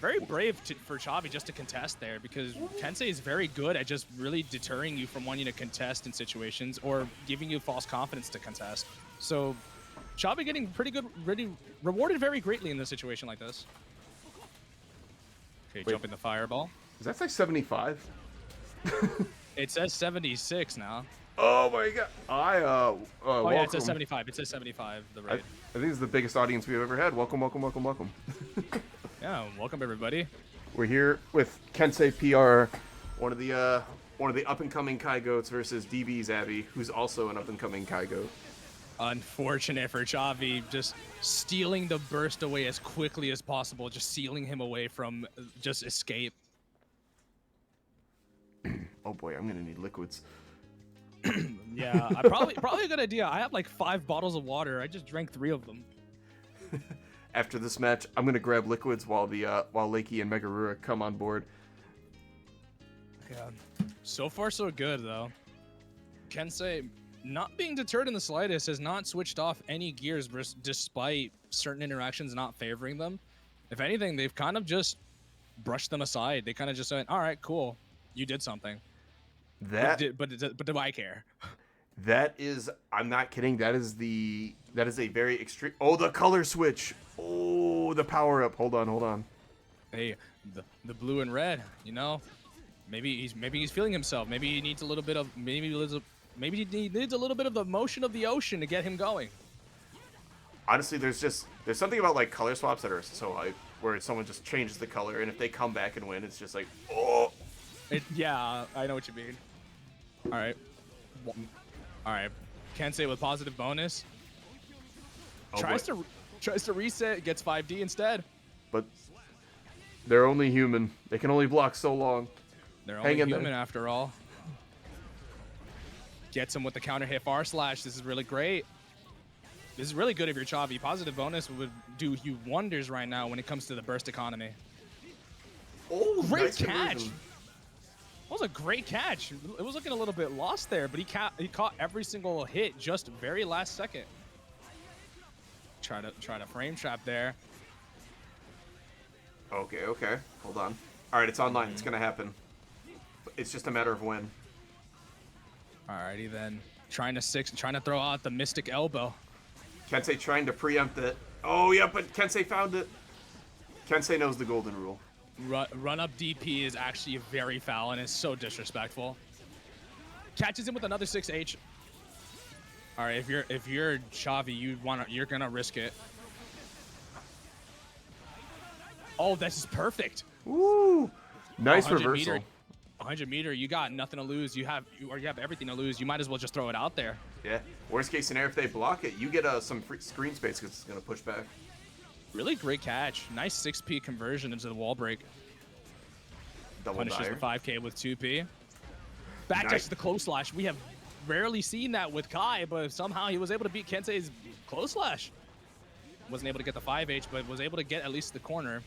Very brave for Chavi just to contest there, because Kensei is very good at just really deterring you from wanting to contest in situations or giving you false confidence to contest. So Chavi getting pretty good, really rewarded very greatly in a situation like this. Okay, jumping the fireball. Is that like 75? It says 76 now. Oh my god. Oh yeah, it says 75. It says 75, the raid. I think it's the biggest audience we've ever had. Welcome, welcome, welcome, welcome. Yeah, welcome everybody. We're here with Kensei PR, one of the up and coming Kai goats versus DB's A.B.A, who's also an up and coming Kai goat. Unfortunate for Chavi, just stealing the burst away as quickly as possible, just sealing him away from just escape. Oh boy, I'm gonna need liquids. Yeah, probably a good idea. I have like 5 bottles of water. I just drank 3 of them. After this match, I'm gonna grab liquids while Lakey and MegaRura come on board. Yeah. So far, so good though. Kensei, not being deterred in the slightest, has not switched off any gears despite certain interactions not favoring them. If anything, they've kind of just brushed them aside. They kind of just said, "All right, cool, you did something." But do I care? That is, I'm not kidding. That is a very extreme. Oh, the color switch. Oh, the power up. Hold on. Hey, the blue and red. You know, maybe he's feeling himself. Maybe he needs a little bit of maybe he needs a little bit of the motion of the ocean to get him going. Honestly, there's something about like color swaps that are so hype, where someone just changes the color, and if they come back and win, it's just like, oh. Yeah, I know what you mean. All right. Kensei with positive bonus. Oh, Tries to reset, gets 5D instead. But they're only human. They can only block so long. They're only human after all. Gets him with the counter hit R slash. This is really great. This is really good if you're Chavi. Positive bonus would do you wonders right now when it comes to the burst economy. Oh, great nice catch. conversion. That was a great catch. It was looking a little bit lost there, but he caught every single hit just very last second. Try to frame trap there. Okay. Hold on. All right, it's online. It's gonna happen. It's just a matter of when. Alrighty then. Trying to throw out the Mystic Elbow. Kensei trying to preempt it. Oh yeah, but Kensei found it. Kensei knows the golden rule. Run up DP is actually very foul and is so disrespectful. Catches him with another 6H. All right, if you're Chavi, you're gonna risk it. Oh, this is perfect. Woo! Nice reversal. 100 meter, you got nothing to lose. You have everything to lose. You might as well just throw it out there. Yeah. Worst case scenario, if they block it, you get some free screen space because it's gonna push back. Really great catch. Nice 6P conversion into the wall break. Double Punishes dire. the 5K with 2P. Backdash to the close slash. We have rarely seen that with Kai, but somehow he was able to beat Kensei's close slash. Wasn't able to get the 5H, but was able to get at least the corner.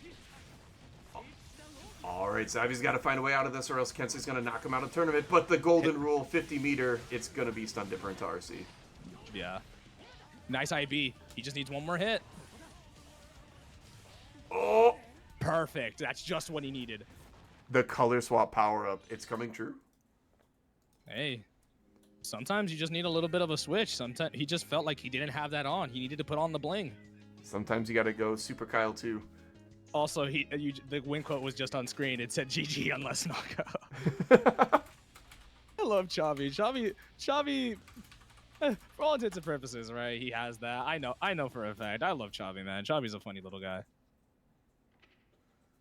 All right, Xavi's got to find a way out of this or else Kensei's going to knock him out of the tournament. But the golden rule, 50 meter, it's going to be stun different to RC. Yeah. Nice IB. He just needs one more hit. Oh! Perfect. That's just what he needed. The color swap power up. It's coming true. Hey. Sometimes you just need a little bit of a switch. Sometimes he just felt like he didn't have that on. He needed to put on the bling. Sometimes you got to go Super Kyle too. Also, the win quote was just on screen. It said GG unless knockout. I love Chavi. Chavi, for all intents and purposes, right? He has that. I know for a fact. I love Chavi, man. Chavi's a funny little guy.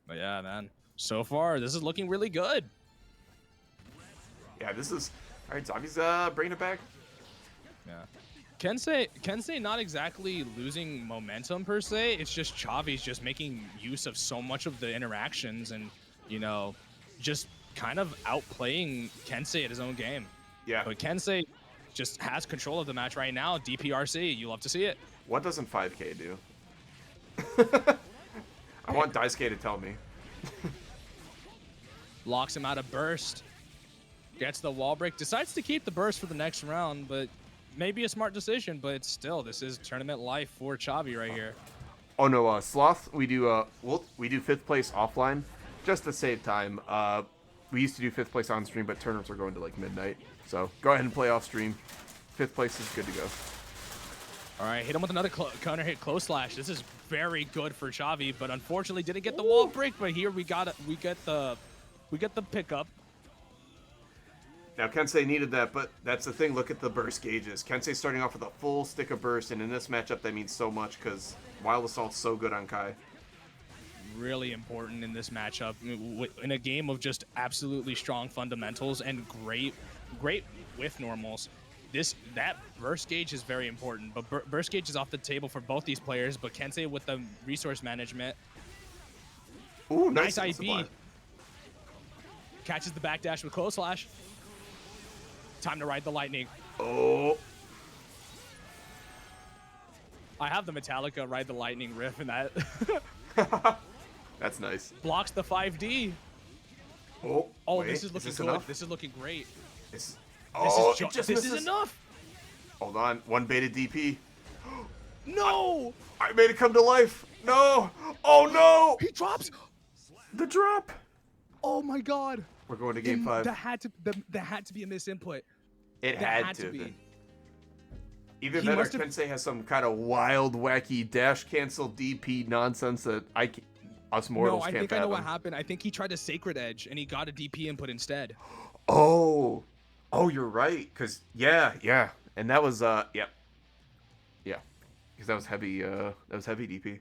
But yeah, man. So far, this is looking really good. Yeah, this is... All right, Xavi's bringing it back. Yeah. Kensei not exactly losing momentum per se. It's just Chavi's just making use of so much of the interactions and, you know, just kind of outplaying Kensei at his own game. Yeah. But Kensei just has control of the match right now. DPRC, you love to see it. What doesn't 5K do? I want Daisuke to tell me. Locks him out of burst. Gets the wall break. Decides to keep the burst for the next round, but maybe a smart decision, but still, this is tournament life for Chavi right here. Oh no, Sloth, we do we do 5th place offline just to save time. We used to do 5th place on stream, but tournaments are going to like midnight. So go ahead and play off stream. 5th place is good to go. All right, hit him with another counter hit close slash. This is very good for Chavi, but unfortunately didn't get the wall break. But here we get the pickup. Now Kensei needed that, but that's the thing. Look at the burst gauges. Kensei's starting off with a full stick of burst, and in this matchup that means so much because Wild Assault's so good on Kai. Really important in this matchup in a game of just absolutely strong fundamentals and great with normals. That burst gauge is very important, but burst gauge is off the table for both these players. But Kensei with the resource management. Ooh, nice IB. Catches the backdash with close slash. Time to ride the lightning. Oh. I have the Metallica ride the lightning riff in that. That's nice. Blocks the 5D. Oh, wait, this is looking good. enough? This is looking great. This is enough. Hold on, one baited DP. No! I made it come to life. No! Oh no! He drops. The drop. Oh my god. We're going to game 5. That had to be a misinput. It had to be. Even He better, must have- Kensei has some kind of wild, wacky dash cancel DP nonsense that us mortals No, I can't think I know fathom. what happened. I think he tried to Sacred Edge and he got a DP input instead. Oh, you're right. Cause yeah, and that was yeah, because that was heavy. That was heavy DP.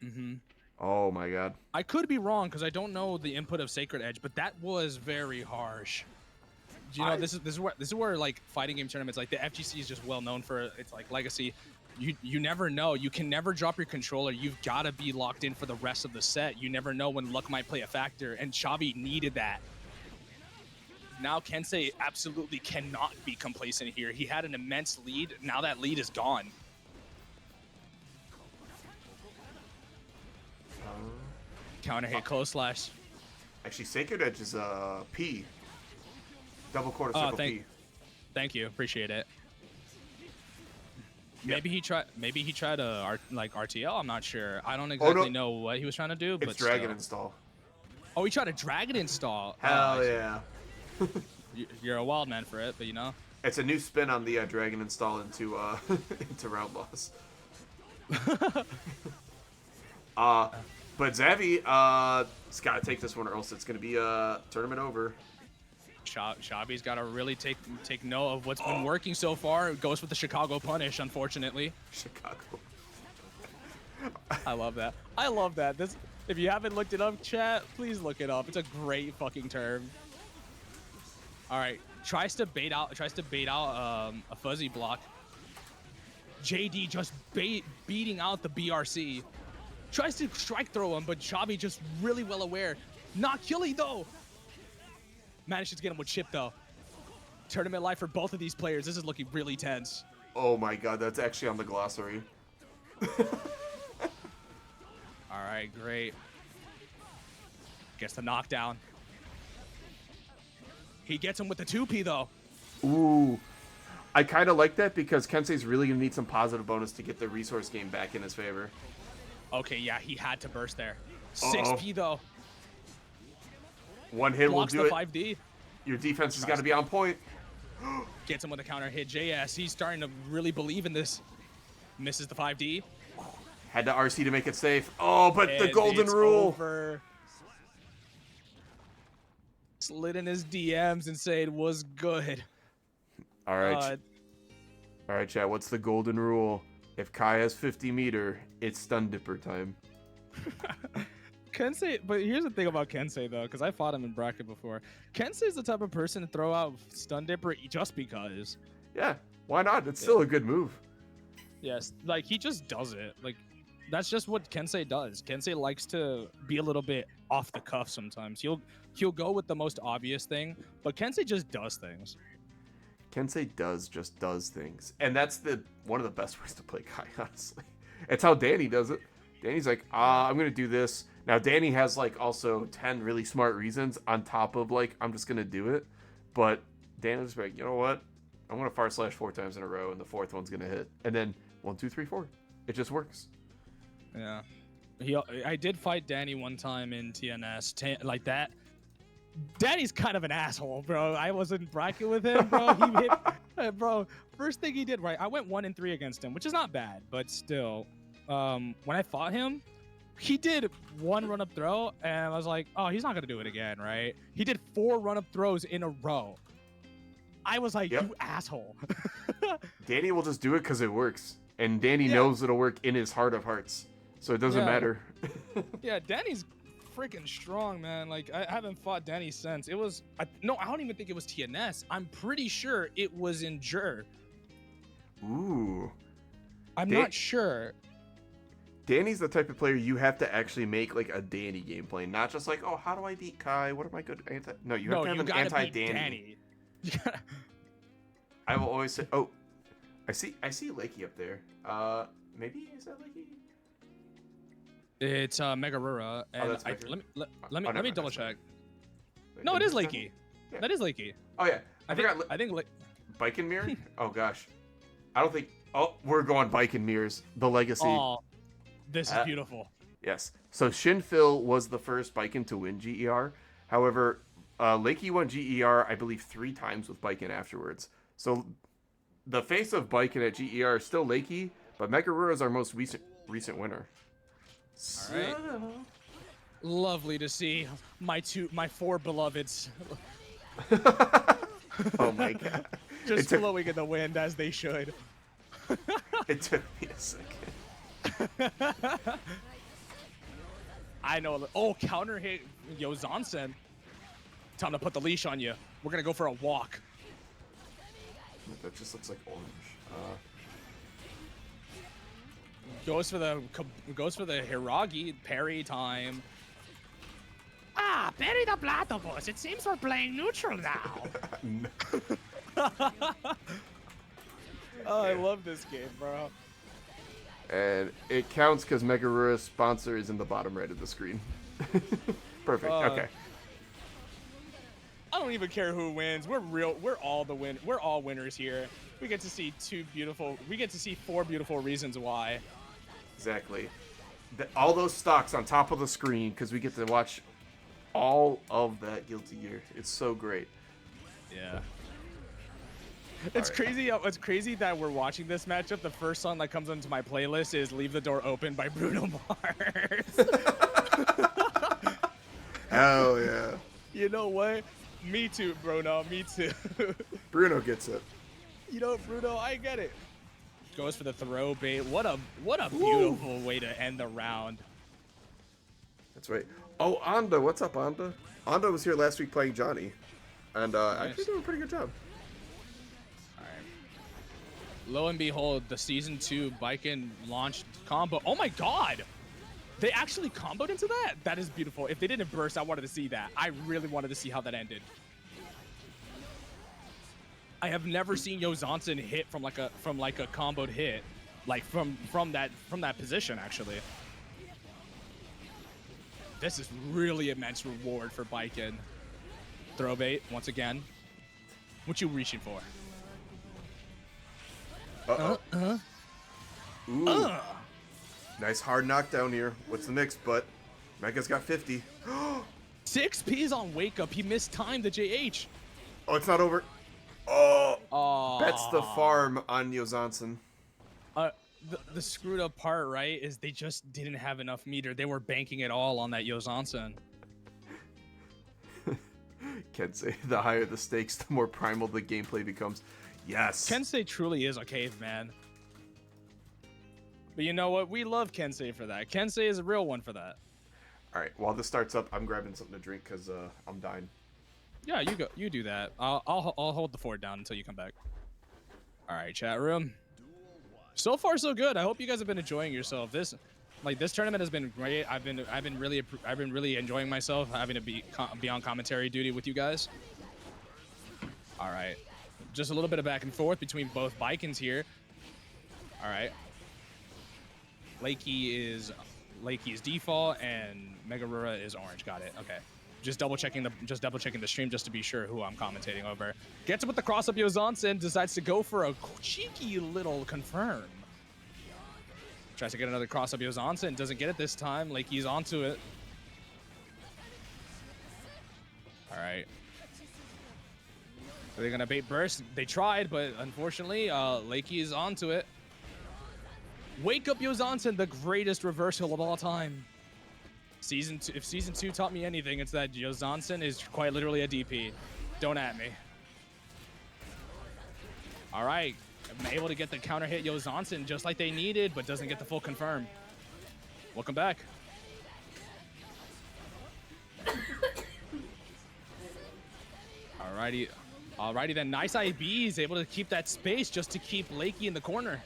Mm-hmm. Oh my god. I could be wrong because I don't know the input of Sacred Edge, but that was very harsh. You know, this is where like fighting game tournaments, like the FGC is just well known for its like legacy. You never know. You can never drop your controller. You've got to be locked in for the rest of the set. You never know when luck might play a factor, and Chavi needed that. Now Kensei absolutely cannot be complacent here. He had an immense lead. Now that lead is gone. Counter hit close slash. Actually, Sacred Edge is P. Double quarter circle P. Thank you, appreciate it. Yep. Maybe he tried a like RTL. I'm not sure. I don't exactly know what he was trying to do. But It's Dragon still. Install. Oh, he tried a Dragon Install. Hell yeah. You're a wild man for it, but you know. It's a new spin on the Dragon Install into into round loss. But Xavi, it's got to take this one or else it's going to be tournament over. Chavi's got to really take note of what's been working so far. It goes with the Chicago punish, unfortunately. Chicago. I love that. I love that. This, if you haven't looked it up, chat, please look it up. It's a great fucking term. All right, tries to bait out a fuzzy block. JD just beating out the BRC. Tries to strike throw him, but Chavi just really well aware. Not killing though. Manages to get him with Chipp though. Tournament life for both of these players. This is looking really tense. Oh my god, that's actually on the glossary. All right, great. Gets the knockdown. He gets him with the 2P though. Ooh. I kind of like that because Kensei's really going to need some positive bonus to get the resource game back in his favor. Okay, yeah, he had to burst there. 6P though. One hit will Blocks do the it. 5D. Your defense has got to be on point. Gets him with a counter hit. JS, he's starting to really believe in this. Misses the 5D. Had to RC to make it safe. Oh, but the And golden it's rule. over. Slid in his DMs and said, "Was good." All right. All right, chat. What's the golden rule? If Kai has 50 meter, it's stun dipper time. Kensei, but here's the thing about Kensei though, because I fought him in bracket before. Kensei's the type of person to throw out stun dipper just because. Yeah, why not? It's still a good move. Yes, like he just does it. Like that's just what Kensei does. Kensei likes to be a little bit off the cuff sometimes. He'll go with the most obvious thing, but Kensei just does things. Kensei just does things, and that's one of the best ways to play Kai. Honestly, it's how Danny does it. Danny's like, I'm gonna do this. Now Danny has like also 10 really smart reasons on top of like I'm just gonna do it, but Danny's like, you know what? I'm gonna far slash 4 times in a row, and the 4th one's gonna hit, and then 1, 2, 3, 4. It just works. Yeah, I did fight Danny one time in TNS like that. Danny's kind of an asshole, bro. I was in bracket with him, bro. He hit, bro. First thing he did, right? I went 1 and 3 against him, which is not bad, but still, when I fought him, he did 1 run-up throw, and I was like, oh, he's not gonna do it again, right? He did 4 run-up throws in a row. I was like, you asshole. Danny will just do it because it works, and Danny knows it'll work in his heart of hearts, so it doesn't matter. Yeah, Danny's freaking strong, man. Like I haven't fought Danny since. It was no, I don't even think it was TNS. I'm pretty sure it was in GER. Ooh. I'm not sure. Danny's the type of player you have to actually make like a Danny gameplay, not just like, oh, how do I beat Kai? What am I good anti? No, you have to have an anti-Danny. I will always say, oh, I see Lakey up there. Maybe is that Lakey? It's MegaRura, and that's Mega. let me double check. Wait, No, it is Lakey. Yeah. That is Lakey. Oh yeah, I forgot. think Baiken mirror. Oh gosh, I don't think. Oh, we're going Baiken mirrors. The legacy. Oh, this is beautiful. Yes. So Shinphil was the first Baiken to win GER. However, Lakey won GER, I believe, 3 times with Baiken afterwards. So the face of Baiken at GER is still Lakey, but MegaRura is our most recent winner. All right. Lovely to see my 4 beloveds. Oh my god. Just flowing in the wind as they should. It took me a second. I know. Oh, counter hit Yo Zonsen. Time to put the leash on you. We're gonna go for a walk. That just looks like orange. Goes for the Hiragi parry time. Ah, parry the Platypus. It seems we're playing neutral now. Oh, I love this game, bro. And it counts because MegaRura's sponsor is in the bottom right of the screen. Perfect. Okay. I don't even care who wins. We're all winners here. We get to see 4 beautiful reasons why. Exactly. All those stocks on top of the screen because we get to watch all of that Guilty Gear. It's so great. Yeah. It's crazy. It's crazy that we're watching this matchup. The first song that comes onto my playlist is "Leave the Door Open" by Bruno Mars. Hell yeah. You know what? Me too, Bruno. Me too. Bruno gets it. You know, Bruno, I get it. Goes for the throw bait. What a beautiful way to end the round. That's right. Oh, Anda. What's up, Anda? Anda was here last week playing Johnny. And actually doing a pretty good job. Lo and behold, the Season 2 Baiken launched combo. Oh my god! They actually comboed into that? That is beautiful. If they didn't burst, I wanted to see that. I really wanted to see how that ended. I have never seen Yo Zonsen hit from like a comboed hit. Like from that position actually. This is really immense reward for Baiken. Throw bait once again. What you reaching for? Uh-oh. Ooh. Nice hard knockdown here. What's the next, but Mega's got 50. 6Ps on wake up. He mistimed the JH. Oh, it's not over. Oh. Oh. Bets the farm on Yozansen. The screwed up part, right, is they just didn't have enough meter. They were banking it all on that Yozansen. Kensei, the higher the stakes, the more primal the gameplay becomes. Yes. Kensei truly is a caveman. But you know what? We love Kensei for that. Kensei is a real one for that. All right. While this starts up, I'm grabbing something to drink because I'm dying. Yeah, you go. You do that. I'll hold the fort down until you come back. All right, chat room. So far, so good. I hope you guys have been enjoying yourself. This tournament has been great. I've been really enjoying myself having to be on commentary duty with you guys. All right, just a little bit of back and forth between both Baikens here. All right, Lakey is default and MegaRura is orange. Got it. Okay. Just double checking the stream just to be sure who I'm commentating over. Gets it with the cross up Yozansen, decides to go for a cheeky little confirm. Tries to get another cross up Yozansen, doesn't get it this time. Lakey's onto it. All right. Are they gonna bait burst? They tried, but unfortunately, Lakey is onto it. Wake up Yozansen, the greatest reversal of all time. If season 2 taught me anything, it's that Yozansen is quite literally a DP. Don't at me. All right, I'm able to get the counter hit Yozansen just like they needed, but doesn't get the full confirm. Welcome back. Alrighty then. Nice A.B.A is able to keep that space just to keep Lakey in the corner.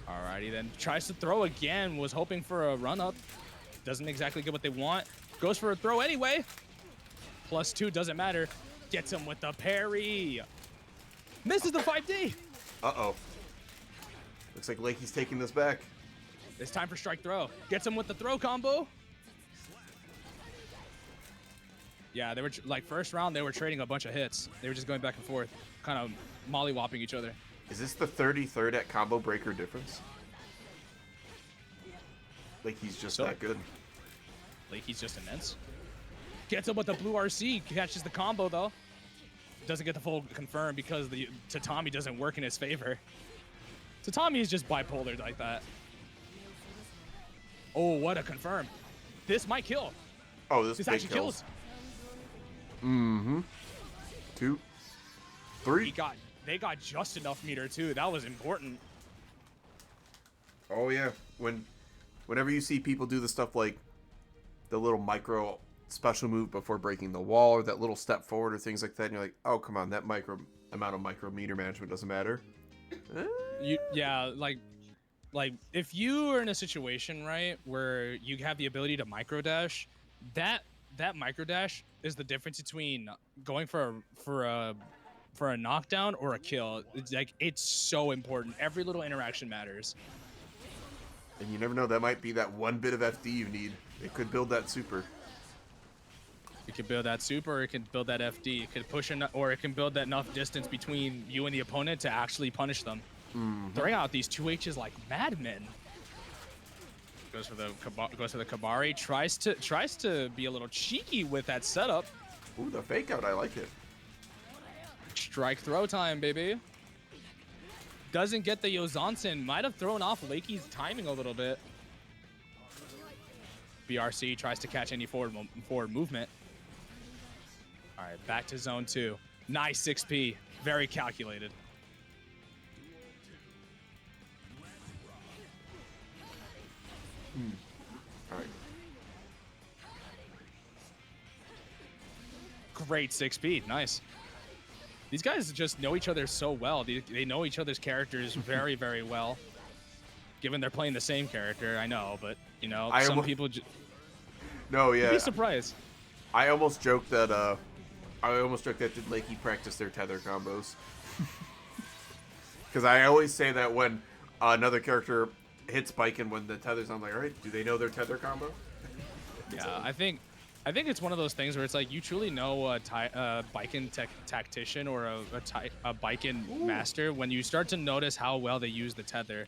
Alrighty then, tries to throw again, was hoping for a run up. Doesn't exactly get what they want. Goes for a throw anyway. +2, doesn't matter. Gets him with the parry. Misses the 5D. Uh-oh. Looks like Lakey's taking this back. It's time for strike throw. Gets him with the throw combo. Yeah, they were like first round, they were trading a bunch of hits. They were just going back and forth, kind of mollywopping each other. Is this the 33rd at combo breaker difference? Lakey's just that good. Lakey's just immense. Gets him with the blue RC, catches the combo though. Doesn't get the full confirm because the Tatami doesn't work in his favor. Tatami is just bipolar like that. Oh, what a confirm. This might kill. Oh, this actually kills. Mm-hmm. 2, 3. They got just enough meter too. That was important. Oh yeah. Whenever you see people do the stuff like the little micro special move before breaking the wall or that little step forward or things like that, and you're like, oh come on, that amount of micro meter management doesn't matter. Yeah, like if you are in a situation, right, where you have the ability to micro dash, that micro dash is the difference between going for a knockdown or a kill. It's so important. Every little interaction matters. And you never know, that might be that one bit of FD you need. It could build that super. It could build that super, or it can build that FD. It could push or it can build that enough distance between you and the opponent to actually punish them. Throwing out these 2Hs like madmen. Goes for the Kabari. Tries to be a little cheeky with that setup. Ooh, the fake out, I like it. Strike throw time, baby. Doesn't get the Yozansen. Might have thrown off Lakey's timing a little bit. BRC tries to catch any forward movement. All right, back to zone 2. Nice 6P. Very calculated. All right. Great 6P. Nice. These guys just know each other so well. They know each other's characters very, very well. Given they're playing the same character, I know, but you know, some people. No, yeah. You'd be surprised. I almost joked that. Did Lakey practice their tether combos? Because I always say that when another character hits Baiken when the tether's on. Like, all right, do they know their tether combo? Yeah, I think it's one of those things where it's like you truly know a Baiken tactician or a Baiken master when you start to notice how well they use the tether.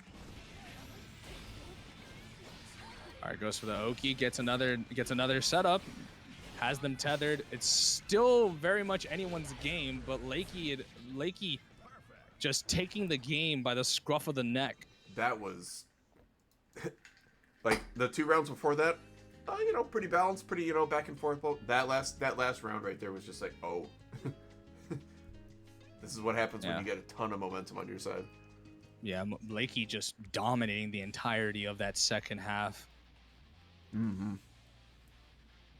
All right, goes for the Oki, gets another setup, has them tethered. It's still very much anyone's game, but Lakey just taking the game by the scruff of the neck. That was like the 2 rounds before that. You know, pretty balanced, pretty, you know, back and forth. That last round right there was just like, oh, this is what happens when you get a ton of momentum on your side. Yeah, Lakey just dominating the entirety of that second half. Mm-hmm.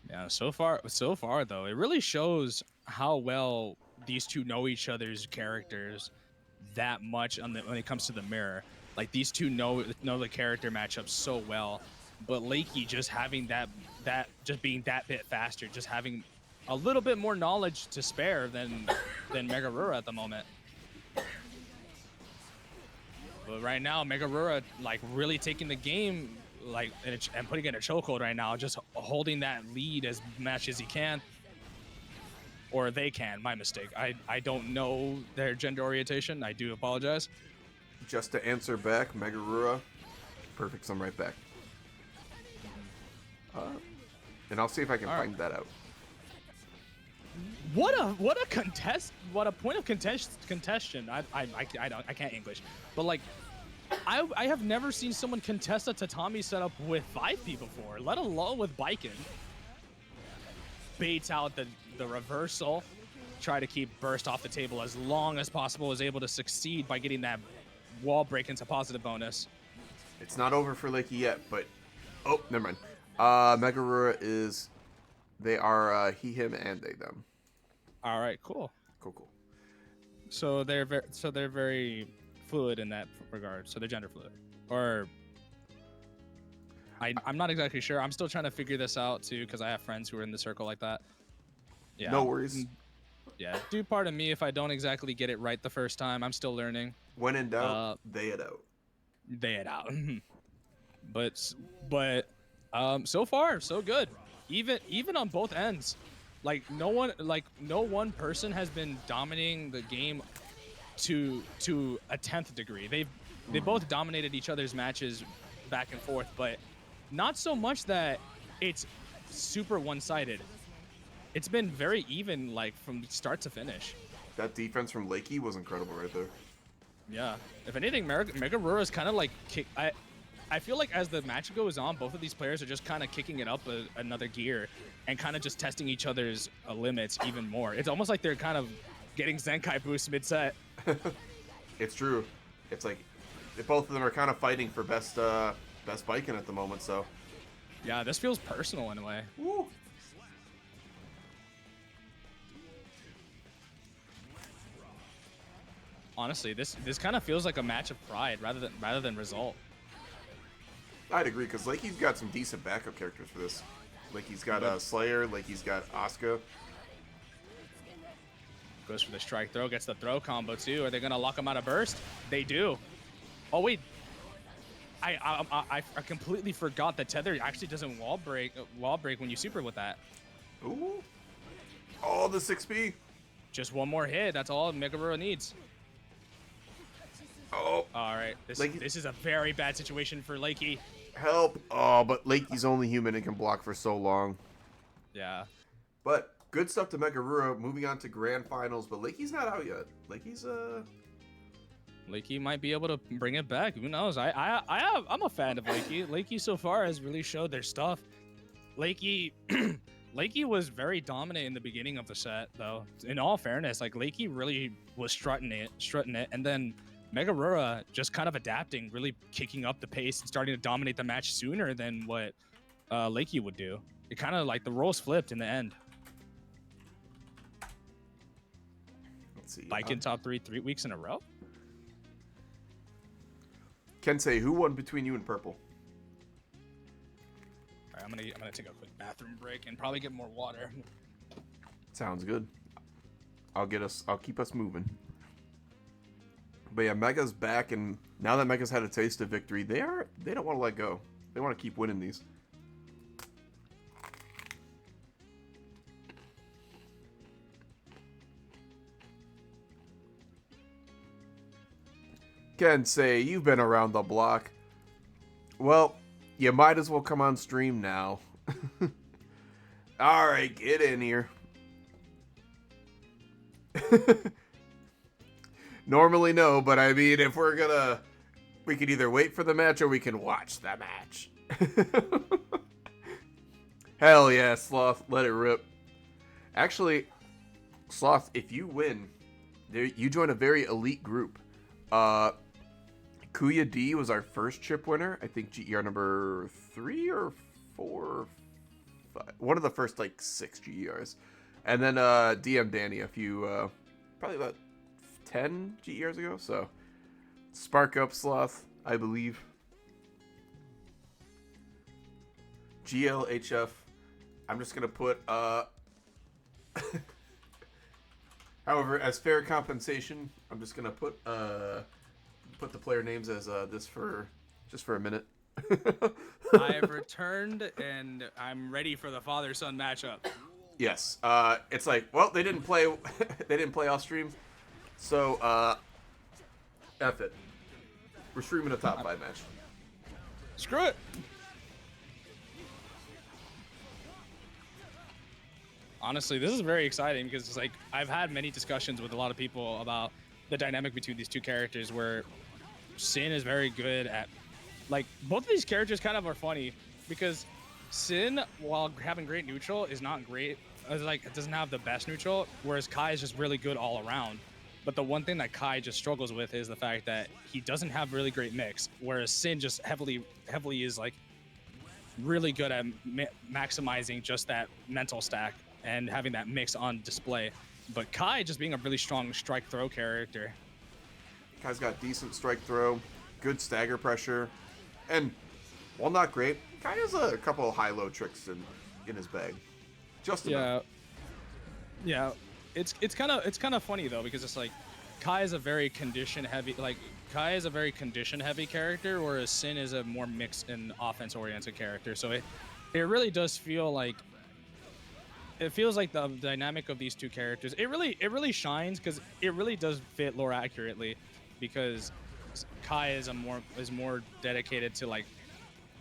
Yeah, so far though, it really shows how well these two know each other's characters that much when it comes to the mirror. Like these two know the character matchups so well. But Lakey just having that just being that bit faster, just having a little bit more knowledge to spare than MegaRura at the moment. But right now, MegaRura like really taking the game like and putting it in a chokehold right now, just holding that lead as much as he can. Or they can, my mistake. I don't know their gender orientation. I do apologize. Just to answer back, MegaRura, perfect sum right back. And I'll see if I can find that out. What a contest! What a point of contention! I can't English, but like, I have never seen someone contest a tatami setup with 5P before, let alone with Baiken. Baits out the reversal, try to keep burst off the table as long as possible, is able to succeed by getting that wall break into positive bonus. It's not over for Lakey yet, but oh, never mind. MegaRura is, they are he, him, and they, them. All right, cool. Cool. So they're very fluid in that regard. So they're gender fluid, or I'm not exactly sure. I'm still trying to figure this out too, because I have friends who are in the circle like that. Yeah. No worries. Yeah. Do pardon me if I don't exactly get it right the first time. I'm still learning. When in doubt, they it out. They it out. but so far so good. Even on both ends. Like no one person has been dominating the game to a 10th degree. They both dominated each other's matches back and forth, but not so much that it's super one-sided. It's been very even, like from start to finish. That defense from Lakey was incredible right there. Yeah. If anything, MegaRura is kind of like I feel like as the match goes on, both of these players are just kind of kicking it up another gear and kind of just testing each other's limits even more. It's almost like they're kind of getting Zenkai boost mid-set. It's true. It's like both of them are kind of fighting for best Baiken at the moment, so. Yeah, this feels personal in a way. Woo. Honestly, this kind of feels like a match of pride rather than result. I'd agree, because Lakey's got some decent backup characters for this. Lakey's got Slayer, Lakey's got Asuka. Goes for the strike throw, gets the throw combo too. Are they gonna lock him out of burst? They do. Oh wait, I completely forgot that tether actually doesn't wall break when you super with that. Ooh. Oh, the 6B. Just one more hit. That's all MegaRura needs. Oh. All right. This is a very bad situation for Lakey. Help. Oh, but Lakey's only human and can block for so long. Yeah. But good stuff to MegaRura. Moving on to grand finals, but Lakey's not out yet. Lakey might be able to bring it back. Who knows? I'm a fan of Lakey. Lakey so far has really showed their stuff. Lakey Lakey was very dominant in the beginning of the set, though. In all fairness, like Lakey really was strutting it, and then MegaRura just kind of adapting, really kicking up the pace and starting to dominate the match sooner than what Lakey would do. It kind of like the roles flipped in the end. Let's see. Baiken top 3 weeks in a row. Kensei, who won between you and Purple? All right, I'm gonna take a quick bathroom break and probably get more water. Sounds good. I'll keep us moving. But yeah, Mega's back, and now that Mega's had a taste of victory, they don't want to let go. They want to keep winning these. Kensei, you've been around the block. Well, you might as well come on stream now. Alright, get in here. Normally no, but I mean, if we're gonna... We could either wait for the match or we can watch the match. Hell yeah, Sloth, let it rip. Actually, Sloth, if you win, you join a very elite group. Kuya D was our first Chipp winner. I think GER number 3 or 4 or 5. One of the first, like, 6 GERs. And then DM Danny a few, probably about 10 GERs ago. So, spark up, Sloth, I believe. GLHF. I'm just going to put, however, as fair compensation, I'm just going to put the player names as just for a minute. I have returned and I'm ready for the father-son matchup. Yes. It's like, well, they didn't play off stream, so F it. We're streaming a top 5 match. Screw it. Honestly, this is very exciting because it's like I've had many discussions with a lot of people about the dynamic between these two characters where Sin is very good at, like, both of these characters kind of are funny because Sin, while having great neutral, is not great. Like, it doesn't have the best neutral, whereas Kai is just really good all around. But the one thing that Kai just struggles with is the fact that he doesn't have really great mix, whereas Sin just heavily is like really good at maximizing just that mental stack and having that mix on display. But Kai just being a really strong strike throw character. Kai's got decent strike throw, good stagger pressure, and while not great, Kai has a couple of high-low tricks in his bag. Just enough. Yeah. It's kind of funny though because it's like Kai is a very condition heavy character, whereas Sin is a more mixed and offense oriented character. So it really does feel like the dynamic of these two characters. It really shines because it really does fit lore accurately, because Kai is more dedicated to like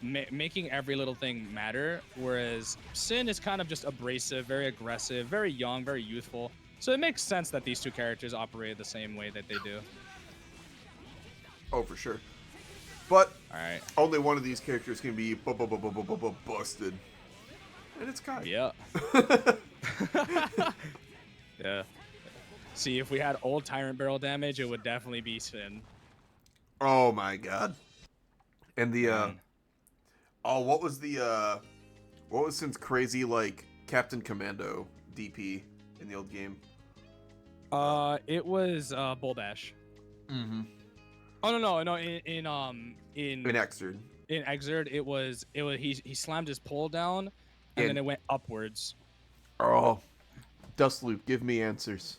making every little thing matter, whereas Sin is kind of just abrasive, very aggressive, very young, very youthful. So it makes sense that these two characters operate the same way that they do. Oh, for sure. But all right, only one of these characters can be busted, and it's Kai. Yeah. Yeah. See, if we had old Tyrant Barrel damage, it would definitely be Sin. Oh my god. And the what was Sin's crazy like Captain Commando DP in the old game? It was Bull Dash. Mm-hmm. Oh no, in Exerd. In Exerd, it was he slammed his pole down and then it went upwards. Oh, Dust Loop, give me answers.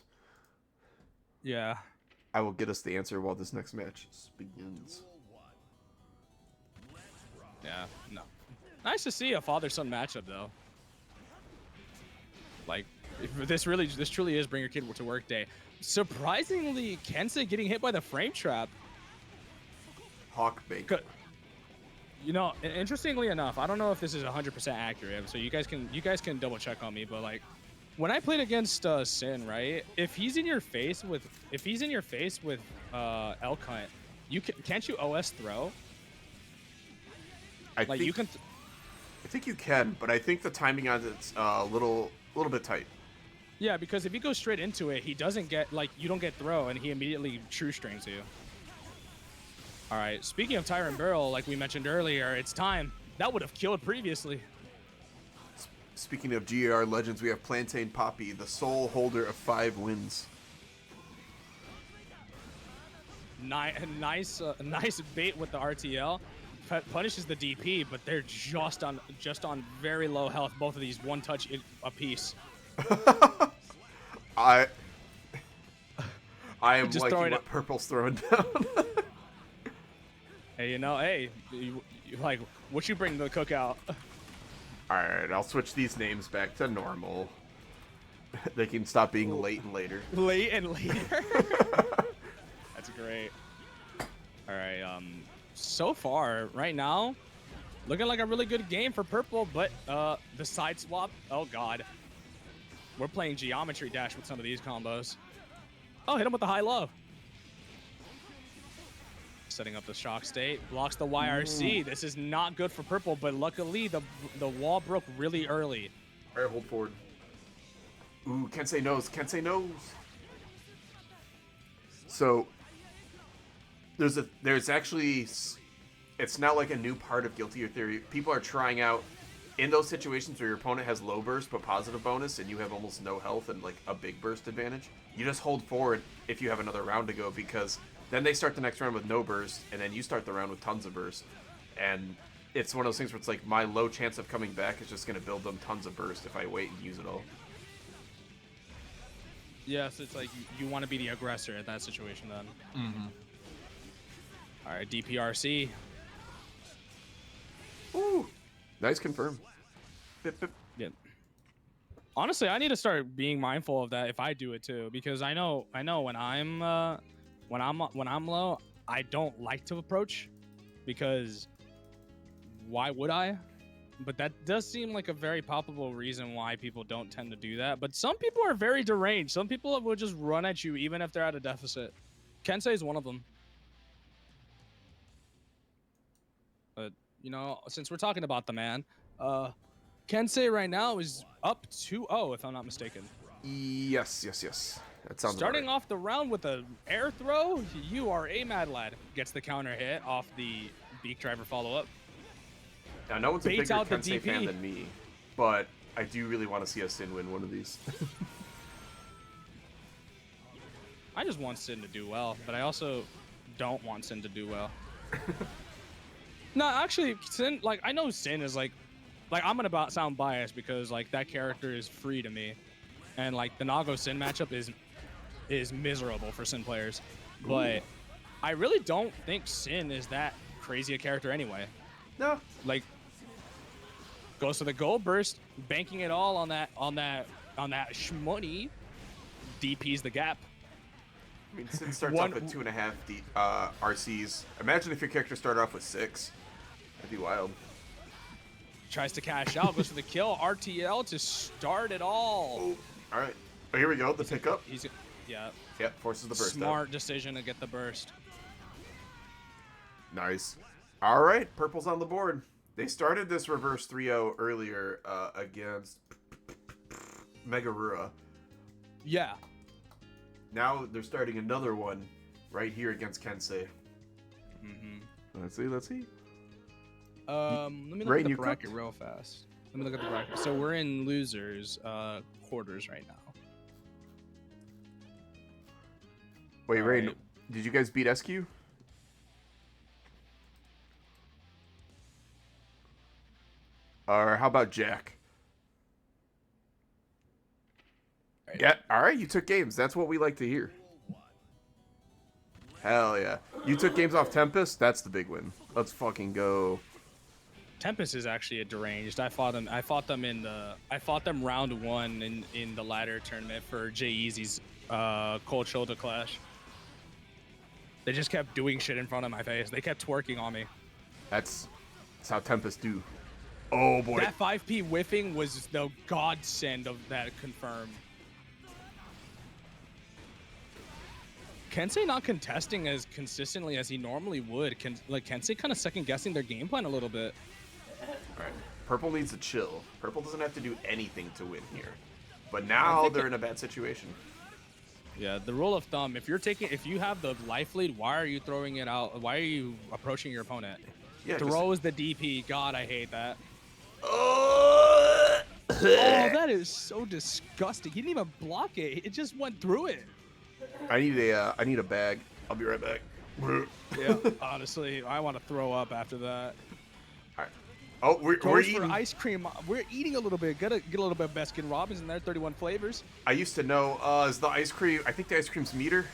Yeah. I will get us the answer while this next match begins. Yeah, no. Nice to see a father-son matchup though. Like, this truly is Bring Your Kid to Work Day. Surprisingly, Kensei getting hit by the frame trap. Hawk Bacon. You know, interestingly enough, I don't know if this is 100% accurate, so you guys can double check on me, but like when I played against Sin, right? If he's in your face with Elk Hunt, can't you OS throw? I think you can, but I think the timing on it's a little bit tight. Yeah, because if he goes straight into it, he doesn't get, like, you don't get throw, and he immediately true strings you. All right, speaking of Tyrant Barrel, like we mentioned earlier, it's time. That would have killed previously. Speaking of GER legends, we have Plantain Poppy, the sole holder of 5 wins. Nice bait with the RTL. Punishes the DP, but they're just on very low health. Both of these one touch a piece. I am Just liking throwing what it- purple's throwing down. Hey, you like what you bring to the cookout? Alright, I'll switch these names back to normal. They can stop being late and later. Late and later. That's great. All right. So far, right now, looking like a really good game for purple, but the side swap. Oh God. We're playing geometry dash with some of these combos. Oh, hit him with the high low. Setting up the shock state, blocks the YRC. This is not good for purple, but luckily the wall broke really early. All right, hold forward. Ooh, Kensei knows. Kensei knows. So there's actually, it's not like a new part of Guilty Gear Theory. People are trying out in those situations where your opponent has low burst but positive bonus, and you have almost no health and like a big burst advantage. You just hold forward if you have another round to go, because then they start the next round with no burst, and then you start the round with tons of burst. And it's one of those things where it's like my low chance of coming back is just going to build them tons of burst if I wait and use it all. Yes, it's like you want to be the aggressor in that situation then. Mm-hmm. All right, DPRC. Ooh, nice confirm. Bip, bip. Yeah. Honestly, I need to start being mindful of that if I do it too, because I know when I'm low, I don't like to approach, because why would I? But that does seem like a very palpable reason why people don't tend to do that. But some people are very deranged. Some people will just run at you even if they're at a deficit. Kensei is one of them. But, you know, since we're talking about the man, Kensei right now is up 2-0, if I'm not mistaken. Yes. That sounds Starting about right. off the round with an air throw, you are a mad lad. Gets the counter hit off the beak driver follow-up. Now, no one's a bigger Baits out the Kensei fan DP. than me, but I do really want to see us Sin win one of these. I just want Sin to do well, but I also don't want Sin to do well. No, actually, Sin, like, I know Sin is like I'm gonna sound biased because like that character is free to me, and like the Nago Sin matchup is miserable for Sin players, but I really don't think Sin is that crazy a character anyway. No. Like, goes to the gold burst, banking it all on that shmoney, DP's the gap. I mean, Sin starts off with 2.5 RCs. Imagine if your character started off with 6. That'd be wild. Tries to cash out, goes for the kill, RTL to start it all. Oh, all right. Oh, here we go. The pickup. Yeah. Yep, forces the burst. Smart decision to get the burst. Nice. All right, purple's on the board. They started this reverse 3-0 earlier against MegaRura. Yeah. Now they're starting another one right here against Kensei. Mm-hmm. Let's see. Let me look Right, at the you bracket cooked? real fast. Let me look at the bracket. So we're in losers quarters right now. Wait, All Rain, right. did you guys beat SQ? Or how about Jack? Right. Yeah, all right, you took games. That's what we like to hear. Hell yeah. You took games off Tempest? That's the big win. Let's fucking go. Tempest is actually a deranged. I fought them round 1 in the ladder tournament for J-Eazy's cold shoulder clash. They just kept doing shit in front of my face. They kept twerking on me. That's how Tempest do. Oh boy. That 5P whiffing was the godsend of that confirmed. Kensei not contesting as consistently as he normally would. Kensei kind of second guessing their game plan a little bit. Alright. Purple needs to chill. Purple doesn't have to do anything to win here. But now they're in a bad situation. Yeah, the rule of thumb, if you have the life lead, why are you throwing it out? Why are you approaching your opponent? Yeah, Throws the DP. God, I hate that. Oh, Oh, that is so disgusting. He didn't even block it. It just went through it. I need a bag. I'll be right back. Yeah, honestly, I want to throw up after that. Alright. Oh, we're Goes eating. for ice cream. We're eating a little bit. Get a little bit of Baskin Robbins in there. 31 flavors. I used to know, is the ice cream, I think the ice cream's meter.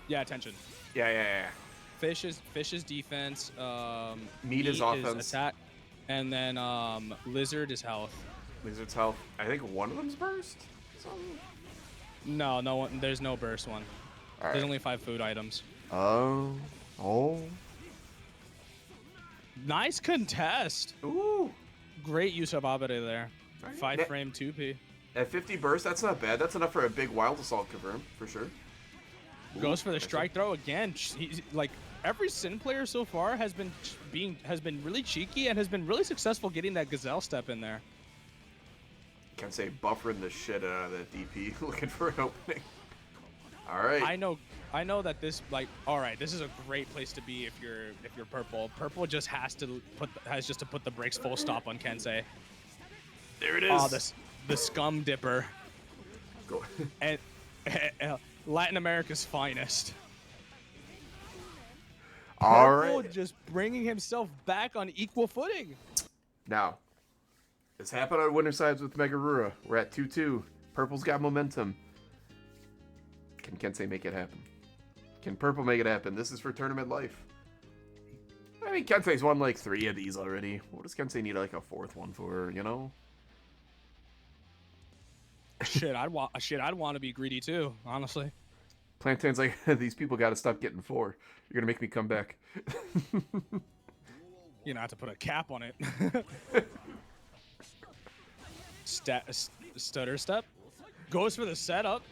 Yeah, attention. Yeah. Fish is defense. Meat is offense. attack, and then lizard is health. Lizard's health. I think one of them's burst. Something? No, no one. There's no burst one. All There's right. only 5 food items. Oh. Nice contest. Ooh. Great use of A.B.A there. All right. 5 frame 2P. At 50 burst, that's not bad. That's enough for a big wild assault confirm, for sure. Goes for the strike throw again. He's, like every Sin player so far has been really cheeky and has been really successful getting that gazelle step in there. Kensei buffering the shit out of that DP, looking for an opening. All right. I know that this all right, this is a great place to be if you're purple. Purple just has to put the brakes full stop on Kensei. There it is. Oh, the scum dipper. Go. And Latin America's finest. All Purple right. just bringing himself back on equal footing. Now, this happened on winner sides with MegaRura. We're at 2-2. Purple's got momentum. Can Kensei make it happen? Can Purple make it happen? This is for tournament life. I mean, Kensei's won like 3 of these already. What does Kensei need like a 4th one for, you know? I'd want to be greedy too, honestly. Plantain's like, these people got to stop getting 4. You're going to make me come back. You know, have to put a cap on it. Stutter step. Goes for the setup.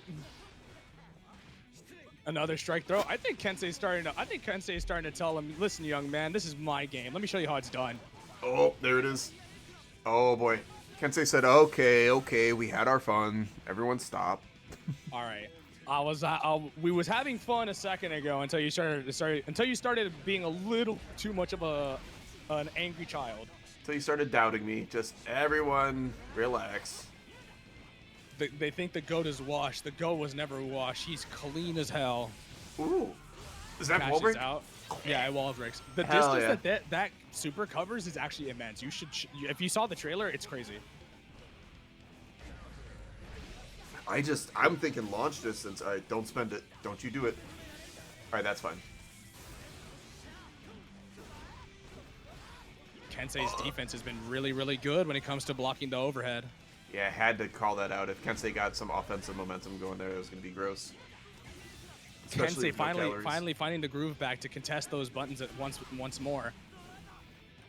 Another strike throw. I think Kensei's starting to tell him, listen, young man, this is my game. Let me show you how it's done. Oh, there it is. Oh, boy. Kensei said, okay, we had our fun. Everyone stop. All right. We was having fun a second ago until you started being a little too much of an angry child. Until you started doubting me. Just everyone relax. They think the goat is washed. The goat was never washed. He's clean as hell. Ooh. Is that wall Cashes break? out. Yeah, it wall breaks. The Hell distance yeah. that super covers is actually immense. You should, if you saw the trailer, it's crazy. I'm thinking launch distance. All right, don't spend it. Don't you do it. All right, that's fine. Kensei's defense has been really, really good when it comes to blocking the overhead. Yeah, I had to call that out. If Kensei got some offensive momentum going there, it was going to be gross. Especially Kensei with no calories. finally finding the groove back to contest those buttons at once more.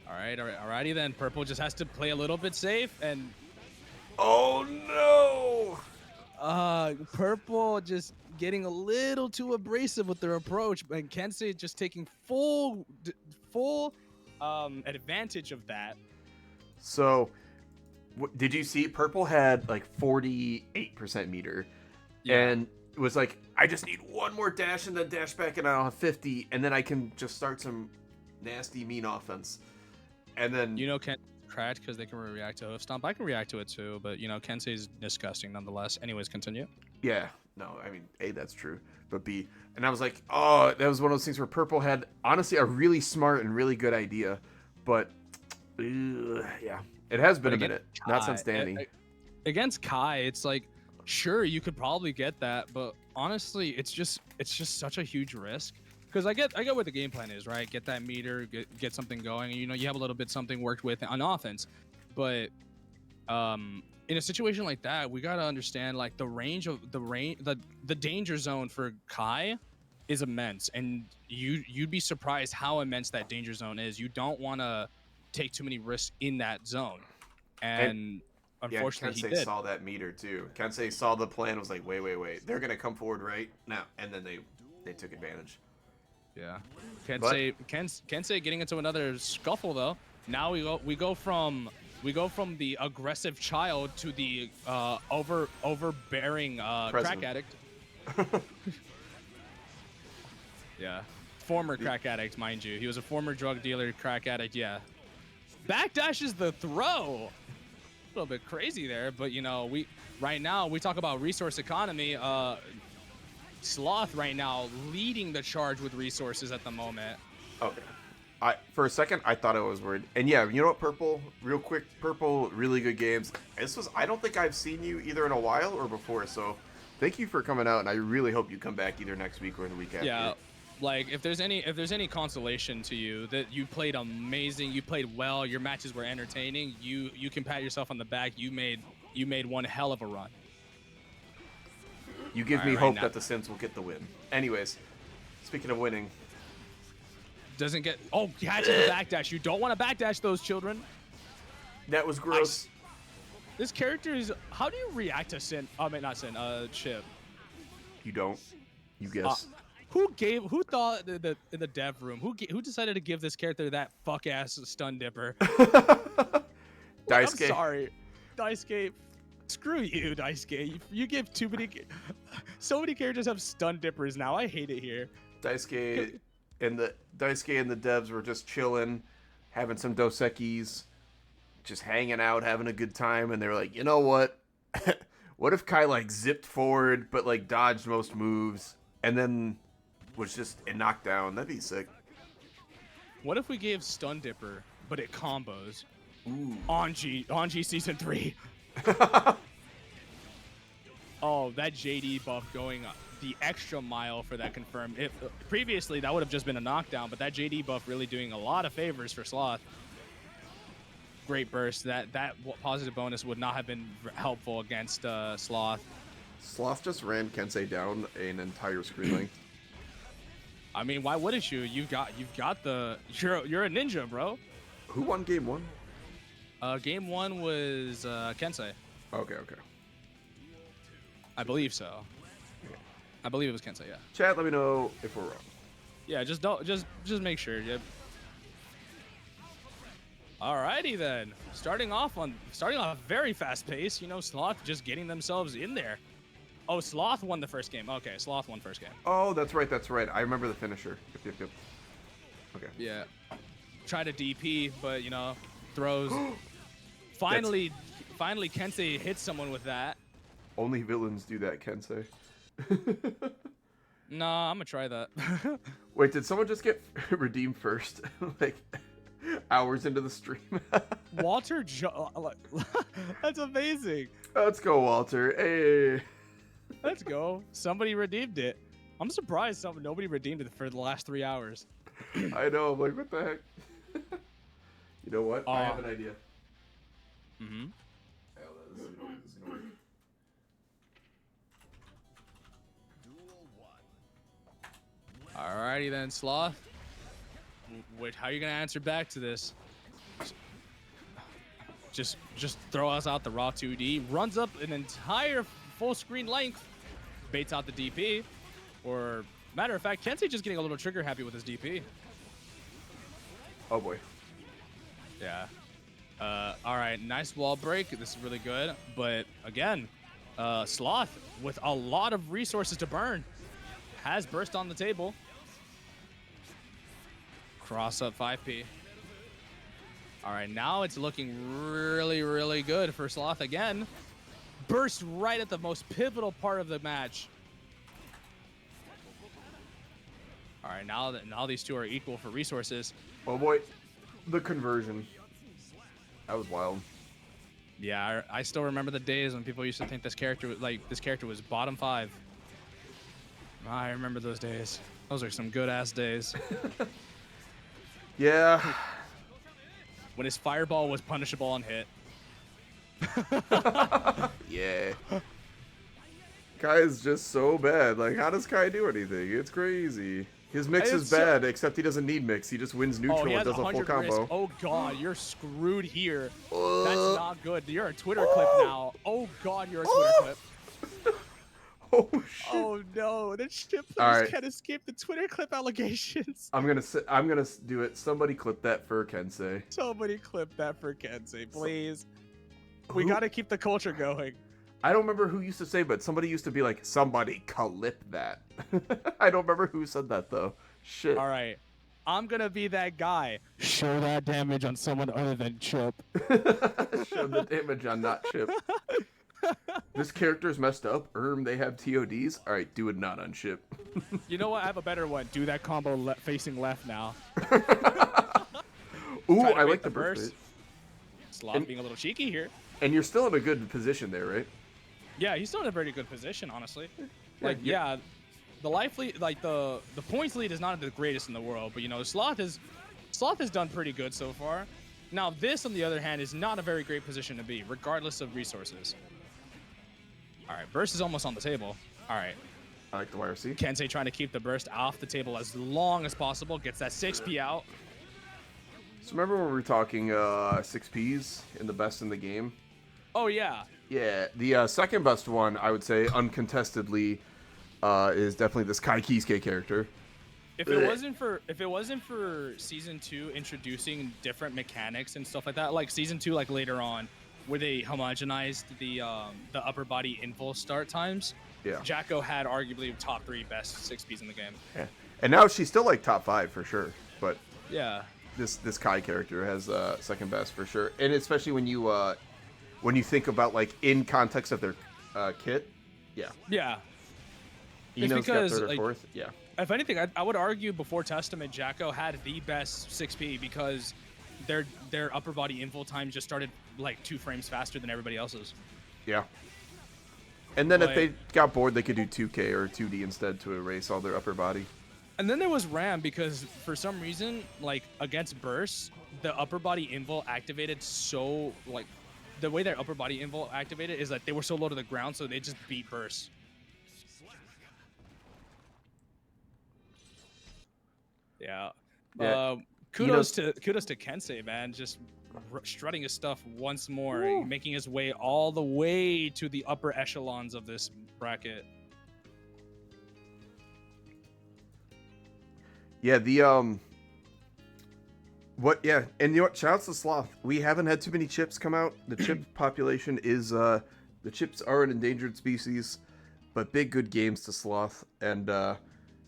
Alrighty then. Purple just has to play a little bit safe and. Oh no! Purple just getting a little too abrasive with their approach, and Kensei just taking full advantage of that. So, did you see? Purple had like 48% meter, and it was like, I just need one more dash and then dash back, and I'll have 50, and then I can just start some nasty, mean offense. And then Kensei's cracked because they can react to hoof stomp. I can react to it too, but Kensei's disgusting nonetheless. Anyways, continue. Yeah, no, I mean, A, that's true, but B, and I was like, oh, that was one of those things where Purple had, honestly, a really smart and really good idea, but, yeah, it has been a minute, not since Danny. Against Kai, it's like, sure, you could probably get that, but honestly, it's just such a huge risk. Because I get what the game plan is, right? Get that meter, get something going, and you have a little bit something worked with on offense, but in a situation like that, we gotta understand like the danger zone for Kai is immense, and you'd be surprised how immense that danger zone is. You don't want to take too many risks in that zone, and unfortunately, Kensei he did. saw that meter too. Kensei saw the plan, was like, wait, they're gonna come forward right now, and then they took advantage. Yeah, Kensei getting into another scuffle though. Now we go from the aggressive child to the overbearing crack addict. Yeah, former crack addict, mind you. He was a former drug dealer, crack addict. Yeah, backdashes the throw. A little bit crazy there, but right now we talk about resource economy. Sloth right now leading the charge with resources at the moment. Okay. For a second, I thought I was worried. And yeah, you know what, Purple? Real quick, Purple, really good games. I don't think I've seen you either in a while or before, so thank you for coming out, and I really hope you come back either next week or the week after. Yeah, like if there's any consolation to you that you played amazing, you played well, your matches were entertaining, you can pat yourself on the back. You made one hell of a run. You give All me right, hope now- that the Sims will get the win. Anyways, speaking of winning, Doesn't get catching the backdash. You don't want to backdash those children. that was gross. This character is. How do you react to Sin? I mean, not Sin. Chipp. You don't. You guess. Who thought in the dev room? Who decided to give this character that fuck ass stun dipper? I'm Daisuke. sorry, Daisuke. Screw you, Daisuke. You give too many. So many characters have stun dippers now. I hate it here. Daisuke and the devs were just chilling, having some Dos Equis, just hanging out, having a good time, and they were like, you know what? What if Kai like zipped forward but like dodged most moves and then was just a knockdown? That'd be sick. What if we gave stun dipper, but it combos? Ooh. On G season 3. Oh, that JD buff going the extra mile for that confirmed. If previously that would have just been a knockdown, but that JD buff really doing a lot of favors for Sloth. Great burst. That positive bonus would not have been helpful against Sloth. Sloth just ran Kensei down an entire screen length. I mean, why wouldn't you? You're a ninja, bro. Who won game one? Game 1 was Kensei. Okay. I believe so. I believe it was Kensei, yeah. Chat, let me know if we're wrong. Yeah, just make sure. Yep. Alrighty then. Starting off very fast pace. You know, Sloth just getting themselves in there. Oh, Sloth won the first game. Okay, Sloth won first game. Oh, that's right. I remember the finisher. Yep. Okay. Yeah. Try to DP, but you know, throws. Finally, Kensei hits someone with that. Only villains do that, Kensei. Nah, I'm gonna try that. Wait, did someone just get redeemed first? Like hours into the stream? Walter, that's amazing. Let's go, Walter. Hey. Let's go. Somebody redeemed it. I'm surprised nobody redeemed it for the last 3 hours. I know. I'm like, what the heck? You know what? I have an idea. Mm-hmm. This is gonna work. Alrighty then, Sloth. Wait, how are you gonna answer back to this? Just throw us out the raw 2D. Runs up an entire full screen length. Baits out the DP. Or, matter of fact, Kensei just getting a little trigger happy with his DP. Oh boy. Yeah. Alright, nice wall break. This is really good. But, again, Sloth, with a lot of resources to burn, has burst on the table. Cross up 5P. Alright, now it's looking really, really good for Sloth again. Burst right at the most pivotal part of the match. Alright, now these two are equal for resources. Oh boy. The conversion. That was wild. Yeah, I still remember the days when people used to think this character was bottom 5. I remember those days. Those are some good ass days. Yeah. When his fireball was punishable on hit. Yeah. Kai is just so bad. Like, how does Kai do anything? It's crazy. His mix is bad, except he doesn't need mix. He just wins neutral he and has does a full 100 combo. risk. Oh god, you're screwed here. That's not good. You're a Twitter clip now. Oh god, you're a Twitter clip. Oh shit. Oh no, the Chipp All players right. can't escape the Twitter clip allegations. I'm gonna do it. Somebody clip that for Kensei. Somebody clip that for Kensei, please. We Who- gotta keep the culture going. I don't remember who used to say, but somebody used to be like, somebody clip that. I don't remember who said that though. Shit. All right, I'm gonna be that guy. Show that damage on someone other than Chipp. Show the damage on not Chip. This character's messed up. They have TODs. All right, do it not on Chip. You know what? I have a better one. Do that combo facing left now. Ooh, Try to I bait like the the burst. burst. Sloth being a little cheeky here. And you're still in a good position there, right? Yeah, he's still in a very good position, honestly. Like, yeah. yeah, the life lead, like the points lead is not the greatest in the world, but you know, Sloth has done pretty good so far. Now, this on the other hand is not a very great position to be, regardless of resources. All right, burst is almost on the table. All right, I like the YRC. Kensei trying to keep the burst off the table as long as possible, gets that 6P out. So remember when we were talking 6Ps in the best in the game? Oh yeah, Yeah, the second best one, I would say, uncontestedly, is definitely this Kai Kisuke character. if it wasn't for season 2 introducing different mechanics and stuff like that, like season 2, like later on, where they homogenized the upper body info start times, Yeah. Jacko had arguably top 3 best 6Ps in the game. Yeah. And now she's still like top 5 for sure, but Yeah. this Kai character has second best for sure, and especially when you think about like in context of their kit, yeah. Yeah. Ino's got because, third or like, fourth, yeah. If anything, I would argue before Testament, Jacko had the best 6P because their upper body info time just started like 2 frames faster than everybody else's. Yeah. And then if Like- they got bored, they could do 2K or 2D instead to erase all their upper body. And then there was Ram because for some reason, like against Burst, the upper body invul activated so like the way their upper body invul activated is that they were so low to the ground, so they just beat Burst. Yeah. Yeah. Kudos to Kensei, man, just strutting his stuff once more, Woo. making his way all the way to the upper echelons of this bracket. Yeah, and you know what? Shouts to Sloth. We haven't had too many chips come out. The chip population is the chips are an endangered species, but big good games to Sloth. And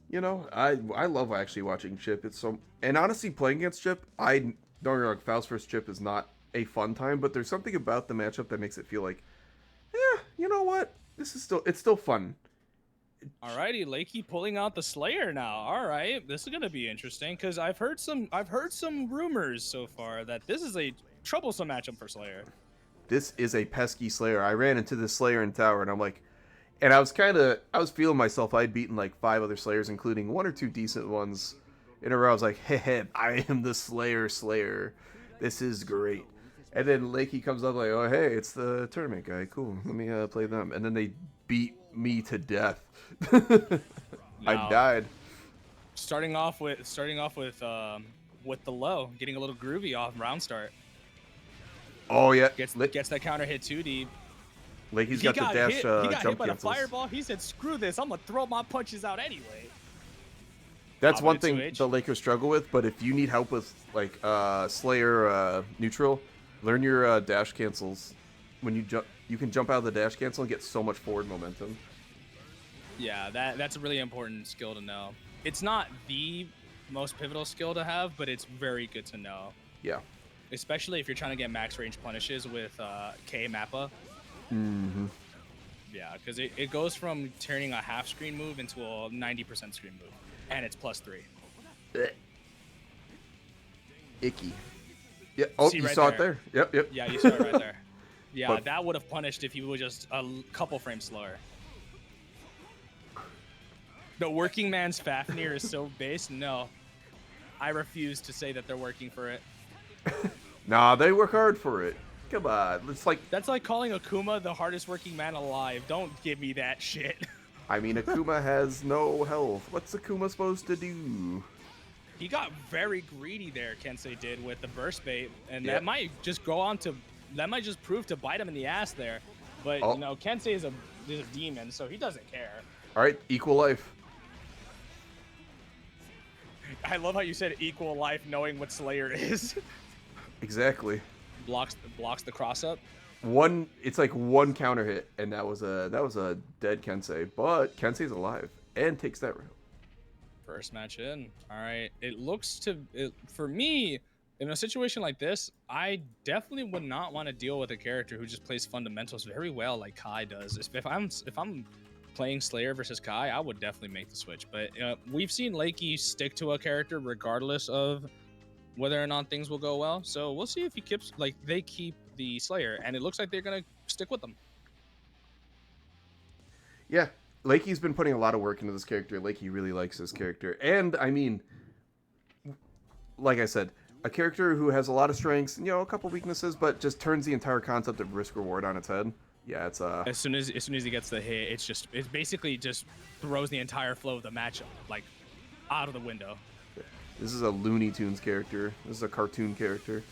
you know, I love actually watching Chip. It's so, and honestly playing against Chip, I don't get me wrong, Faust vs Chip is not a fun time, but there's something about the matchup that makes it feel like, yeah, you know what? It's still fun. Alrighty, Lakey pulling out the Slayer now. All right, this is gonna be interesting because I've heard some rumors so far that this is a troublesome matchup for Slayer. This is a pesky Slayer. I ran into this Slayer in tower, and I'm like, and I was feeling myself. I'd beaten like 5 other Slayers, including 1 or 2 decent ones in a row. I was like, hey, I am the Slayer. This is great. And then Lakey comes up like, oh, hey, it's the tournament guy. Cool, let me play them. And then they beat me to death. I Now, died. Starting off with the low, getting a little groovy off round start. Oh yeah, Gets that counter hit 2D. Lakey's got the dash he got jump hit by the cancels. fireball. He said, "Screw this! I'm gonna throw my punches out anyway." That's one Opposite thing 2H. the Lakers struggle with, but if you need help with like Slayer neutral, learn your dash cancels. When you jump, you can jump out of the dash cancel and get so much forward momentum. Yeah, that's a really important skill to know. It's not the most pivotal skill to have, but it's very good to know. Yeah. Especially if you're trying to get max range punishes with K Mappa. Mm-hmm. Yeah, because it goes from turning a half screen move into a 90% screen move. And it's +3. Icky. Yeah. Oh, See you right saw there. it there. Yep. Yeah, you saw it right there. Yeah, But- that would have punished if he was just a couple frames slower. The working man's Fafnir is so base. No, I refuse to say that they're working for it. Nah, they work hard for it. Come on. It's like, That's like calling Akuma the hardest working man alive. Don't give me that shit. I mean, Akuma has no health. What's Akuma supposed to do? He got very greedy there, Kensei did with the burst bait, and Yeah. that might just prove to bite him in the ass there. But Oh. you know, Kensei is a demon, so he doesn't care. All right, equal life. I love how you said equal life, knowing what Slayer is. Exactly. blocks the cross up. It's like one counter hit, and that was a dead Kensei. But Kensei's alive and takes that route. First match in. All right. It looks for me, in a situation like this, I definitely would not want to deal with a character who just plays fundamentals very well like Kai does. If I'm playing Slayer versus Kai, I would definitely make the switch. But we've seen Lakey stick to a character regardless of whether or not things will go well. So we'll see if they keep the Slayer, and it looks like they're gonna stick with them. Yeah, Lakey's been putting a lot of work into this character. Lakey really likes this character. And, I mean, like I said, a character who has a lot of strengths, a couple weaknesses, but just turns the entire concept of risk-reward on its head. Yeah, it's As soon as he gets the hit, it basically just throws the entire flow of the match like out of the window. This is a Looney Tunes character. This is a cartoon character.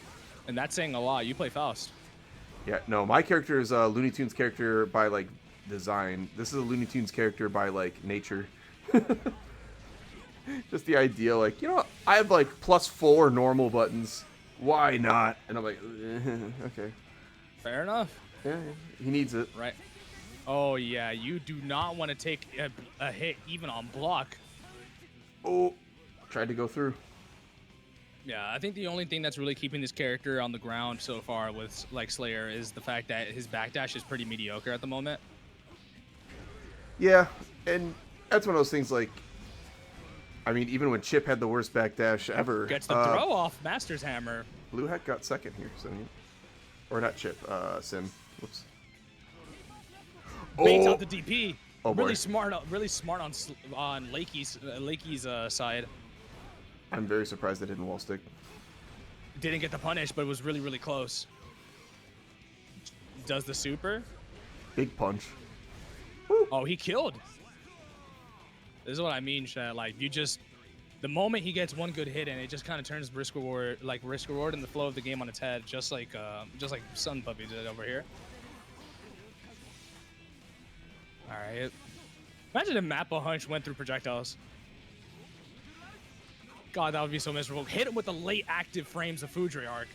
And that's saying a lot. You play Faust. Yeah, no, my character is a Looney Tunes character by, like, design. This is a Looney Tunes character by, like, nature. Just the idea, like, I have, like, +4 normal buttons. Why not? And I'm like, okay. Fair enough. Yeah, he needs it. Right. Oh, yeah, you do not want to take a hit even on block. Oh, tried to go through. Yeah, I think the only thing that's really keeping this character on the ground so far with, like, Slayer is the fact that his backdash is pretty mediocre at the moment. Yeah, and that's one of those things, like, I mean, even when Chipp had the worst backdash ever. Gets the throw off Master's Hammer. Blue Hat got second here, so or not Chipp, Sim. Whoops. Baits out the DP. Oh, boy. Really smart on Lakey's side. I'm very surprised they didn't wall stick. Didn't get the punish, but it was really, really close. Does the super? Big punch. Oh, he killed. This is what I mean, Chad. Like, the moment he gets one good hit in, it just kind of turns risk reward and the flow of the game on its head, just like Sun Puppy did over here. All right. Imagine if Mappa Hunch went through projectiles. God, that would be so miserable. Hit him with the late active frames of Fujiri arc.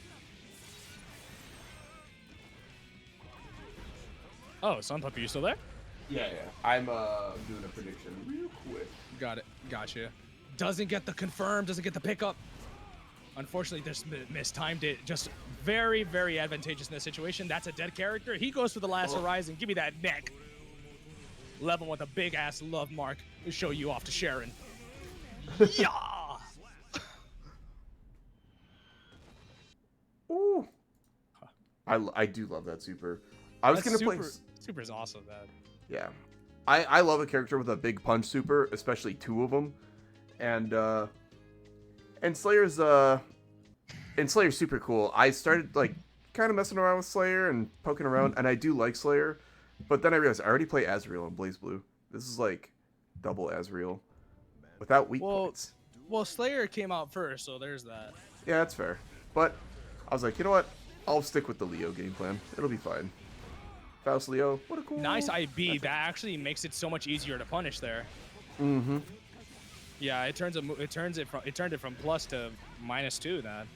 Oh, Sun Puppy, you still there? Yeah. I'm doing a prediction real quick. Got it. Gotcha. Doesn't get the confirm, doesn't get the pickup. Unfortunately, just mistimed it. Just very, very advantageous in this situation. That's a dead character. He goes for the last horizon. Give me that neck. Level with a big ass love mark to show you off to Sharon. Yeah. Ooh. I do love that super. I was gonna play. Super's awesome, man. Yeah, I love a character with a big punch super, especially two of them, and Slayer's super cool. I started like kind of messing around with Slayer and poking around, and I do like Slayer, but then I realized I already play Azrael in Blaze Blue. This is like double Azrael without weak points. Well, Slayer came out first, so there's that. Yeah, that's fair. But I was like, you know what? I'll stick with the Leo game plan. It'll be fine. Faust Leo, what a cool. Nice IB. That actually makes it so much easier to punish there. Mm-hmm. Yeah, it turned it from plus to -2 then.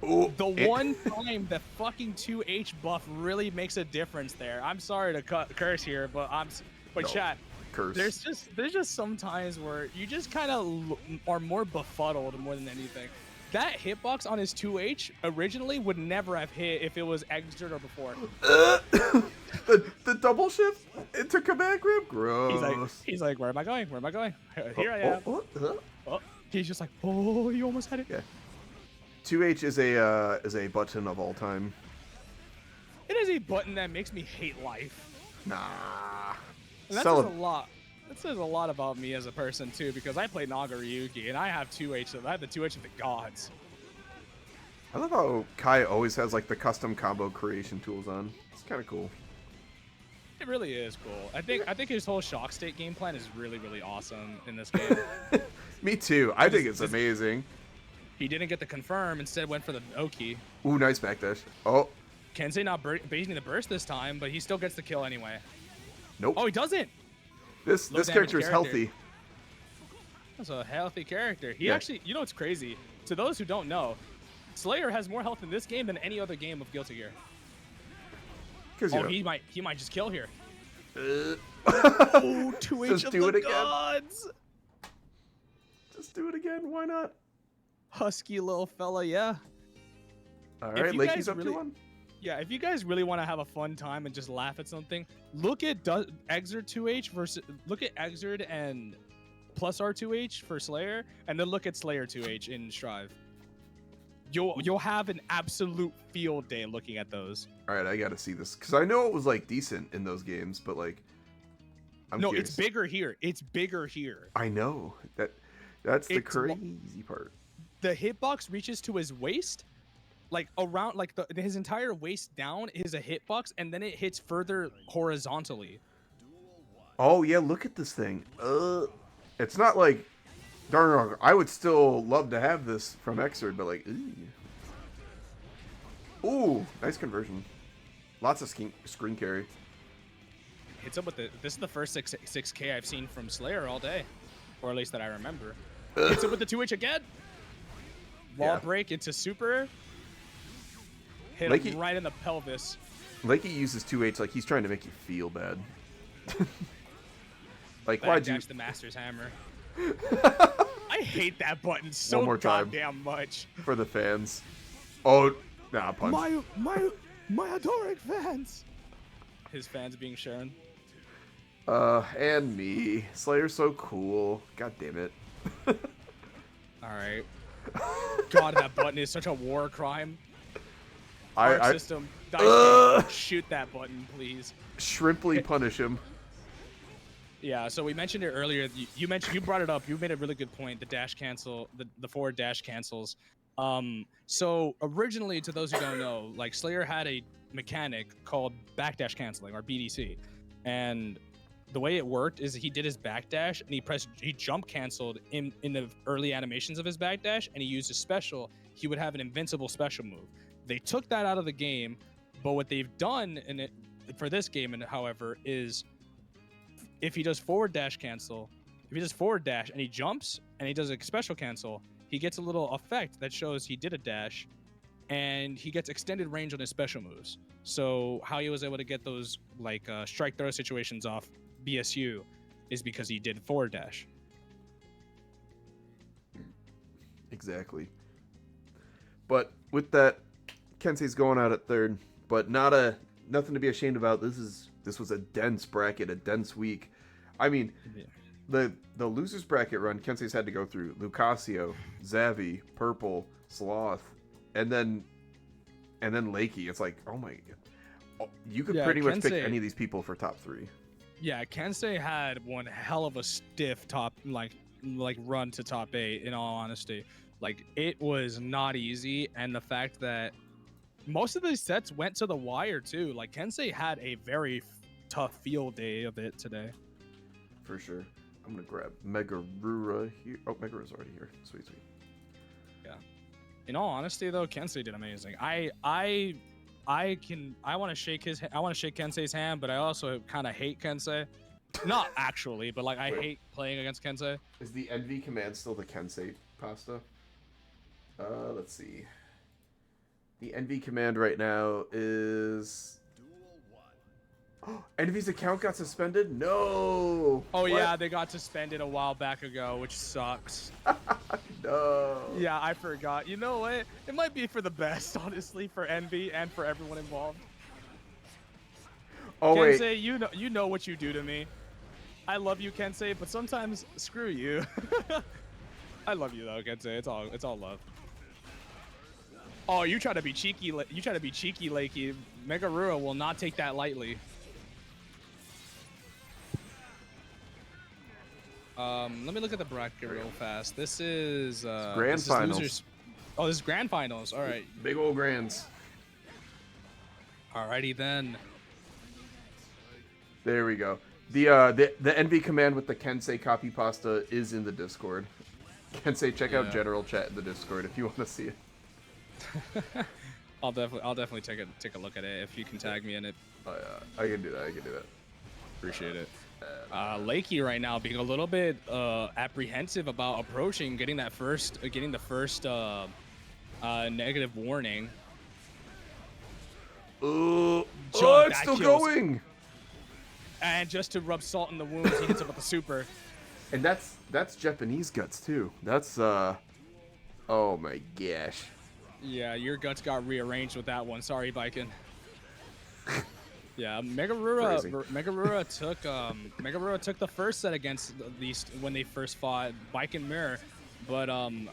Ooh, One time the fucking 2H buff really makes a difference there. I'm sorry to curse here, but No, chat. curse. There's just some times where you just kind of are more befuddled more than anything. That hitbox on his 2H originally would never have hit if it was exited or before. the double shift into command grip? Gross. He's like, where am I going? Where am I going? Here I am. Oh, he's just like, oh, you almost had it. Yeah. 2H is a button of all time. It is a button that makes me hate life. Nah. And that says a lot. That says a lot about me as a person too, because I play Nagoriyuki and I have 2H. I have the 2H of the gods. I love how Kai always has like the custom combo creation tools on. It's kind of cool. It really is cool. I think his whole shock state game plan is really, really awesome in this game. Me too. I think it's amazing. He didn't get the confirm, instead went for the Oki. Ooh, nice backdash. Oh. Kensei not baiting the burst this time, but he still gets the kill anyway. Nope. Oh, he doesn't. This character is healthy. That's a healthy character. He actually, you know what's crazy? To those who don't know, Slayer has more health in this game than any other game of Guilty Gear. Oh, he might just kill here. Oh, 2H of the gods. Just do it again. Why not? Husky little fella, yeah. All right, Lakey's up to one. Yeah, if you guys really want to have a fun time and just laugh at something, look at Exert 2H versus Exert and plus R2H for Slayer, and then look at Slayer 2H in Strive. You'll have an absolute field day looking at those. All right, I gotta see this because I know it was like decent in those games, but like No, curious. it's bigger here. It's bigger here. I know that's the It's crazy part. The hitbox reaches to his waist, like around, like his entire waist down is a hitbox, and then it hits further horizontally. Oh yeah, look at this thing. It's not like darn wrong. I would still love to have this from Xrd, but like, ooh, nice conversion. Lots of screen carry. Hits up with the. This is the first 6K I've seen from Slayer all day, or at least that I remember. Hits it with the 2H again. Wall break into super. Hit Lakey, him right in the pelvis. Lakey uses 2H like he's trying to make you feel bad. Like, why'd you... Backdash the Master's Hammer. I hate that button so One more time. goddamn much. For the fans. Oh, nah, punch. My adoring fans. His fans being shown. And me. Slayer's so cool. God damn it. Alright. God, that button is such a war crime. I System. Dice shoot that button, please. Shrimply punish him. Yeah, so we mentioned it earlier. You brought it up. You made a really good point. The dash cancel, the forward dash cancels. So originally, to those who don't know, like Slayer had a mechanic called backdash canceling, or BDC, and the way it worked is he did his backdash and he jump canceled in the early animations of his backdash, and he used a special. He would have an invincible special move. They took that out of the game, but what they've done for this game, and however, is if he does forward dash cancel, if he does forward dash and he jumps and he does a special cancel, he gets a little effect that shows he did a dash, and he gets extended range on his special moves. So how he was able to get those like strike throw situations off BSU is because he did forward dash. Exactly. But with that, Kensei's going out at third, but nothing to be ashamed about. This was a dense bracket, a dense week. I mean, the losers bracket run, Kensei's had to go through Lucasio, Zavi, Purple, Sloth, and then Lakey. It's like, oh my god, you could pretty much pick any of these people for top 3. Yeah, Kensei had one hell of a stiff top like run to top 8. In all honesty, like it was not easy, and the fact that most of these sets went to the wire too. Like Kensei had a very tough field day of it today. For sure. I'm gonna grab MegaRura here. Oh, MegaRura's already here. Sweet. Yeah. In all honesty, though, Kensei did amazing. I want to shake Kensei's hand, but I also kind of hate Kensei. Not actually, but like I hate playing against Kensei. Is the Envy command still the Kensei pasta? Let's see. The Envy command right now is... Envy's account got suspended? No! Oh, what? yeah, they got suspended a while back ago, which sucks. No. Yeah, I forgot. You know what? It might be for the best, honestly, for Envy and for everyone involved. Oh, Kensei, wait. you know what you do to me. I love you, Kensei, but sometimes screw you. I love you though, Kensei. It's all love. Oh, you try to be cheeky. You try to be cheeky, Lakey. MegaRura will not take that lightly. Let me look at the bracket real fast. This is grand finals. Losers. Oh, this is grand finals. All right. Big old grands. Alrighty then. There we go. The Envy command with the Kensei copy pasta is in the Discord. Kensei, check out general chat in the Discord if you want to see it. I'll definitely take a look at it if you can tag me in it. I can do that. Appreciate it. Lakey right now being a little bit apprehensive about getting the first negative warning. It's still going. And just to rub salt in the wounds, he hits up with the super. And that's Japanese guts too. That's oh my gosh. Yeah, your guts got rearranged with that one. Sorry, Baiken. Yeah, MegaRura took the first set against these when they first fought Baiken Mirror, but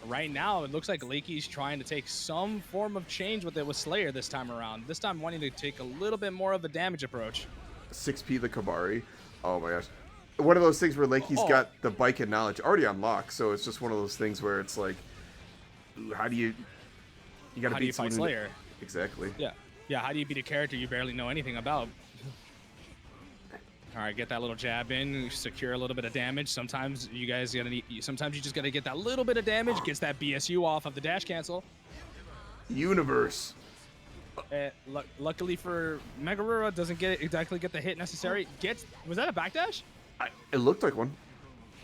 right now it looks like Lakey's trying to take some form of change with it with Slayer this time around. This time wanting to take a little bit more of the damage approach. 6P the Kabari. Oh my gosh. one of those things where Lakey's Oh. got the Baiken knowledge already unlocked, so it's just one of those things where it's like, how do you gotta How do you beat fight someone Slayer? Exactly. Yeah, how do you beat a character you barely know anything about? All right, get that little jab in, secure a little bit of damage. Sometimes you just gotta get that little bit of damage, gets that BSU off of the dash cancel. Universe. Luckily for MegaRura, doesn't exactly get the hit necessary. Was that a backdash? It looked like one.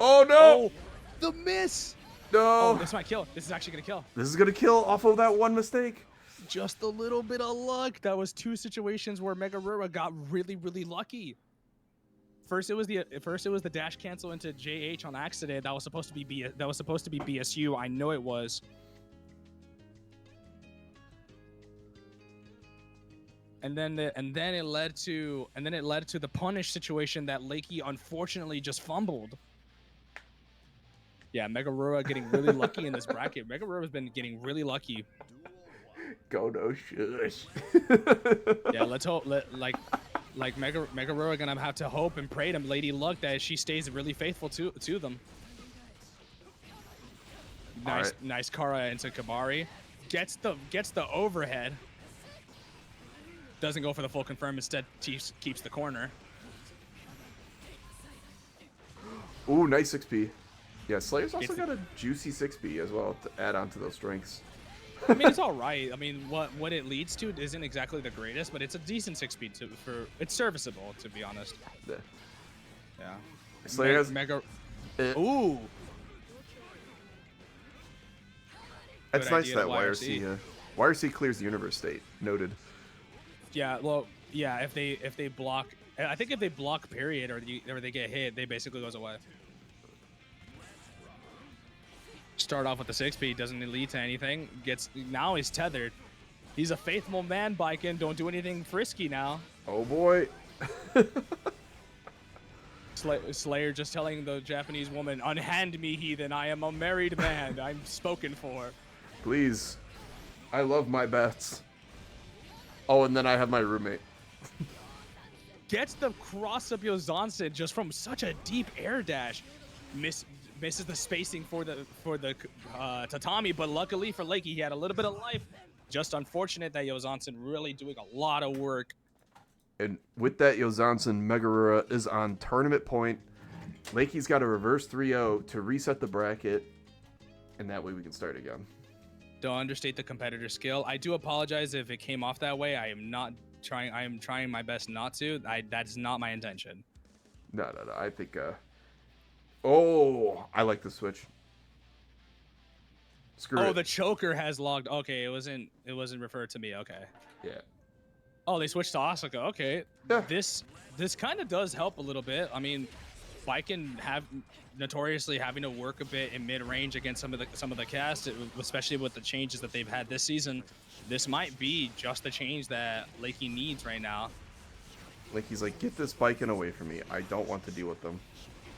Oh no! The miss! No! Oh, this might kill. This is actually gonna kill. This is gonna kill off of that one mistake. Just a little bit of luck. That was 2 situations where MegaRura got really, really lucky. First it was the dash cancel into JH on accident. That was supposed to be BSU. I know it was. And then it led to the punish situation that Lakey unfortunately just fumbled. Yeah, MegaRura getting really lucky in this bracket. MegaRura's been getting really lucky. Go no shush. Yeah, let's hope like MegaRura gonna have to hope and pray to Lady Luck that she stays really faithful to them. Nice Kara into Kabari. Gets the overhead. Doesn't go for the full confirm, instead keeps the corner. Ooh, nice 6P. Yeah, Slayer's also got a juicy 6P as well to add on to those strengths. I mean, it's all right. I mean, what it leads to isn't exactly the greatest, but it's a decent 6-speed it's serviceable, to be honest. Yeah. Slayer has Mega. Ooh. That's Good nice idea that to YRC. YRC clears the universe state. Noted. Yeah. Well. Yeah. If they block, I think if they block period or they get hit, they basically goes away. Start off with the 6-speed, doesn't lead to anything. Now he's tethered. He's a faithful man, Baiken. Don't do anything frisky now. Oh boy. Slayer just telling the Japanese woman, "Unhand me, heathen. I am a married man. I'm spoken for." Please. I love my bets. Oh, and then I have my roommate. Gets the cross up Yozansen just from such a deep air dash. Misses the spacing for the tatami, but luckily for Lakey, he had a little bit of life. Just unfortunate that Yozansen really doing a lot of work. And with that, Yozansen, MegaRura is on tournament point. Lakey's got a reverse 3-0 to reset the bracket, and that way we can start again. Don't understate the competitor skill. I do apologize if it came off that way. I am trying my best not to. That's not my intention. No. I think. Oh, I like the switch. Screw it. Oh, the choker has logged. Okay, it wasn't referred to me. Okay. Yeah. Oh, they switched to Asuka. Okay. Yeah. This kind of does help a little bit. I mean, Baiken have notoriously having to work a bit in mid-range against some of the cast, especially with the changes that they've had this season. This might be just the change that Lakey needs right now. Lakey's like, get this Baiken away from me. I don't want to deal with them.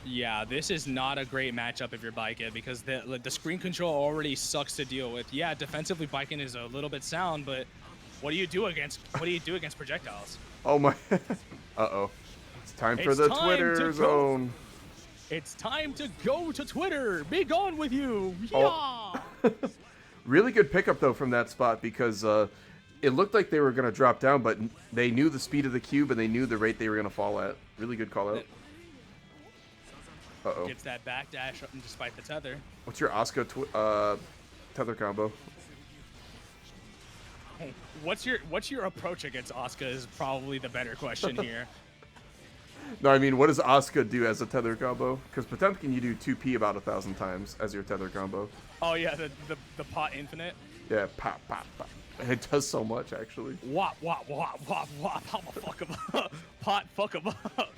Yeah, this is not a great matchup if you're Baiken, because the screen control already sucks to deal with. Yeah, defensively Baiken is a little bit sound, but what do you do against projectiles? Oh my. Uh-oh. It's time for the Twitter zone. It's time to go to Twitter. Be gone with you. Oh. Yeah. Really good pickup though from that spot, because it looked like they were going to drop down, but they knew the speed of the cube and they knew the rate they were going to fall at. Really good call out. Uh-oh. Gets that backdash despite the tether. What's your Asuka tether combo? What's your approach against Asuka is probably the better question here. No, I mean, what does Asuka do as a tether combo? Because Potemkin you do 2P about 1,000 times as your tether combo. Oh yeah, the pot infinite. Yeah, pop, pop, pop. It does so much, actually. Wop, wop, wop, wop, wop. I'ma fuck him up. Pot, fuck him up.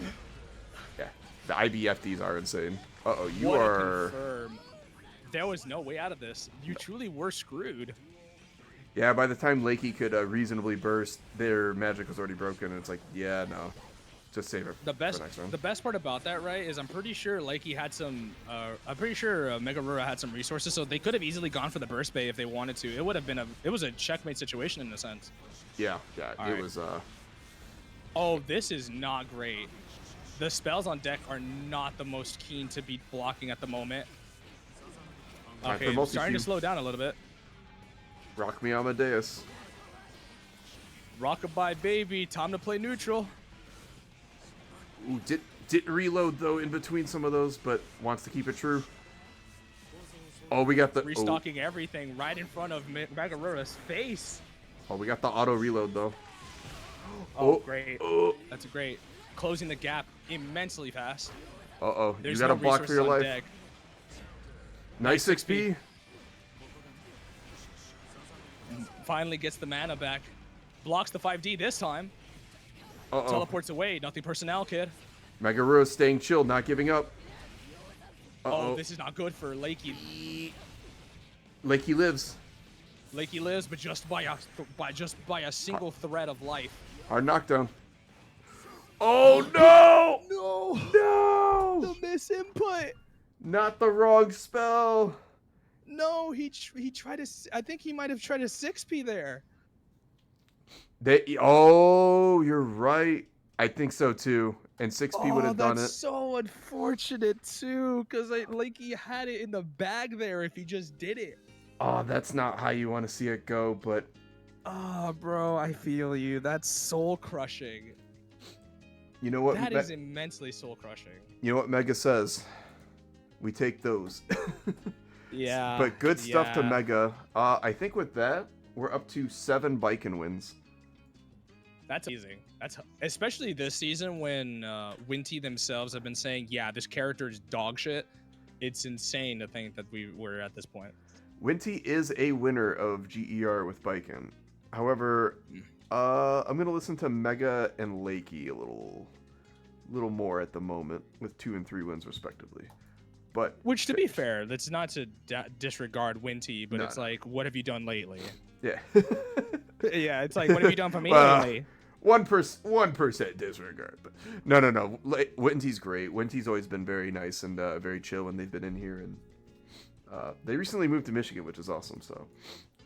Yeah, the IBFDs are insane. Uh-oh, you What a are... confirm. There was no way out of this. You truly were screwed. Yeah, by the time Lakey could reasonably burst, their magic was already broken, and it's like, yeah, no. Just save it for next round. The best part about that, right, is I'm pretty sure Lakey had some. I'm pretty sure MegaRura had some resources, so they could have easily gone for the burst bay if they wanted to. It would have been it was a checkmate situation in a sense. Yeah, All it right. was. Oh, this is not great. The spells on deck are not the most keen to be blocking at the moment. Alright, Okay, for starting to multi-cube. slow down a little bit. Rock me Amadeus. Rockabye, baby. Time to play neutral. Ooh, didn't reload though in between some of those, but wants to keep it true. Oh, we got the Restocking everything right in front of MegaRura's face. Oh, we got the auto reload though. Oh, great. Oh. That's great. Closing the gap immensely fast. Uh-oh. You There's got to no block for your resources on life. deck. Nice XP. Finally gets the mana back. Blocks the 5D this time. Uh-oh. Teleports away. Nothing personnel, kid. MegaRura staying chill, not giving up. Uh-oh. Oh, this is not good for Lakey. Lakey lives. Lakey lives, but just by a single thread of life. Hard knockdown. Oh no! No. No! The misinput. Not the wrong spell. No, he tried to. I think he might have tried a 6P there. Oh, you're right. I think so too. And 6P would have done it. That's so unfortunate too, because Lakey had it in the bag there if he just did it. Oh, that's not how you want to see it go, but Oh, bro, I feel you. That's soul crushing. you know what? That is immensely soul crushing. You know what Mega says? We take those. Yeah. But good stuff to yeah. Mega. I think with that, we're up to 7 Baiken wins. That's amazing. That's especially this season when Winty themselves have been saying, "Yeah, this character is dog shit." It's insane to think that we were at this point. Winty is a winner of GER with Baiken. However, I'm gonna listen to Mega and Lakey a little more at the moment with 2 and 3 wins respectively. But Which, to be fair, that's not to disregard Winty, but No, it's no. like, what have you done lately? yeah, Yeah, it's like, what have you done for me Well, lately? 1% disregard. But no. Winty's great. Winty's always been very nice and very chill when they've been in here, and they recently moved to Michigan, which is awesome. So,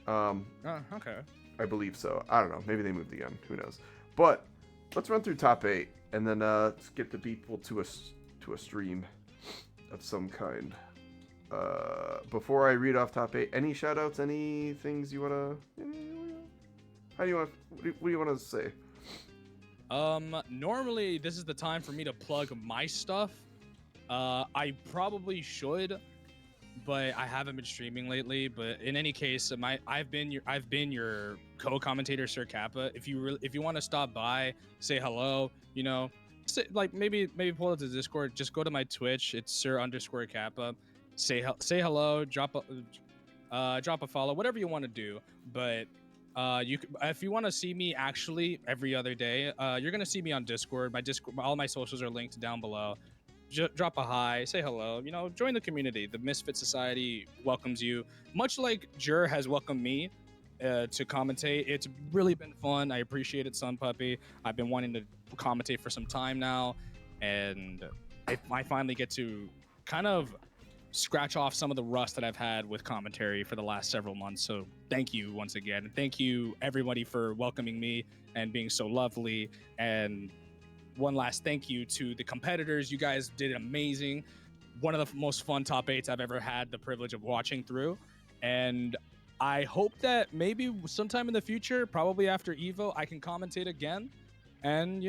Okay. I believe so. I don't know. Maybe they moved again. Who knows? But let's run through top 8 and then let's get the people to a stream of some kind. Before I read off top 8, any shoutouts? Any things you wanna? How do you want? What do you want to say? Normally this is the time for me to plug my stuff. I probably should, but I haven't been streaming lately. But in any case, I've been your co-commentator, Sir Kappa. If you want to stop by, say hello, like maybe pull up the Discord. Just go to my Twitch. It's Sir_Kappa. Say hello. Drop a follow. Whatever you want to do. But if you want to see me actually every other day, you're gonna see me on Discord. All my socials are linked down below. Drop a hi, say hello. Join the community. The Misfit Society welcomes you, much like GER has welcomed me to commentate. It's really been fun. I appreciate it, Sun Puppy. I've been wanting to commentate for some time now, and I finally get to kind of scratch off some of the rust that I've had with commentary for the last several months. So thank you once again. And thank you everybody for welcoming me and being so lovely. And one last thank you to the competitors. You guys did amazing. One of the most fun top 8s I've ever had the privilege of watching through. And I hope that maybe sometime in the future, probably after Evo, I can commentate again. And,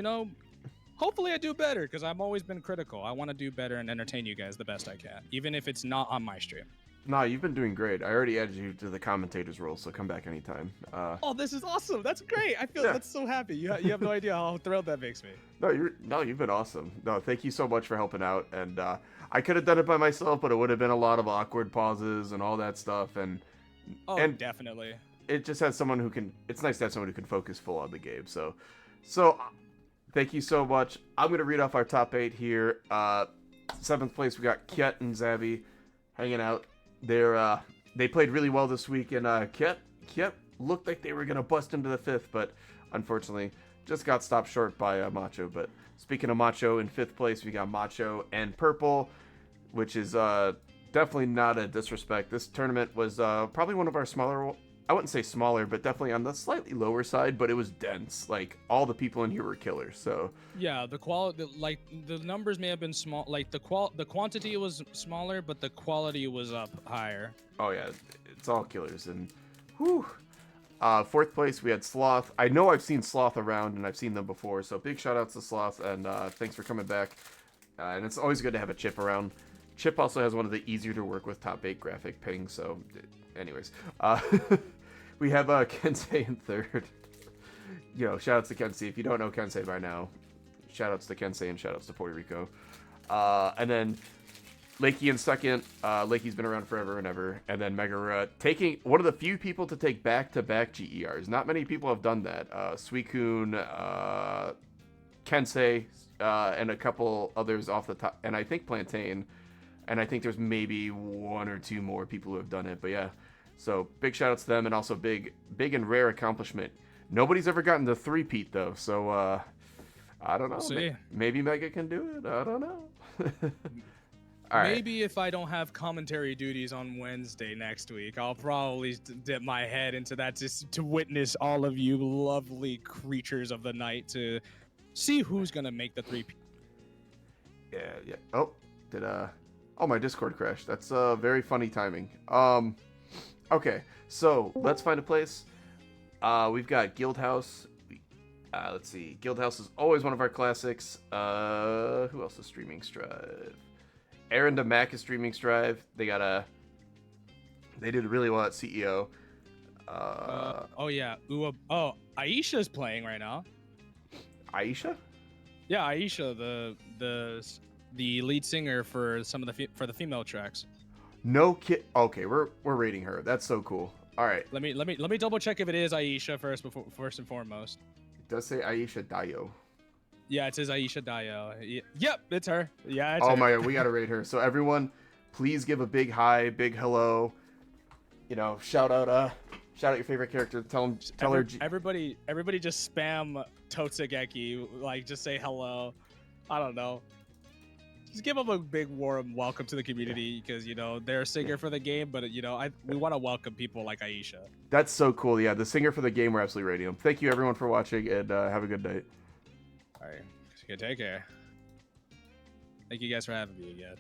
hopefully I do better, because I've always been critical. I want to do better and entertain you guys the best I can, even if it's not on my stream. Nah, you've been doing great. I already added you to the commentators role, so come back anytime. Oh, this is awesome. That's great. I feel that's so happy. You have no idea how thrilled that makes me. No, you've been awesome. No, thank you so much for helping out. And I could have done it by myself, but it would have been a lot of awkward pauses and all that stuff. And Definitely. It just has someone who can. It's nice to have someone who can focus full on the game. So thank you so much. I'm gonna read off our top 8 here. 7th place, we got Kiet and Zabby hanging out. They played really well this week, and Kiet looked like they were gonna bust into the 5th, but unfortunately just got stopped short by Macho. But speaking of Macho, in 5th place we got Macho and Purple, which is definitely not a disrespect. This tournament was probably one of our smaller. I wouldn't say smaller, but definitely on the slightly lower side, but it was dense. Like, all the people in here were killers, so. Yeah, the quality, like, the numbers may have been small, like, the quantity was smaller, but the quality was up higher. Oh, yeah, it's all killers, and whew. Fourth place, we had Sloth. I know I've seen Sloth around, and I've seen them before, so big shout-outs to Sloth, and thanks for coming back. And it's always good to have a Chipp around. Chipp also has one of the easier to work with top 8 graphic pings, so anyways. We have Kensei in third. Shoutouts to Kensei. If you don't know Kensei by now, shoutouts to Kensei and shoutouts to Puerto Rico. And then Lakey in second. Lakey's been around forever and ever. And then MegaRura taking one of the few people to take back-to-back GERs. Not many people have done that. Suicune, Kensei, and a couple others off the top. And I think Plantain. And I think there's maybe one or two more people who have done it. But yeah. So big shout outs to them, and also big and rare accomplishment. Nobody's ever gotten the three-peat though, so I don't know. We'll see. Maybe Mega can do it. I don't know. All right. Maybe if I don't have commentary duties on Wednesday next week, I'll probably dip my head into that just to witness all of you lovely creatures of the night to see who's gonna make the three-peat. Yeah. Oh, oh, my Discord crashed. That's very funny timing. Okay, so let's find a place. We've got Guildhouse. Let's see. Guildhouse is always one of our classics. Who else is streaming Strive? Aaron DeMac is streaming Strive. They did really well at CEO. Oh yeah. Aisha's playing right now. Aisha? Yeah, Aisha, the lead singer for some of the female tracks. No kid. Okay, we're rating her. That's so cool. All right. Let me double check if it is Aisha first and foremost. It does say Aisha Dayo. Yeah, it says Aisha Dayo. Yep, it's her. Yeah, it's her. Oh my God, we gotta rate her. So everyone, please give a big hi, big hello. Shout out your favorite character. Tell her. Everybody just spam Totsugeki. Like, just say hello. I don't know. Just give them a big warm welcome to the community because, they're a singer for the game, but, we want to welcome people like Aisha. That's so cool. Yeah, the singer for the game, we're absolutely rating him. Thank you, everyone, for watching, and have a good night. All right. Take care. Thank you guys for having me again.